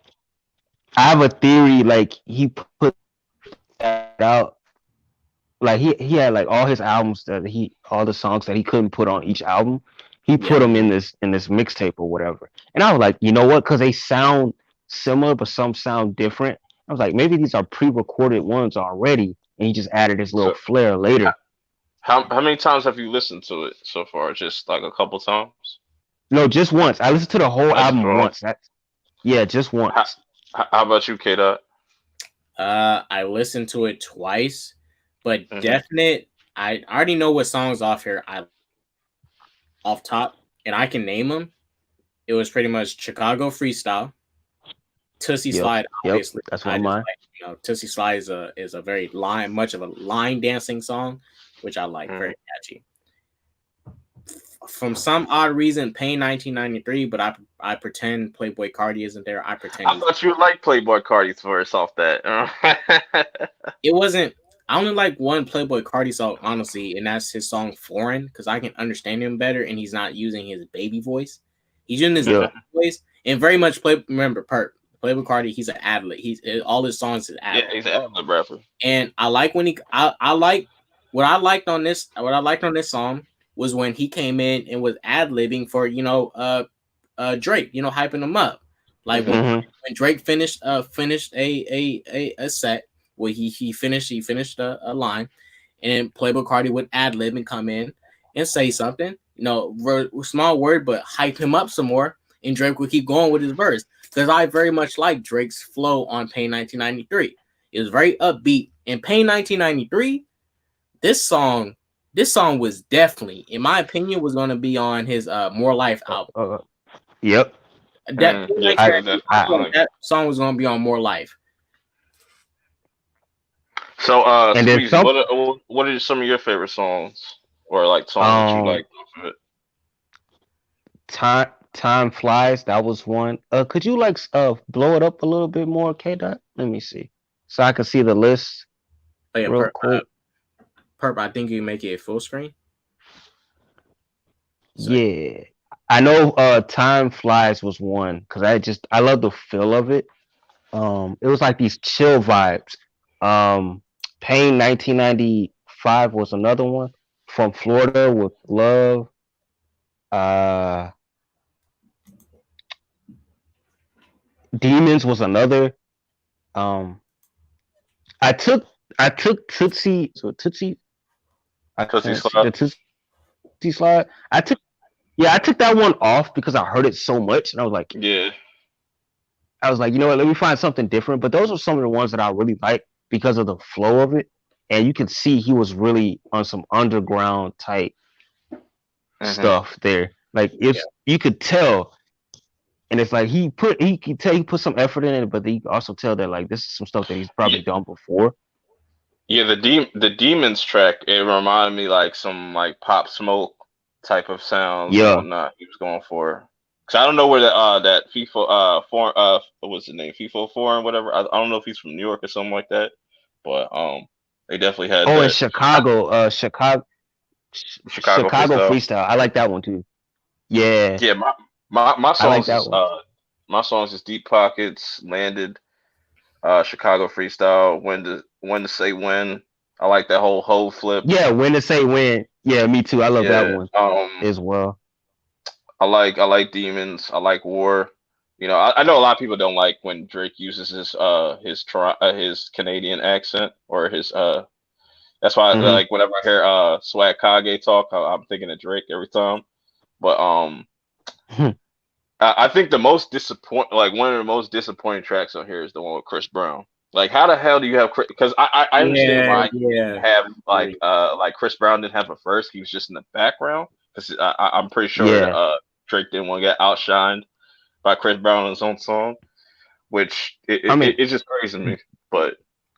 Speaker 3: I have a theory. Like he put that out. Like he had like all his albums all the songs that he couldn't put on each album. He put them in this mixtape or whatever. And I was like, you know what? Because they sound similar, but some sound different. I was like, maybe these are pre-recorded ones already, and he just added his little flair later.
Speaker 2: How many times have you listened to it so far? Just like a couple times?
Speaker 3: No, just once. I listened to the whole album once. Just once.
Speaker 2: How about you, K-Dot?
Speaker 1: I listened to it twice, but definite. I already know what songs off here off top, and I can name them. It was pretty much Chicago Freestyle, Tootsie Slide. Obviously,
Speaker 3: that's one of mine.
Speaker 1: Tootsie Slide is a very much of a line dancing song, which I like, very catchy. From some odd reason, Pain 1993, but I pretend Playboy Cardi isn't there. I pretend.
Speaker 2: I thought you liked Playboy Cardi's verse off that.
Speaker 1: It wasn't. I only like one Playboy Cardi song, honestly, and that's his song "Foreign," because I can understand him better, and he's not using his baby voice. He's using his voice, and very much remember Purp. Playboy Cardi, he's an ad-lib. All his songs is ad-lib.
Speaker 2: Yeah, he's an ad-lib rapper.
Speaker 1: And I like when I like what I liked on this song was when he came in and was ad-libbing for Drake, hyping him up. Like when Drake finished a set where he finished a line, and Playboy Cardi would ad-lib and come in and say something, small word, but hype him up some more, and Drake would keep going with his verse. Because I very much like Drake's flow on Pain 1993. It was very upbeat. In Pain 1993, this song was definitely, in my opinion, was going to be on his More Life album.
Speaker 3: Yep.
Speaker 1: That song was going to be on More Life.
Speaker 2: So,
Speaker 3: and
Speaker 2: Squeezy, what are some of your favorite songs, or like songs that you like?
Speaker 3: Time Flies, that was one. Could you blow it up a little bit more, K-Dot? Let me see, so I can see the list.
Speaker 1: Oh, yeah, real quick. Purp, I think you make it full screen.
Speaker 3: Yeah, I know. Time Flies was one because I love the feel of it. It was like these chill vibes. Pain 1995 was another one. From Florida with Love. Demons was another. I took Tootsie. So Tootsie.
Speaker 2: Tootsie Slide.
Speaker 3: The Tootsie Slide. I took that one off because I heard it so much, and I was like, you know what? Let me find something different. But those are some of the ones that I really like because of the flow of it, and you can see he was really on some underground type stuff there. Like you could tell. And it's like he put some effort in it, but you can also tell that like this is some stuff that he's probably done before.
Speaker 2: Yeah, the Demons track, it reminded me like some like Pop Smoke type of sounds and whatnot he was going for. Cause I don't know where that FIFO what's the name? FIFO Foreign, whatever. I don't know if he's from New York or something like that. But they definitely had
Speaker 3: in Chicago, Chicago freestyle. I like that one too. Yeah.
Speaker 2: Yeah, my songs my songs is Deep Pockets, Landed, Chicago Freestyle, When to Say When. I like that whole flip.
Speaker 3: Yeah, When to Say When. Yeah, me too. I love that one as well.
Speaker 2: I like Demons. I like War. I know a lot of people don't like when Drake uses his Canadian accent or his that's why like whenever I hear Swag Kage talk, I'm thinking of Drake every time. But I think one of the most disappointing tracks on here is the one with Chris Brown. Like, how the hell do you have? Because I understand why you
Speaker 1: Yeah.
Speaker 2: have like Chris Brown didn't have a verse. He was just in the background because I'm pretty sure
Speaker 3: Yeah,
Speaker 2: Drake didn't want to get outshined by Chris Brown on his own song, which
Speaker 3: I mean
Speaker 2: it's just crazy to me. But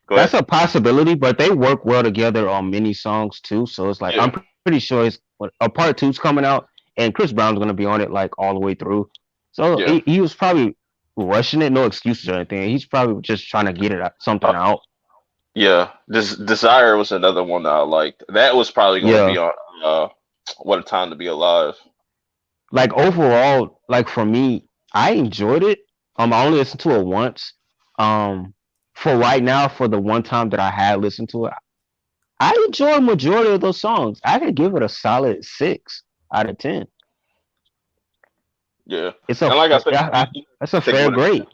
Speaker 2: go
Speaker 3: that's
Speaker 2: ahead.
Speaker 3: a possibility, but they work well together on many songs too. So it's like I'm
Speaker 2: Yeah.
Speaker 3: pretty sure it's a part two's coming out, and Chris Brown's gonna be on it like all the way through. So
Speaker 2: Yeah.
Speaker 3: he was probably rushing it, no excuses or anything. He's probably just trying to get something
Speaker 2: Uh,
Speaker 3: out.
Speaker 2: yeah. This Desire was another one that I liked. That was probably going to
Speaker 3: Yeah,
Speaker 2: be on What a Time to Be Alive.
Speaker 3: like overall, like for me, I enjoyed it. I only listened to it once. Um, for right now, for the one time that I had listened to it, I enjoy majority of those songs. I could give it a solid 6 out of 10.
Speaker 2: Yeah.
Speaker 3: It's a
Speaker 2: And like I said,
Speaker 3: that's a
Speaker 2: take it
Speaker 3: fair
Speaker 2: with a,
Speaker 3: grade.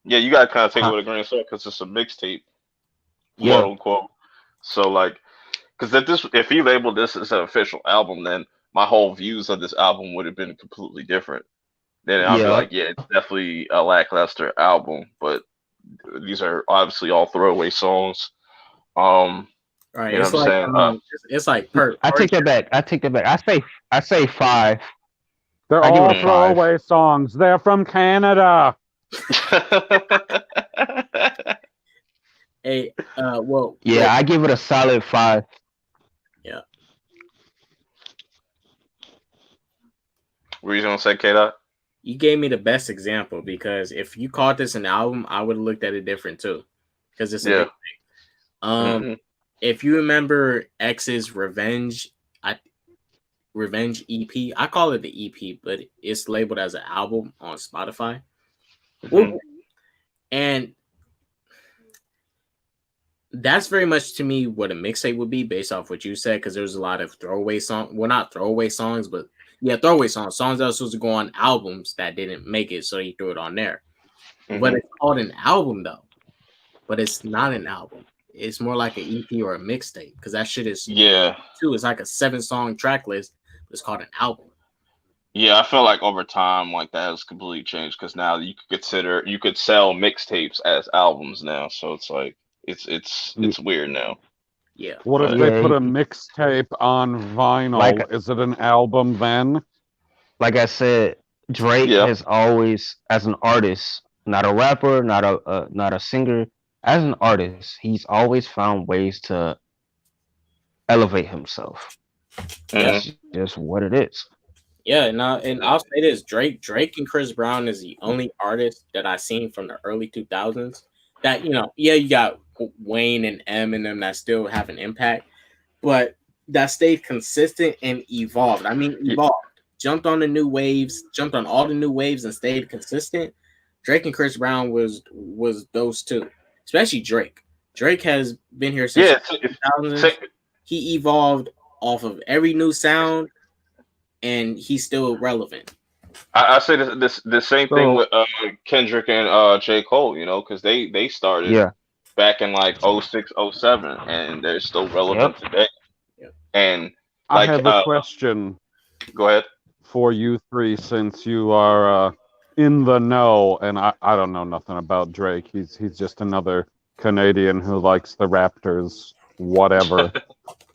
Speaker 2: yeah, you got to kind of take it
Speaker 3: Huh?
Speaker 2: with a grain of salt because it's a mixtape, quote
Speaker 3: Yeah,
Speaker 2: unquote. So like, because if he labeled this as an official album, then my whole views of this album would have been completely different. Then I'll be
Speaker 3: yeah.
Speaker 2: like, yeah, it's definitely a lackluster album, but these are obviously all throwaway songs. Um,
Speaker 1: Right.
Speaker 2: you know
Speaker 1: It's
Speaker 2: what I'm
Speaker 1: like
Speaker 2: saying?
Speaker 1: it's like Purp.
Speaker 3: I take that back. I take that back. I say 5.
Speaker 4: They're
Speaker 3: I give it
Speaker 4: all
Speaker 3: a 5.
Speaker 4: throwaway songs. They're from Canada.
Speaker 1: Hey, well,
Speaker 3: Yeah, I give it a solid 5.
Speaker 1: yeah.
Speaker 2: What were you gonna say, K Dot?
Speaker 1: You gave me the best example because if you called this an album, I would have looked at it different too. Because it's a
Speaker 2: Yeah.
Speaker 1: big thing.
Speaker 2: Hmm.
Speaker 1: If you remember X's Revenge EP, I call it the EP, but it's labeled as an album on Spotify.
Speaker 2: Hmm.
Speaker 1: And that's very much to me what a mixtape would be based off what you said, because there's a lot of throwaway songs. Well, not throwaway songs, but yeah, throwaway songs that were supposed to go on albums that didn't make it, so he threw it on there. But it's called an album though. But it's not an album. It's more like an EP or a mixtape, because that shit is
Speaker 2: Yeah.
Speaker 1: too. It's like a 7-song track list, but it's called an album.
Speaker 2: Yeah, I feel like over time, like that has completely changed because now you could sell mixtapes as albums now. So it's like it's weird now.
Speaker 1: Yeah.
Speaker 4: What if
Speaker 2: But
Speaker 4: they
Speaker 3: Yeah,
Speaker 4: put a mixtape on vinyl?
Speaker 3: like
Speaker 4: Is it an album then?
Speaker 3: like I said, Drake
Speaker 2: yeah,
Speaker 3: has always, as an artist, not a rapper, not a singer, as an artist, he's always found ways to elevate himself.
Speaker 1: Yeah.
Speaker 2: mhm.
Speaker 3: That's just what it is.
Speaker 1: Yeah, and I'll say this: Drake and Chris Brown is the only artist that I've seen from the early 2000s that yeah, you got Wayne and Eminem that still have an impact, but that stayed consistent and evolved. I mean, evolved, jumped on all the new waves, and stayed consistent. Drake and Chris Brown was those two, especially Drake. Drake has been here since
Speaker 2: Yeah.
Speaker 1: the 2000s. He evolved off of every new sound, and he's still relevant.
Speaker 2: I say the same thing
Speaker 4: So
Speaker 2: with Kendrick and J. Cole. Because they started
Speaker 3: Yeah.
Speaker 2: back in like 06, 07, and they're still relevant
Speaker 3: Yep.
Speaker 2: today.
Speaker 1: Yeah.
Speaker 2: And
Speaker 4: I
Speaker 2: like,
Speaker 4: have a question
Speaker 2: go ahead.
Speaker 4: for you three, since you are in the know, and I don't know nothing about Drake. He's just another Canadian who likes the Raptors, whatever.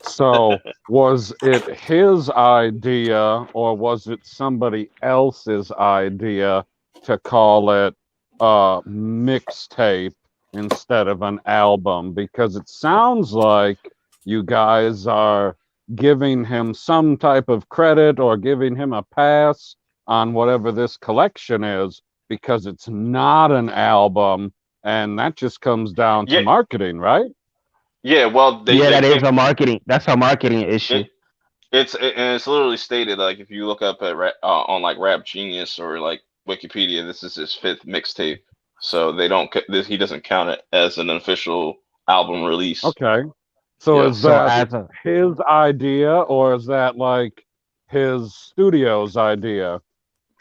Speaker 4: So, was it his idea or was it somebody else's idea to call it a mixtape instead of an album? Because it sounds like you guys are giving him some type of credit or giving him a pass on whatever this collection is, because it's not an album, and that just comes down to
Speaker 2: Yeah,
Speaker 4: marketing, right?
Speaker 2: yeah. Well,
Speaker 3: Yeah,
Speaker 2: they
Speaker 3: that is
Speaker 2: came.
Speaker 3: a marketing. That's a marketing issue.
Speaker 2: And it's literally stated like if you look up at on like Rap Genius or like Wikipedia, this is his 5th mixtape. So they don't he doesn't count it as an official album release.
Speaker 4: Okay. So
Speaker 2: Yeah.
Speaker 4: is
Speaker 3: So
Speaker 4: that
Speaker 3: as a
Speaker 4: his idea, or is that like his studio's idea?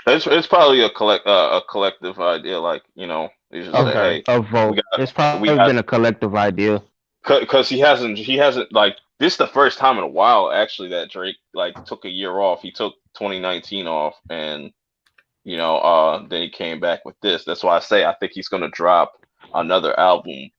Speaker 2: It's probably a collective idea. Like they just say,
Speaker 4: Okay.
Speaker 2: hey,
Speaker 3: a
Speaker 2: we
Speaker 3: vote.
Speaker 2: got
Speaker 3: It's
Speaker 2: we
Speaker 3: probably
Speaker 2: got
Speaker 3: been a collective idea.
Speaker 2: because he hasn't like this is the first time in a while actually that Drake like took a year off. He took 2019 off, and then he came back with this. That's why I say I think he's gonna drop another album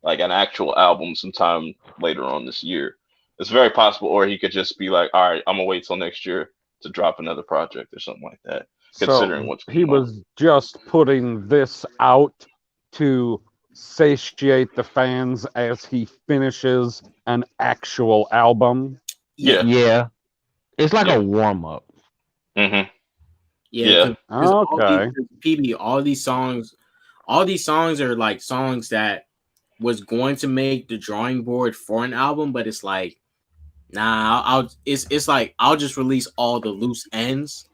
Speaker 2: like an actual album sometime later on this year. It's very possible, or he could just be like, all right, I'm gonna wait till next year to drop another project or something like that. Considering
Speaker 4: So
Speaker 2: what's
Speaker 4: he
Speaker 2: going on.
Speaker 4: was just putting this out to satiate the fans as he finishes an actual album.
Speaker 2: Yeah.
Speaker 3: Yeah. It's like a warm up.
Speaker 2: Mm-hmm.
Speaker 1: Yeah.
Speaker 4: Okay.
Speaker 1: All these songs are like songs that was going to make the drawing board for an album, but it's like, nah, it's like I'll just release all the loose ends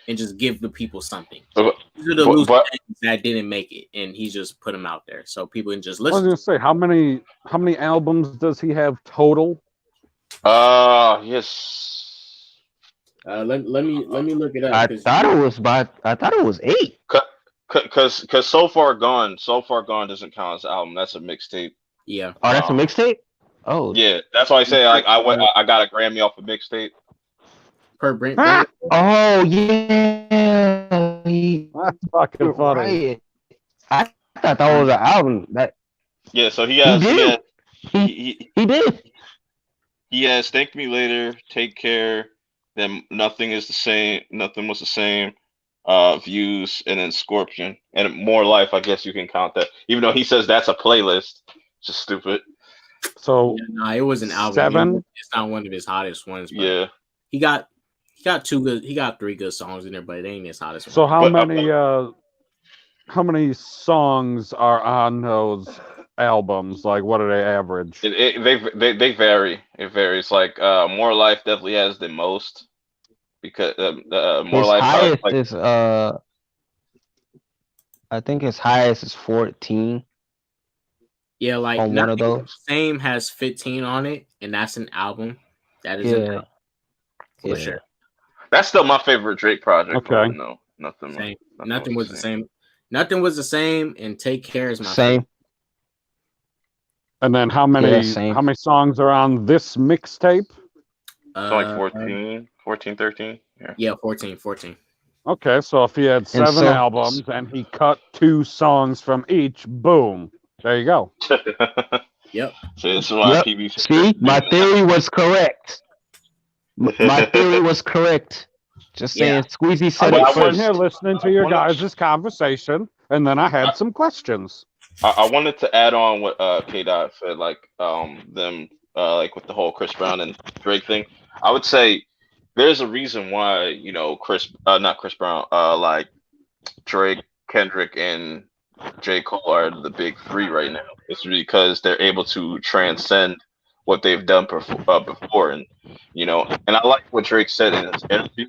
Speaker 1: and just give the people something. These are the loose ends that didn't make it, and he just put them out there so people can just listen.
Speaker 4: I was gonna say, how many albums does he have total?
Speaker 2: Yes.
Speaker 1: Let me look it up.
Speaker 3: I thought it was 8.
Speaker 2: Cause So Far Gone doesn't count as an album. That's a mixtape.
Speaker 1: Yeah.
Speaker 3: Oh, that's a mixtape. Oh,
Speaker 2: yeah. That's why I say like I got a Grammy off a mixtape.
Speaker 1: Purp, bring
Speaker 3: oh yeah,
Speaker 4: That's fucking funny.
Speaker 3: Right. I thought that was an album.
Speaker 2: Yeah, so he has.
Speaker 3: He did.
Speaker 2: He has Thank Me Later, Take Care, then Nothing Is the Same, Nothing Was the Same, Views, and then Scorpion. And More Life, I guess you can count that. Even though he says that's a playlist. Just stupid.
Speaker 4: So
Speaker 1: it was an album.
Speaker 4: 7?
Speaker 1: It's not one of his hottest ones, but
Speaker 2: yeah.
Speaker 1: He got 3 good songs in there, but it ain't his hottest one.
Speaker 4: So how many songs are on those albums? Like, what do they average?
Speaker 2: They vary. It varies. Like More Life definitely has the most because More
Speaker 3: his
Speaker 2: Life
Speaker 3: highest is I think his highest is 14.
Speaker 1: Yeah, like
Speaker 3: on one of those.
Speaker 1: Same has 15 on it, and that's an album. That is an album, for sure.
Speaker 2: That's still my favorite Drake project.
Speaker 4: Okay.
Speaker 2: No, nothing.
Speaker 1: Nothing was the same. Nothing was the same, and Take Care is my
Speaker 3: same.
Speaker 1: favorite.
Speaker 4: And then how many songs are on this mixtape?
Speaker 2: It's like 14, 13.
Speaker 1: Yeah, 14.
Speaker 4: Okay, so if he had 7 albums and he cut 2 songs from each, boom, there you go.
Speaker 1: Yep.
Speaker 2: So
Speaker 3: See, my theory was correct. My theory was correct. Just saying, Squeezy said it
Speaker 4: I'm
Speaker 3: first.
Speaker 4: here listening to your guys' conversation, and then I had some questions.
Speaker 2: I wanted to add on what K-Dot said, like them like with the whole Chris Brown and Drake thing. I would say there's a reason why, you know, not Chris Brown, like Drake, Kendrick, and J. Cole are the big 3 right now. It's because they're able to transcend what they've done before, and you know, and I like what Drake said in his interview.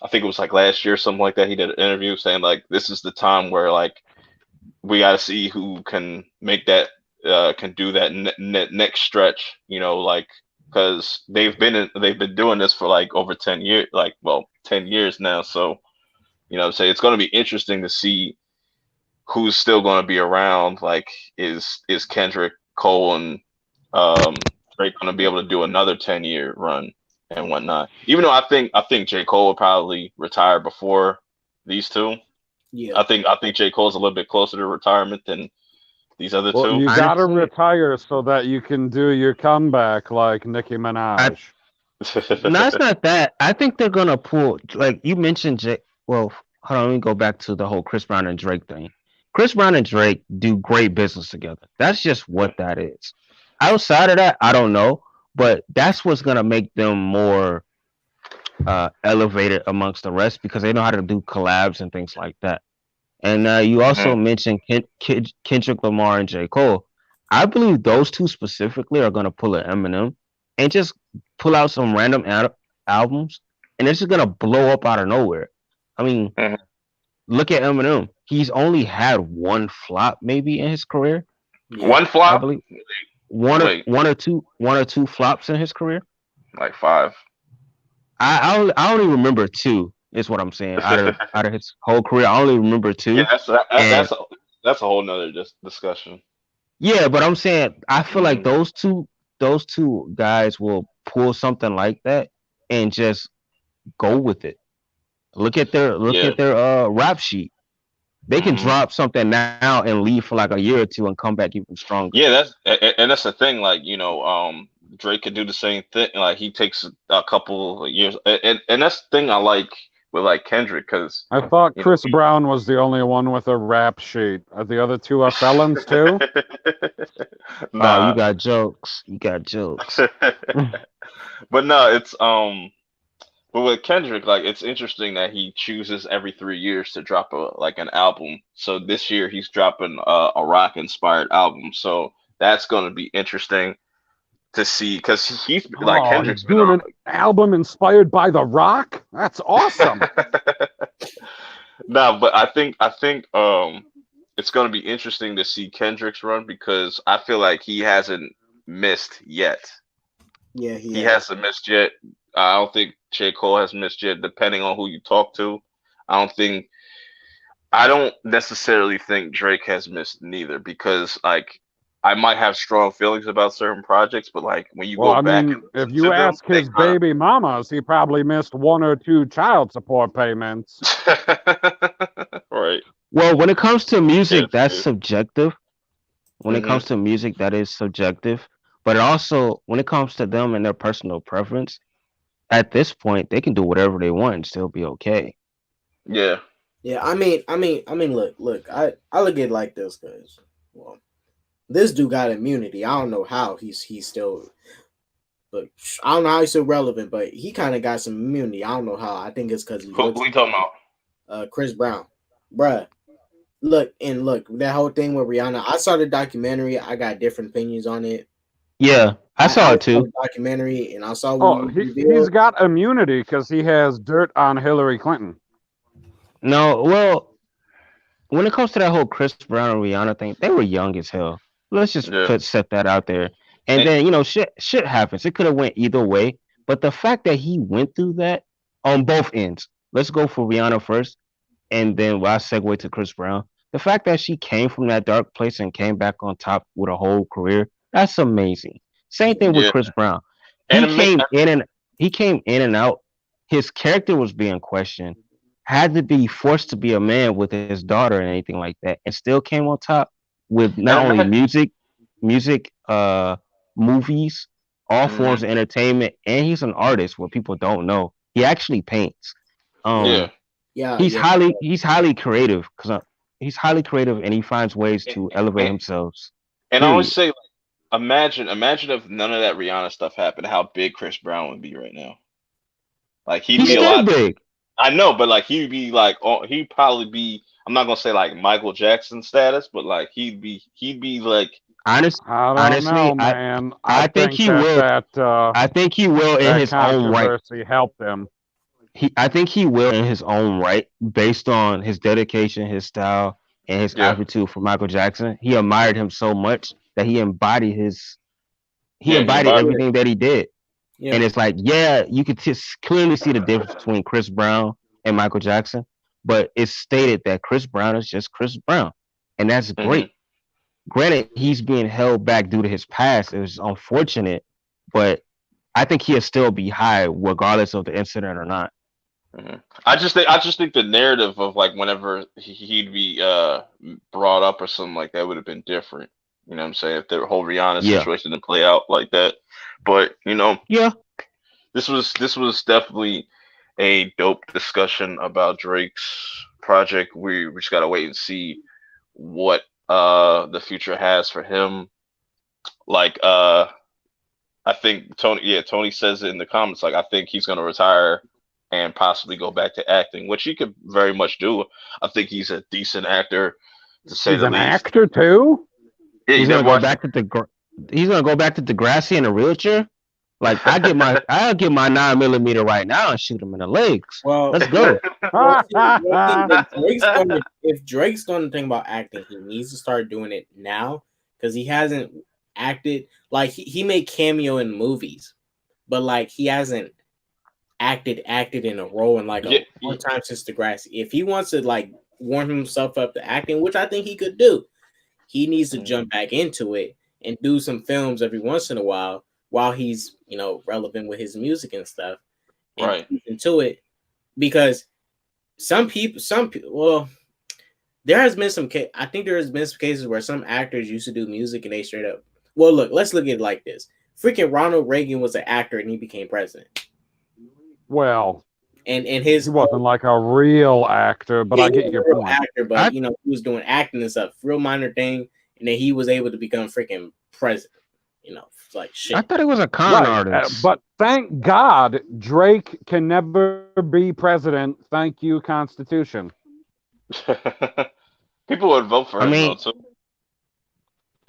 Speaker 2: I think it was like last year, something like that. He did an interview saying like, this is the time where like we got to see who can make that, can do that next stretch. You know, like because they've been doing this for like over 10 years, 10 years now. So you know, say it's going to be interesting to see who's still going to be around. Like, is Kendrick, Cole, and Drake going to be able to do another 10-year run and whatnot? Even though I think J. Cole will probably retire before these 2.
Speaker 1: Yeah,
Speaker 2: I think J. Cole's a little bit closer to retirement than these other 2.
Speaker 4: You gotta retire so that you can do your comeback like Nicki Minaj.
Speaker 3: No, it's not that. I think they're gonna pull, like you mentioned, well, hold on, let me go back to the whole Chris Brown and Drake thing. Chris Brown and Drake do great business together. That's just what that is. Outside of that, I don't know, but that's what's gonna make them more elevated amongst the rest, because they know how to do collabs and things like that. And you also mentioned Kendrick Lamar and J. Cole. I believe those 2 specifically are gonna pull an Eminem and just pull out some random albums, and it's just gonna blow up out of nowhere. I mean, look at Eminem. He's only had 1 flop maybe in his career.
Speaker 2: One flop?
Speaker 3: I believe one or two flops in his career.
Speaker 2: Like 5.
Speaker 3: I only remember 2. Is what I'm saying. Out of his whole career, I only remember 2.
Speaker 2: Yeah, that's a whole nother discussion.
Speaker 3: Yeah, but I'm saying I feel like those two guys will pull something like that and just go with it. Look at their rap sheet. They can drop something now and leave for like a year or two and come back even stronger.
Speaker 2: Yeah, that's the thing. Like, Drake could do the same thing. Like, he takes a couple of years, and that's the thing I like with like Kendrick, because
Speaker 4: I thought Chris Brown was the only one with a rap sheet. Are the other two are felons too?
Speaker 3: Oh, you
Speaker 2: Nah.
Speaker 3: got jokes. You got jokes.
Speaker 2: But no, it's but with Kendrick, like, it's interesting that he chooses every 3 years to drop an album. So this year he's dropping a rock inspired album. So that's going to be interesting to see, because he's like, Kendrick's
Speaker 4: he's
Speaker 2: been
Speaker 4: doing
Speaker 2: on.
Speaker 4: an album inspired by The Rock? That's awesome.
Speaker 2: No, but I think it's going to be interesting to see Kendrick's run, because I feel like he hasn't missed yet.
Speaker 1: Yeah,
Speaker 2: He hasn't missed yet. I don't think J. Cole has missed yet, depending on who you talk to. I don't necessarily think Drake has missed neither, because like, I might have strong feelings about certain projects, but like, when you go back and
Speaker 4: if
Speaker 2: listen
Speaker 4: you
Speaker 2: to them,
Speaker 4: ask his baby mamas, he probably missed 1 or 2 child support payments.
Speaker 2: Right.
Speaker 3: Well, when it comes to music, that's
Speaker 2: true.
Speaker 3: subjective. When it comes to music, that is subjective. But also, when it comes to them and their personal preference, at this point, they can do whatever they want and still be okay.
Speaker 2: Yeah.
Speaker 1: Yeah, I mean, look, I look at it like this, because, well, this dude got immunity. I don't know how he's still, look, I don't know how he's still relevant, but he kind of got some immunity. I don't know how. I think it's because he
Speaker 2: Who
Speaker 1: looks.
Speaker 2: we talking about?
Speaker 1: Chris Brown, bruh. Look that whole thing with Rihanna. I saw the documentary. I got different opinions on it.
Speaker 3: Yeah, I saw it
Speaker 1: saw
Speaker 3: too.
Speaker 1: the documentary, and I saw.
Speaker 4: He's got immunity because he has dirt on Hillary Clinton.
Speaker 3: No, well, when it comes to that whole Chris Brown and Rihanna thing, they were young as hell. Let's just set that out there. And then shit happens. It could have went either way, but the fact that he went through that on both ends. Let's go for Rihanna first, and then I segue to Chris Brown. The fact that she came from that dark place and came back on top with a whole career, that's amazing. Same thing with Chris Brown. He came in and out. His character was being questioned. Had to be forced to be a man with his daughter and anything like that, and still came on top with not only music, movies, all forms of entertainment, and he's an artist. What people don't know, he actually paints. He's highly creative, he's highly creative, and he finds ways to elevate himself.
Speaker 2: And I always say, like, imagine if none of that Rihanna stuff happened, how big Chris Brown would be right now. Like, he'd be a lot
Speaker 3: big.
Speaker 2: I know, but like, he'd be like, he'd probably be, I'm not gonna say like Michael Jackson status, but like, he'd be like,
Speaker 3: honestly,
Speaker 4: man.
Speaker 3: I think he will. I think he will in his own right.
Speaker 4: Help him.
Speaker 3: I think he will in his own right, based on his dedication, his style, and his aptitude for Michael Jackson. He admired him so much that he embodied everything that he did. Yeah. And it's like, you could just clearly see the difference between Chris Brown and Michael Jackson, but it's stated that Chris Brown is just Chris Brown, and that's great. Granted, he's being held back due to his past. It was unfortunate, but I think he'll still be high regardless of the incident or not.
Speaker 2: I just think the narrative of like whenever he'd be brought up or something like that would have been different. You know what I'm saying? If the whole Rihanna situation didn't play out like that. But this was definitely a dope discussion about Drake's project. We just gotta wait and see what the future has for him. Like I think Tony says it in the comments, like, I think he's gonna retire and possibly go back to acting, which he could very much do. I think he's a decent actor, to say the least.
Speaker 4: He's an actor too?
Speaker 2: Yeah,
Speaker 3: he's gonna go back to Degrassi in a wheelchair. Like, I'll get my 9mm right now and shoot him in the legs. Well, let's go.
Speaker 1: If Drake's gonna think about acting, he needs to start doing it now, because he hasn't acted. Like, he made cameo in movies, but like, he hasn't acted in a role in like a long time since Degrassi. If he wants to like warm himself up to acting, which I think he could do, he needs to jump back into it and do some films every once in a while he's relevant with his music and stuff, and into it, because some people, there has been some. I think there has been some cases where some actors used to do music and they straight up. Well, look, let's look at it like this. Freaking Ronald Reagan was an actor and he became president.
Speaker 4: Well,
Speaker 1: and his
Speaker 4: he wasn't like a real actor, but I get your point.
Speaker 1: Actor, but you know, he was doing acting and stuff, real minor thing, and then he was able to become freaking president. You know, like shit.
Speaker 3: I thought he was a con artist.
Speaker 4: But thank God Drake can never be president. Thank you, Constitution.
Speaker 2: People would vote for him though too.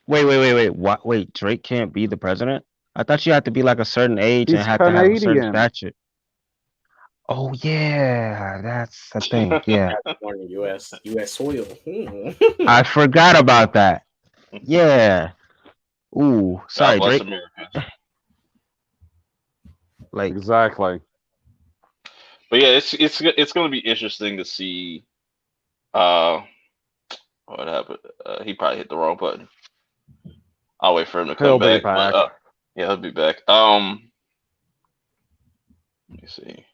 Speaker 3: Wait. What? Wait, Drake can't be the president? I thought you had to be like a certain age and had to have a certain stature. Oh yeah, that's the thing. Yeah,
Speaker 1: born in U.S. soil.
Speaker 3: I forgot about that. Yeah. Ooh, sorry, Drake.
Speaker 4: Like exactly.
Speaker 2: But yeah, it's going to be interesting to see. What happened? He probably hit the wrong button. I'll wait for him to come back. But, yeah, he'll be back. Let me see.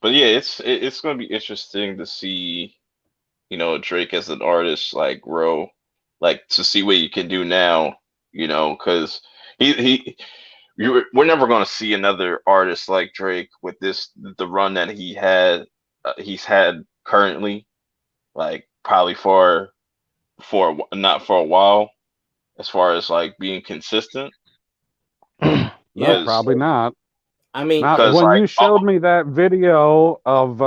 Speaker 2: But yeah, it's going to be interesting to see, you know, Drake as an artist like grow, like to see what you can do now, you know, because we're never going to see another artist like Drake with the run that he's had currently, like probably for not for a while, as far as like being consistent.
Speaker 4: Yeah, probably not.
Speaker 1: I mean,
Speaker 4: when you showed me that video of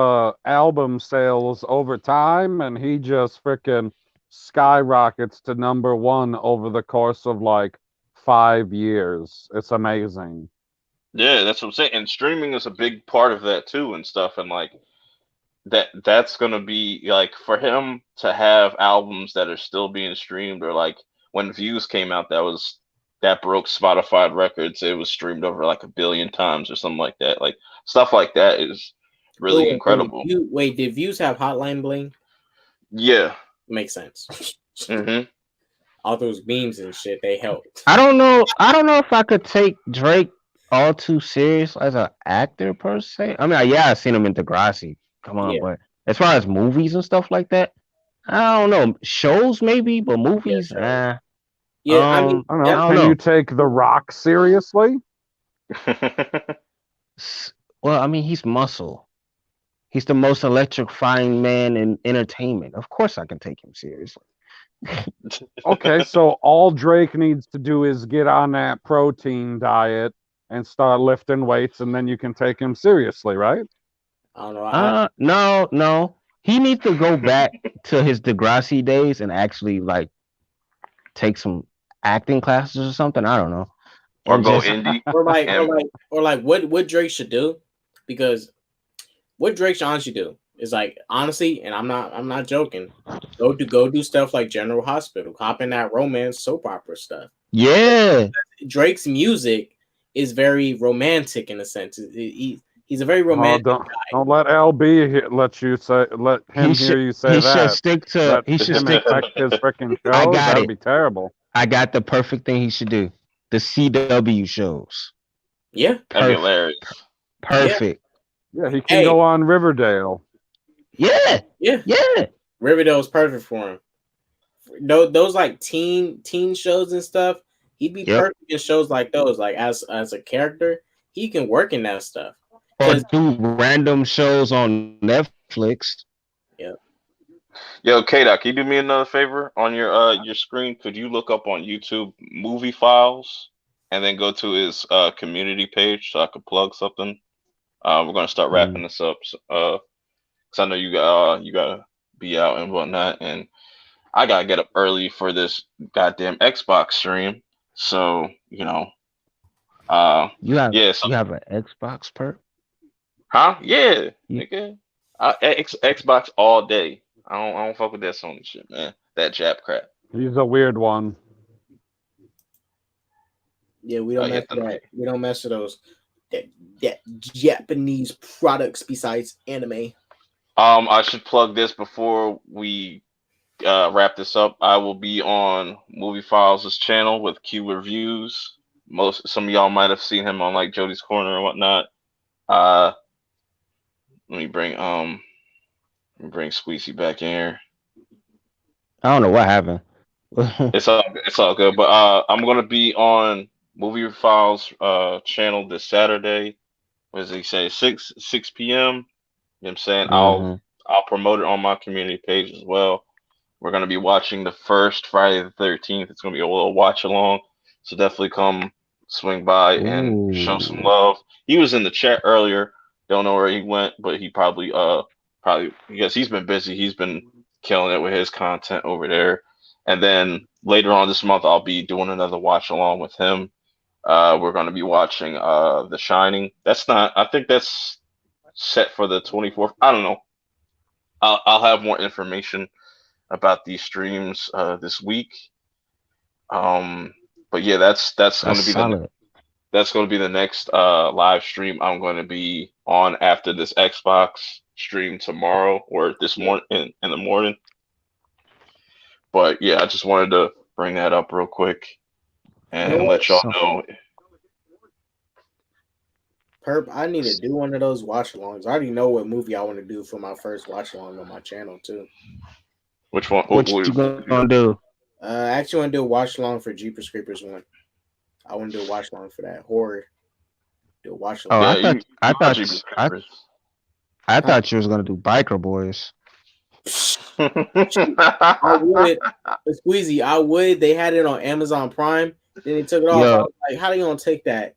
Speaker 4: album sales over time, and he just freaking skyrockets to #1 over the course of like 5 years. It's amazing.
Speaker 2: Yeah, that's what I'm saying. And streaming is a big part of that too, and stuff. And like that's gonna be like for him to have albums that are still being streamed, or like when Views came out, that broke Spotify records. It was streamed over like 1 billion times or something like that. Like stuff like that is really incredible.
Speaker 1: Wait, did Views have Hotline Bling?
Speaker 2: Yeah,
Speaker 1: makes sense. All those memes and shit, they helped.
Speaker 3: I don't know if I could take Drake all too serious as an actor per se. I mean, yeah, I've seen him in Degrassi. Come on, but as far as movies and stuff like that, I don't know. Shows maybe, but movies,
Speaker 1: Yeah, I mean,
Speaker 4: I don't know. Can you take The Rock seriously?
Speaker 3: Well, I mean, he's muscle. He's the most electrifying man in entertainment. Of course, I can take him seriously.
Speaker 4: Okay, so all Drake needs to do is get on that protein diet and start lifting weights, and then you can take him seriously, right?
Speaker 1: I don't know.
Speaker 3: No. He needs to go back to his Degrassi days and actually like take some acting classes or something. I don't know.
Speaker 2: Or go indie.
Speaker 1: or like what Drake should do, because what Drake should honestly do is like, honestly, and I'm not joking, go do stuff like General Hospital, hop in that romance soap opera stuff.
Speaker 3: Yeah.
Speaker 1: Drake's music is very romantic in a sense. He's a very romantic guy.
Speaker 4: Don't let LB let him hear you say that. He should stick to his freaking shows.
Speaker 3: I got
Speaker 4: That'd be terrible.
Speaker 3: I got the perfect thing he should do. The CW shows.
Speaker 1: Yeah.
Speaker 2: That'd be hilarious.
Speaker 3: Perfect.
Speaker 4: Yeah, he can go on Riverdale.
Speaker 3: Yeah.
Speaker 1: Riverdale's perfect for him. Those like teen shows and stuff, he'd be perfect in shows like those. Like as a character, he can work in that stuff.
Speaker 3: Or do random shows on Netflix.
Speaker 1: Yeah.
Speaker 2: Yo, K-Doc, can you do me another favor? On your screen, could you look up on YouTube Movie Files and then go to his community page so I could plug something? We're gonna start wrapping this up. Cause I know you gotta be out and whatnot, and I gotta get up early for this goddamn Xbox stream. So you know,
Speaker 3: you have an Xbox, Purp?
Speaker 2: Huh? Yeah, nigga. Xbox all day. I don't fuck with that Sony shit, man. That Jap crap.
Speaker 4: He's a weird one.
Speaker 1: Yeah, we don't mess with that. We don't mess with those that Japanese products besides anime.
Speaker 2: I should plug this before we wrap this up. I will be on Movie Files' channel with Q reviews. Some of y'all might have seen him on like Jody's Corner and whatnot. Let me bring Squeezy back in here.
Speaker 3: I don't know what happened.
Speaker 2: It's all good. But I'm gonna be on Movie Files channel this Saturday. What does he say? 6 p.m. You know what I'm saying?
Speaker 3: hmm
Speaker 2: I'll promote it on my community page as well. We're gonna be watching the first Friday the 13th. It's gonna be a little watch along. So definitely come swing by and show some
Speaker 3: Ooh.
Speaker 2: love. He was in the chat earlier. Don't know where he went, but he probably because he's been busy. He's been killing it with his content over there. And then later on this month I'll be doing another watch along with him. We're gonna be watching The Shining. That's not I think that's set for the 24th. I don't know. I'll have more information about these streams this week. Um, but yeah, that's going
Speaker 3: That's
Speaker 2: to be
Speaker 3: solid.
Speaker 2: the next live stream I'm going to be on after this Xbox stream tomorrow or this morning in the morning. But yeah, I just wanted to bring that up real quick
Speaker 1: You know
Speaker 2: and
Speaker 1: what,
Speaker 2: let y'all
Speaker 3: So,
Speaker 2: know
Speaker 1: Perp? I need to do one of those watch alongs. I already know what movie I want to do for my first watch along on my channel too.
Speaker 2: which one.
Speaker 3: what you gonna do?
Speaker 1: I actually want to do a watch along for Jeepers Creepers one. I want to do a watch along for that horror. Do a watch
Speaker 3: Oh,
Speaker 1: along.
Speaker 2: yeah,
Speaker 3: I
Speaker 2: you
Speaker 3: thought I
Speaker 2: are
Speaker 3: thought
Speaker 2: Jeepers
Speaker 3: I
Speaker 2: Creepers.
Speaker 3: I
Speaker 1: Huh?
Speaker 3: thought you was gonna do Biker Boys.
Speaker 1: Shoot, I would. Squeezy, I would. They had it on Amazon Prime. Then they took it off. I
Speaker 3: Yo,
Speaker 1: was like, how they gonna take that?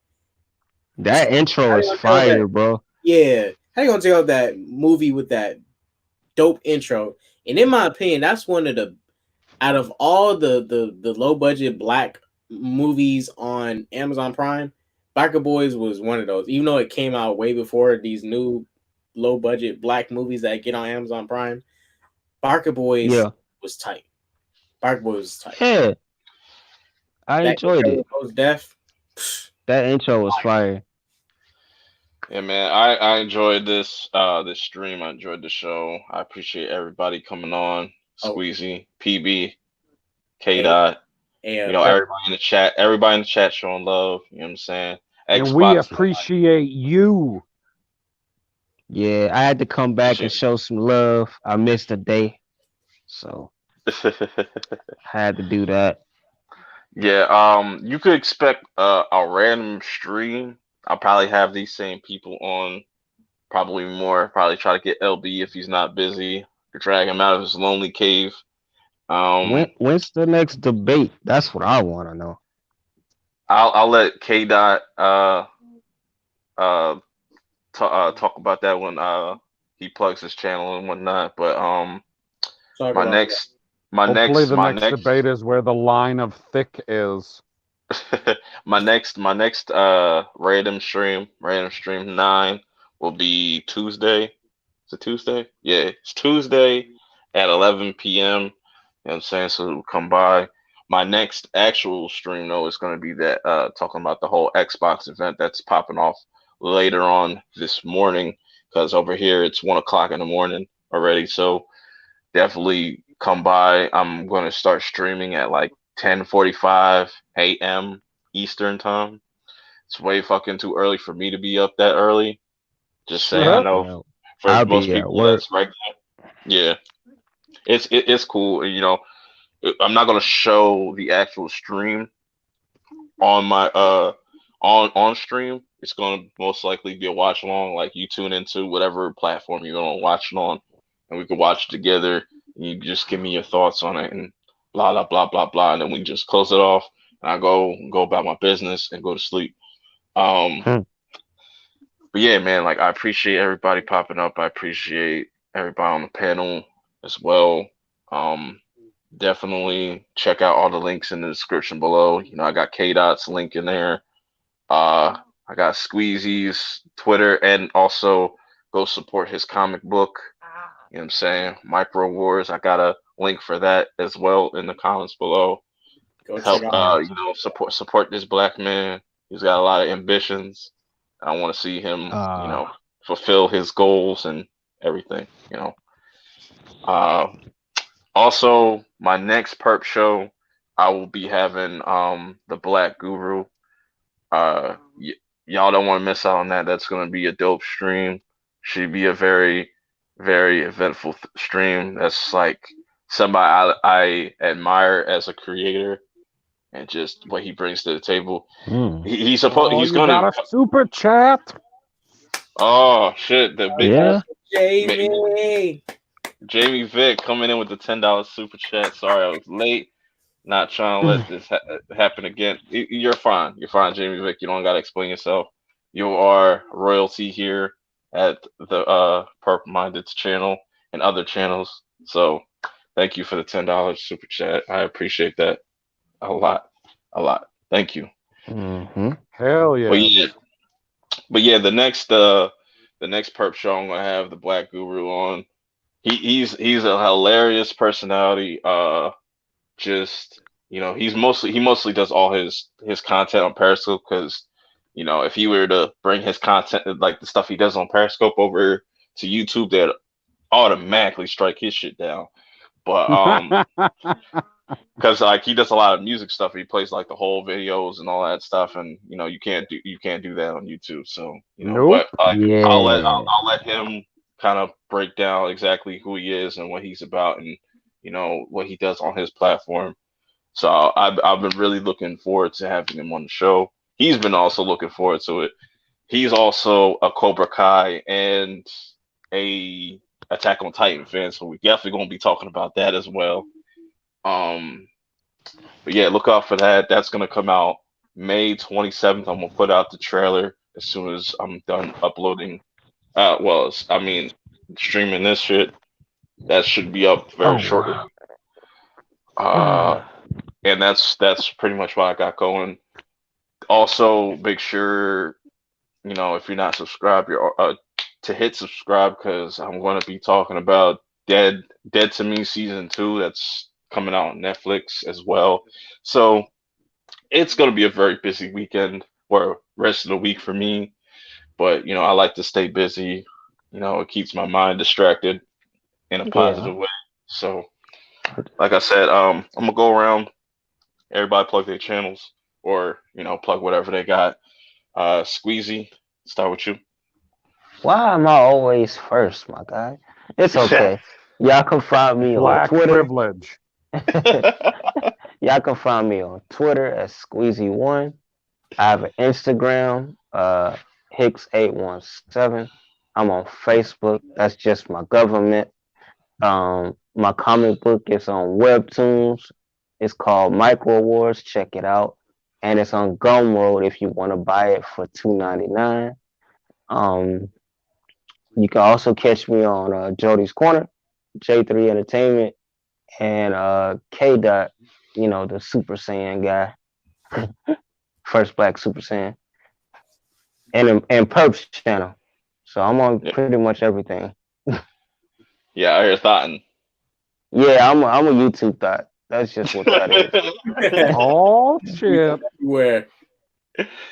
Speaker 3: that intro
Speaker 1: How they
Speaker 3: is
Speaker 1: gonna take off that?
Speaker 3: fire, bro.
Speaker 1: Yeah. How they gonna take off that movie with that dope intro? And in my opinion, that's one of the out of all the low budget black movies on Amazon Prime, Biker Boys was one of those. Even though it came out way before these new low budget black movies that get on Amazon Prime, Biker Boys
Speaker 3: Yeah,
Speaker 1: was tight. Biker Boys was tight.
Speaker 3: yeah, I
Speaker 1: That
Speaker 3: enjoyed
Speaker 1: intro
Speaker 3: it.
Speaker 1: with Most Def,
Speaker 3: That intro was fire.
Speaker 2: Yeah, man, I enjoyed this stream. I enjoyed the show. I appreciate everybody coming on.
Speaker 1: oh,
Speaker 2: Squeezy, PB, K
Speaker 1: a
Speaker 2: Dot,
Speaker 1: Perp.
Speaker 2: everybody in the chat showing love, you know what I'm saying?
Speaker 4: And we
Speaker 2: Xbox
Speaker 4: appreciate you.
Speaker 3: Yeah, I had to come back and
Speaker 2: appreciate
Speaker 3: show some love. I missed a day, so
Speaker 2: it.
Speaker 3: I had to do that.
Speaker 2: Yeah, you could expect a random stream. I'll probably have these same people on, probably more. Probably try to get LB if he's not busy, to drag him out of his lonely cave. Um,
Speaker 3: When's the next debate? That's what I want to know.
Speaker 2: I'll let K Dot uh talk about that when he plugs his channel and whatnot. But
Speaker 1: Talk
Speaker 2: my
Speaker 1: about
Speaker 2: next my
Speaker 4: Hopefully,
Speaker 2: next
Speaker 4: the
Speaker 2: my
Speaker 4: next
Speaker 2: next
Speaker 4: debate is where the line of thick is.
Speaker 2: my next random stream 9 will be Tuesday. Is it Tuesday? Yeah, it's Tuesday at 11 p.m. You know what I'm saying? So come by. My next actual stream though is gonna be that talking about the whole Xbox event that's popping off later on this morning because over here it's 1 o'clock in the morning already. So definitely come by. I'm gonna start streaming at like 10:45 a.m. Eastern time. It's way fucking too early for me to be up that early. Just saying, I know
Speaker 3: Yeah,
Speaker 2: for
Speaker 3: I'll
Speaker 2: most
Speaker 3: be at
Speaker 2: people
Speaker 3: work.
Speaker 2: that's regular. Yeah, it's cool. You know, I'm not gonna show the actual stream on my on stream. It's gonna most likely be a watch along. Like you tune into whatever platform you're gonna watch it on, and we can watch it together. And you just give me your thoughts on it and blah blah blah blah blah, and then we just close it off. And I go about my business and go to sleep. Um,
Speaker 3: Hmm.
Speaker 2: but yeah, man, like I appreciate everybody popping up. I appreciate everybody on the panel as well. Um, definitely check out all the links in the description below. You know, I got K Dot's link in there. I got Squeezy's Twitter, and also go support his comic book. You know what I'm saying? Micro Wars. I got a link for that as well in the comments below.
Speaker 1: go check
Speaker 2: Help,
Speaker 1: out.
Speaker 3: Yeah.
Speaker 2: support this black man. He's got a lot of ambitions. I want to see him,
Speaker 3: Uh,
Speaker 2: fulfill his goals and everything. Uh, Also, my next perp show, I will be having the Black Guru. Y'all don't want to miss out on that. That's gonna be a dope stream. Should be a very, very eventful stream. That's like somebody I admire as a creator, and just what he brings to the table. He's supposed.
Speaker 4: Oh,
Speaker 2: He's
Speaker 4: you
Speaker 2: going
Speaker 4: got
Speaker 2: to.
Speaker 4: a super chat?
Speaker 2: Oh shit! The big
Speaker 1: Jamie.
Speaker 2: Jamie Vick coming in with the $10 super chat. Sorry, I was late. Not trying to let this happen again. You're fine. You're fine, Jamie Vick. You don't got to explain yourself. You are royalty here at the Purp Minded channel and other channels. So thank you for the $10 super chat. I appreciate that a lot. A lot. Thank you.
Speaker 4: Hell yeah.
Speaker 2: But yeah, the next Perp show I'm gonna have the Black Guru on. He's a hilarious personality. Just he mostly does all his content on Periscope, because if he were to bring his content, like the stuff he does on Periscope, over to YouTube, they'd automatically strike his shit down. But because like he does a lot of music stuff, he plays like the whole videos and all that stuff, and you can't do that on YouTube. So
Speaker 4: Nope.
Speaker 2: but like
Speaker 3: Yeah.
Speaker 2: I'll let him kind of break down exactly who he is and what he's about, and what he does on his platform. So I've been really looking forward to having him on the show. He's been also looking forward to it. He's also a Cobra Kai and a Attack on Titan fan, so we're definitely going to be talking about that as well. But yeah, look out for that. That's going to come out May 27th. I'm going to put out the trailer as soon as I'm done uploading. Streaming this shit. That should be up very shortly. And that's pretty much what I got going. Also, make sure if you're not subscribed, you're to hit subscribe, because I'm going to be talking about Dead to Me season 2. That's coming out on Netflix as well. So it's going to be a very busy weekend, or rest of the week for me. But I like to stay busy. It keeps my mind distracted in a positive way. So, like I said, I'm gonna go around. Everybody plug their channels, or plug whatever they got. Squeezy, start with you.
Speaker 3: Why am I always first, my guy? It's okay. Y'all can find me on
Speaker 4: Black
Speaker 3: Twitter.
Speaker 4: privilege.
Speaker 3: Y'all can find me on Twitter at Squeezy1. I have an Instagram, Hicks817. I'm on Facebook. That's just my government. My comic book is on Webtoons. It's called Micro Wars. Check it out. And it's on Gumroad if you want to buy it for $2.99. You can also catch me on Jody's Corner, J3 Entertainment, and K Dot, the Super Saiyan guy, first Black Super Saiyan, and Purp's channel. So I'm on pretty much everything.
Speaker 2: Yeah, I hear thoughting.
Speaker 3: Yeah, I'm a YouTube thought. That's just what that is.
Speaker 4: Oh shit!
Speaker 1: Where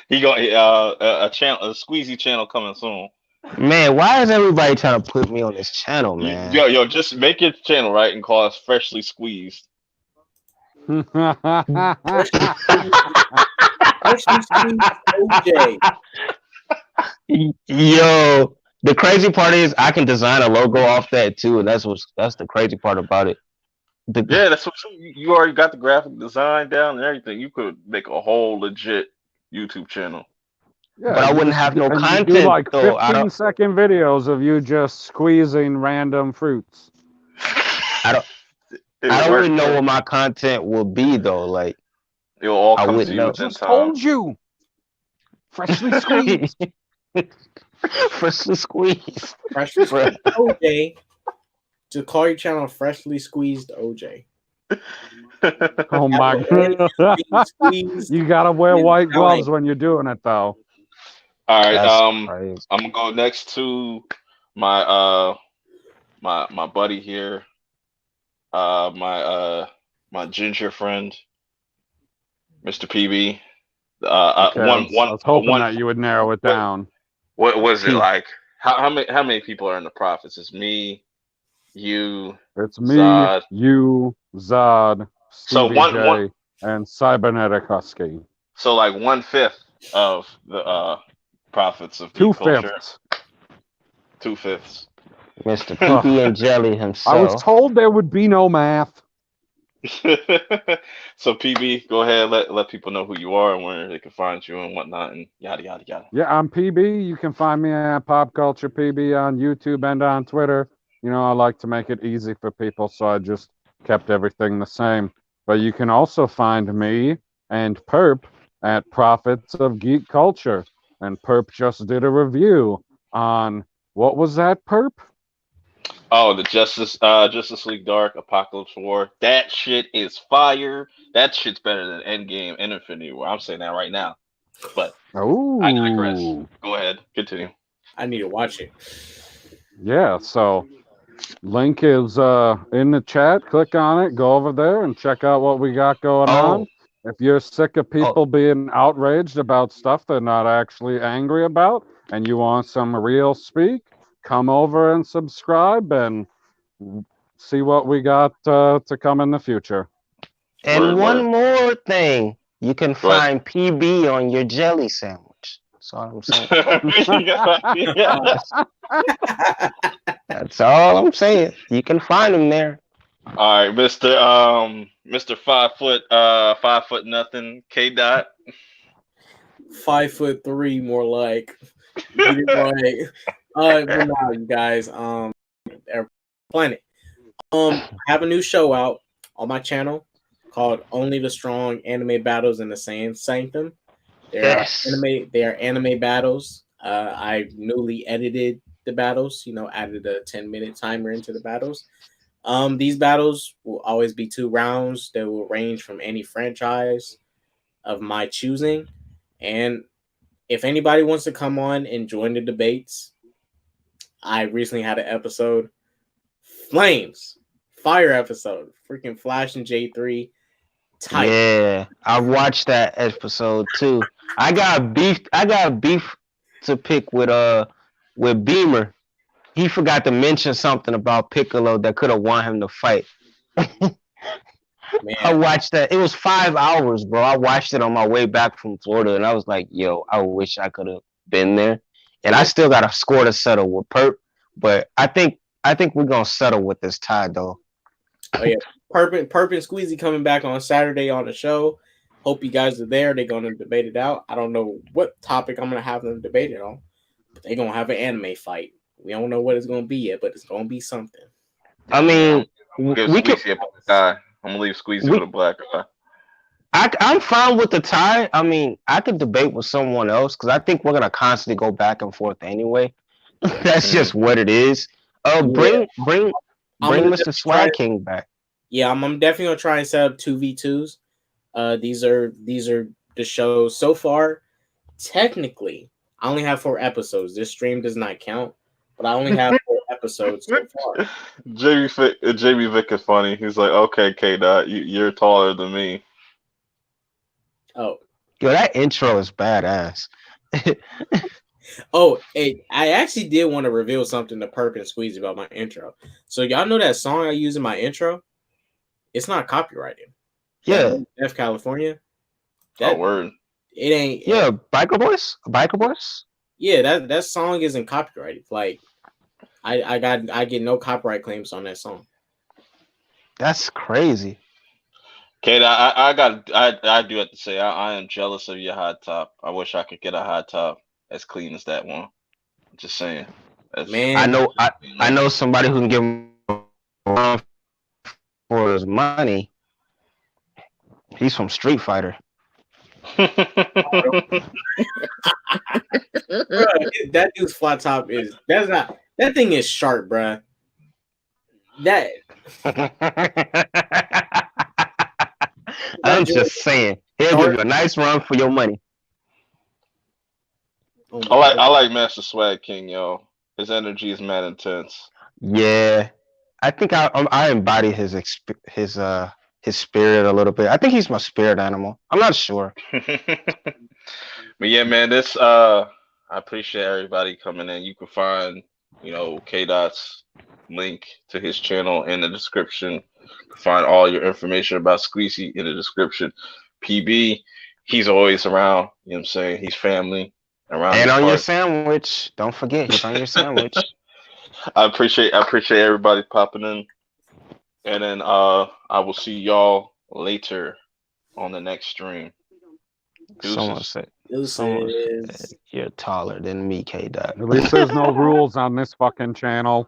Speaker 2: he got a Squeezy channel coming soon.
Speaker 3: Man, why is everybody trying to put me on this channel, man?
Speaker 2: Yo, just make your channel right and call us Freshly Squeezed.
Speaker 1: Freshly Squeezed OJ.
Speaker 3: Yo, the crazy part is I can design a logo off that too, and that's the crazy part about it.
Speaker 2: Yeah, that's what you already got the graphic design down and everything. You could make a whole legit YouTube channel.
Speaker 3: Yeah, but I wouldn't have no content.
Speaker 4: Do like 15-second videos of you just squeezing random fruits.
Speaker 3: I don't really know what my content will be though. Like
Speaker 2: it'll all come to you within time.
Speaker 4: Told you. Freshly squeezed.
Speaker 3: Freshly squeezed.
Speaker 1: Freshly squeezed OJ. To call your channel Freshly Squeezed OJ.
Speaker 4: Oh my god. You gotta wear white gloves when you're doing it though.
Speaker 2: All right, I'm gonna go next to my my buddy here, my ginger friend, Mr. PB.
Speaker 4: I was hoping that you would narrow it down.
Speaker 2: What was it like? How many people are in the Prophets? It's me, you.
Speaker 4: It's me,
Speaker 2: Zod.
Speaker 4: you, Zod, Stevie
Speaker 2: so
Speaker 4: J, and Cybernetic Husky.
Speaker 2: So like 1/5 of the Prophets of Geek Culture.
Speaker 4: 2/5.
Speaker 2: 2/5.
Speaker 3: Mr. PB and Jelly
Speaker 4: I was
Speaker 3: himself.
Speaker 4: told there would be no math.
Speaker 2: So PB, go ahead, let people know who you are and where they can find you and whatnot and yada yada yada.
Speaker 4: Yeah, I'm PB. You can find me at Pop Culture PB on YouTube and on Twitter. You know, I like to make it easy for people, so I just kept everything the same. But you can also find me and Purp at Prophets of Geek Culture. And Purp just did a review on what was that, Purp?
Speaker 2: Oh, the Justice League Dark Apocalypse War. That shit is fire. That shit's better than Endgame and Infinity War. I'm saying that right now. But I digress.
Speaker 4: Oh,
Speaker 2: Go ahead, continue.
Speaker 1: I need to watch it.
Speaker 4: yeah. So link is in the chat. Click on it. Go over there and check out what we got going on. If you're sick of people being outraged about stuff they're not actually angry about, and you want some real speak, come over and subscribe and see what we got to come in the future.
Speaker 3: And one more thing, you can
Speaker 2: Go ahead.
Speaker 3: find PB on your jelly sandwich. That's all I'm saying. That's all I'm saying. You can find him there.
Speaker 2: All right, Mr. 5 foot nothing, K Dot.
Speaker 1: 5'3", more like. Get it right. But now you guys, Planet. I have a new show out on my channel called Only the Strong Anime Battles in the Sand Sanctum. They are anime battles. I newly edited the battles, added a 10-minute timer into the battles. These battles will always be 2 rounds that will range from any franchise of my choosing. And if anybody wants to come on and join the debates, I recently had an episode, Fire episode, freaking Flash and J3. Tight.
Speaker 3: Yeah, I watched that episode too. I got beef to pick with Beamer. He forgot to mention something about Piccolo that could have won him the fight.
Speaker 1: Man.
Speaker 3: I watched that. It was 5 hours, bro. I watched it on my way back from Florida, and I was like, "Yo, I wish I could have been there." And I still got a score to settle with Purp, but I think we're gonna settle with this tie, though.
Speaker 1: Oh yeah, Purp and Squeezy coming back on Saturday on the show. Hope you guys are there. They're gonna debate it out. I don't know what topic I'm gonna have them debate it on, but they're gonna have an anime fight. We don't know what it's gonna be yet, but it's gonna be something.
Speaker 3: I mean,
Speaker 2: we could. I'm gonna leave Squeezy with a black eye.
Speaker 3: I'm fine with the tie. I mean, I could debate with someone else because I think we're gonna constantly go back and forth anyway. That's just what it is. Bring Mr. Swag King back.
Speaker 1: Yeah, I'm definitely gonna try and set up 2v2s. These are the shows so far. Technically, I only have 4 episodes. This stream does not count, but I only have 4 episodes so far.
Speaker 2: Jamie Vick is funny. He's like, "Okay, K Dot, you're taller than me."
Speaker 1: Oh,
Speaker 3: yo, that intro is badass.
Speaker 1: Oh, hey, I actually did want to reveal something to Purp and Squeezy about my intro. So y'all know that song I use in my intro? It's not copyrighted.
Speaker 3: Yeah.
Speaker 1: F California.
Speaker 2: Word.
Speaker 1: It ain't.
Speaker 3: Yeah, Biker Boys.
Speaker 1: Yeah, that song isn't copyrighted. Like, I get no copyright claims on that song.
Speaker 3: That's crazy.
Speaker 2: Kate, I do have to say I am jealous of your hot top. I wish I could get a hot top as clean as that one. Just saying.
Speaker 1: Man,
Speaker 3: I know somebody who can give him a run for his money. He's from Street Fighter.
Speaker 1: Bro, that dude's flat top that thing is sharp, bro.
Speaker 3: I'm just saying, he'll give you a nice run for your money.
Speaker 2: I like Master Swag King, yo. His energy is mad intense.
Speaker 3: Yeah, I think I embody his spirit a little bit. I think he's my spirit animal. I'm not sure.
Speaker 2: But yeah, man, I appreciate everybody coming in. You can find, K Dot's link to his channel in the description. You can find all your information about Squeezy in the description. PB, he's always around, you know what I'm saying? He's family around.
Speaker 3: And on your sandwich. Don't forget, he's on your sandwich.
Speaker 2: I appreciate everybody popping in, and then I will see y'all later on the next stream.
Speaker 3: Someone
Speaker 2: Deuces.
Speaker 3: said you're taller than me, K Dot.
Speaker 4: At least there's no rules on this fucking channel.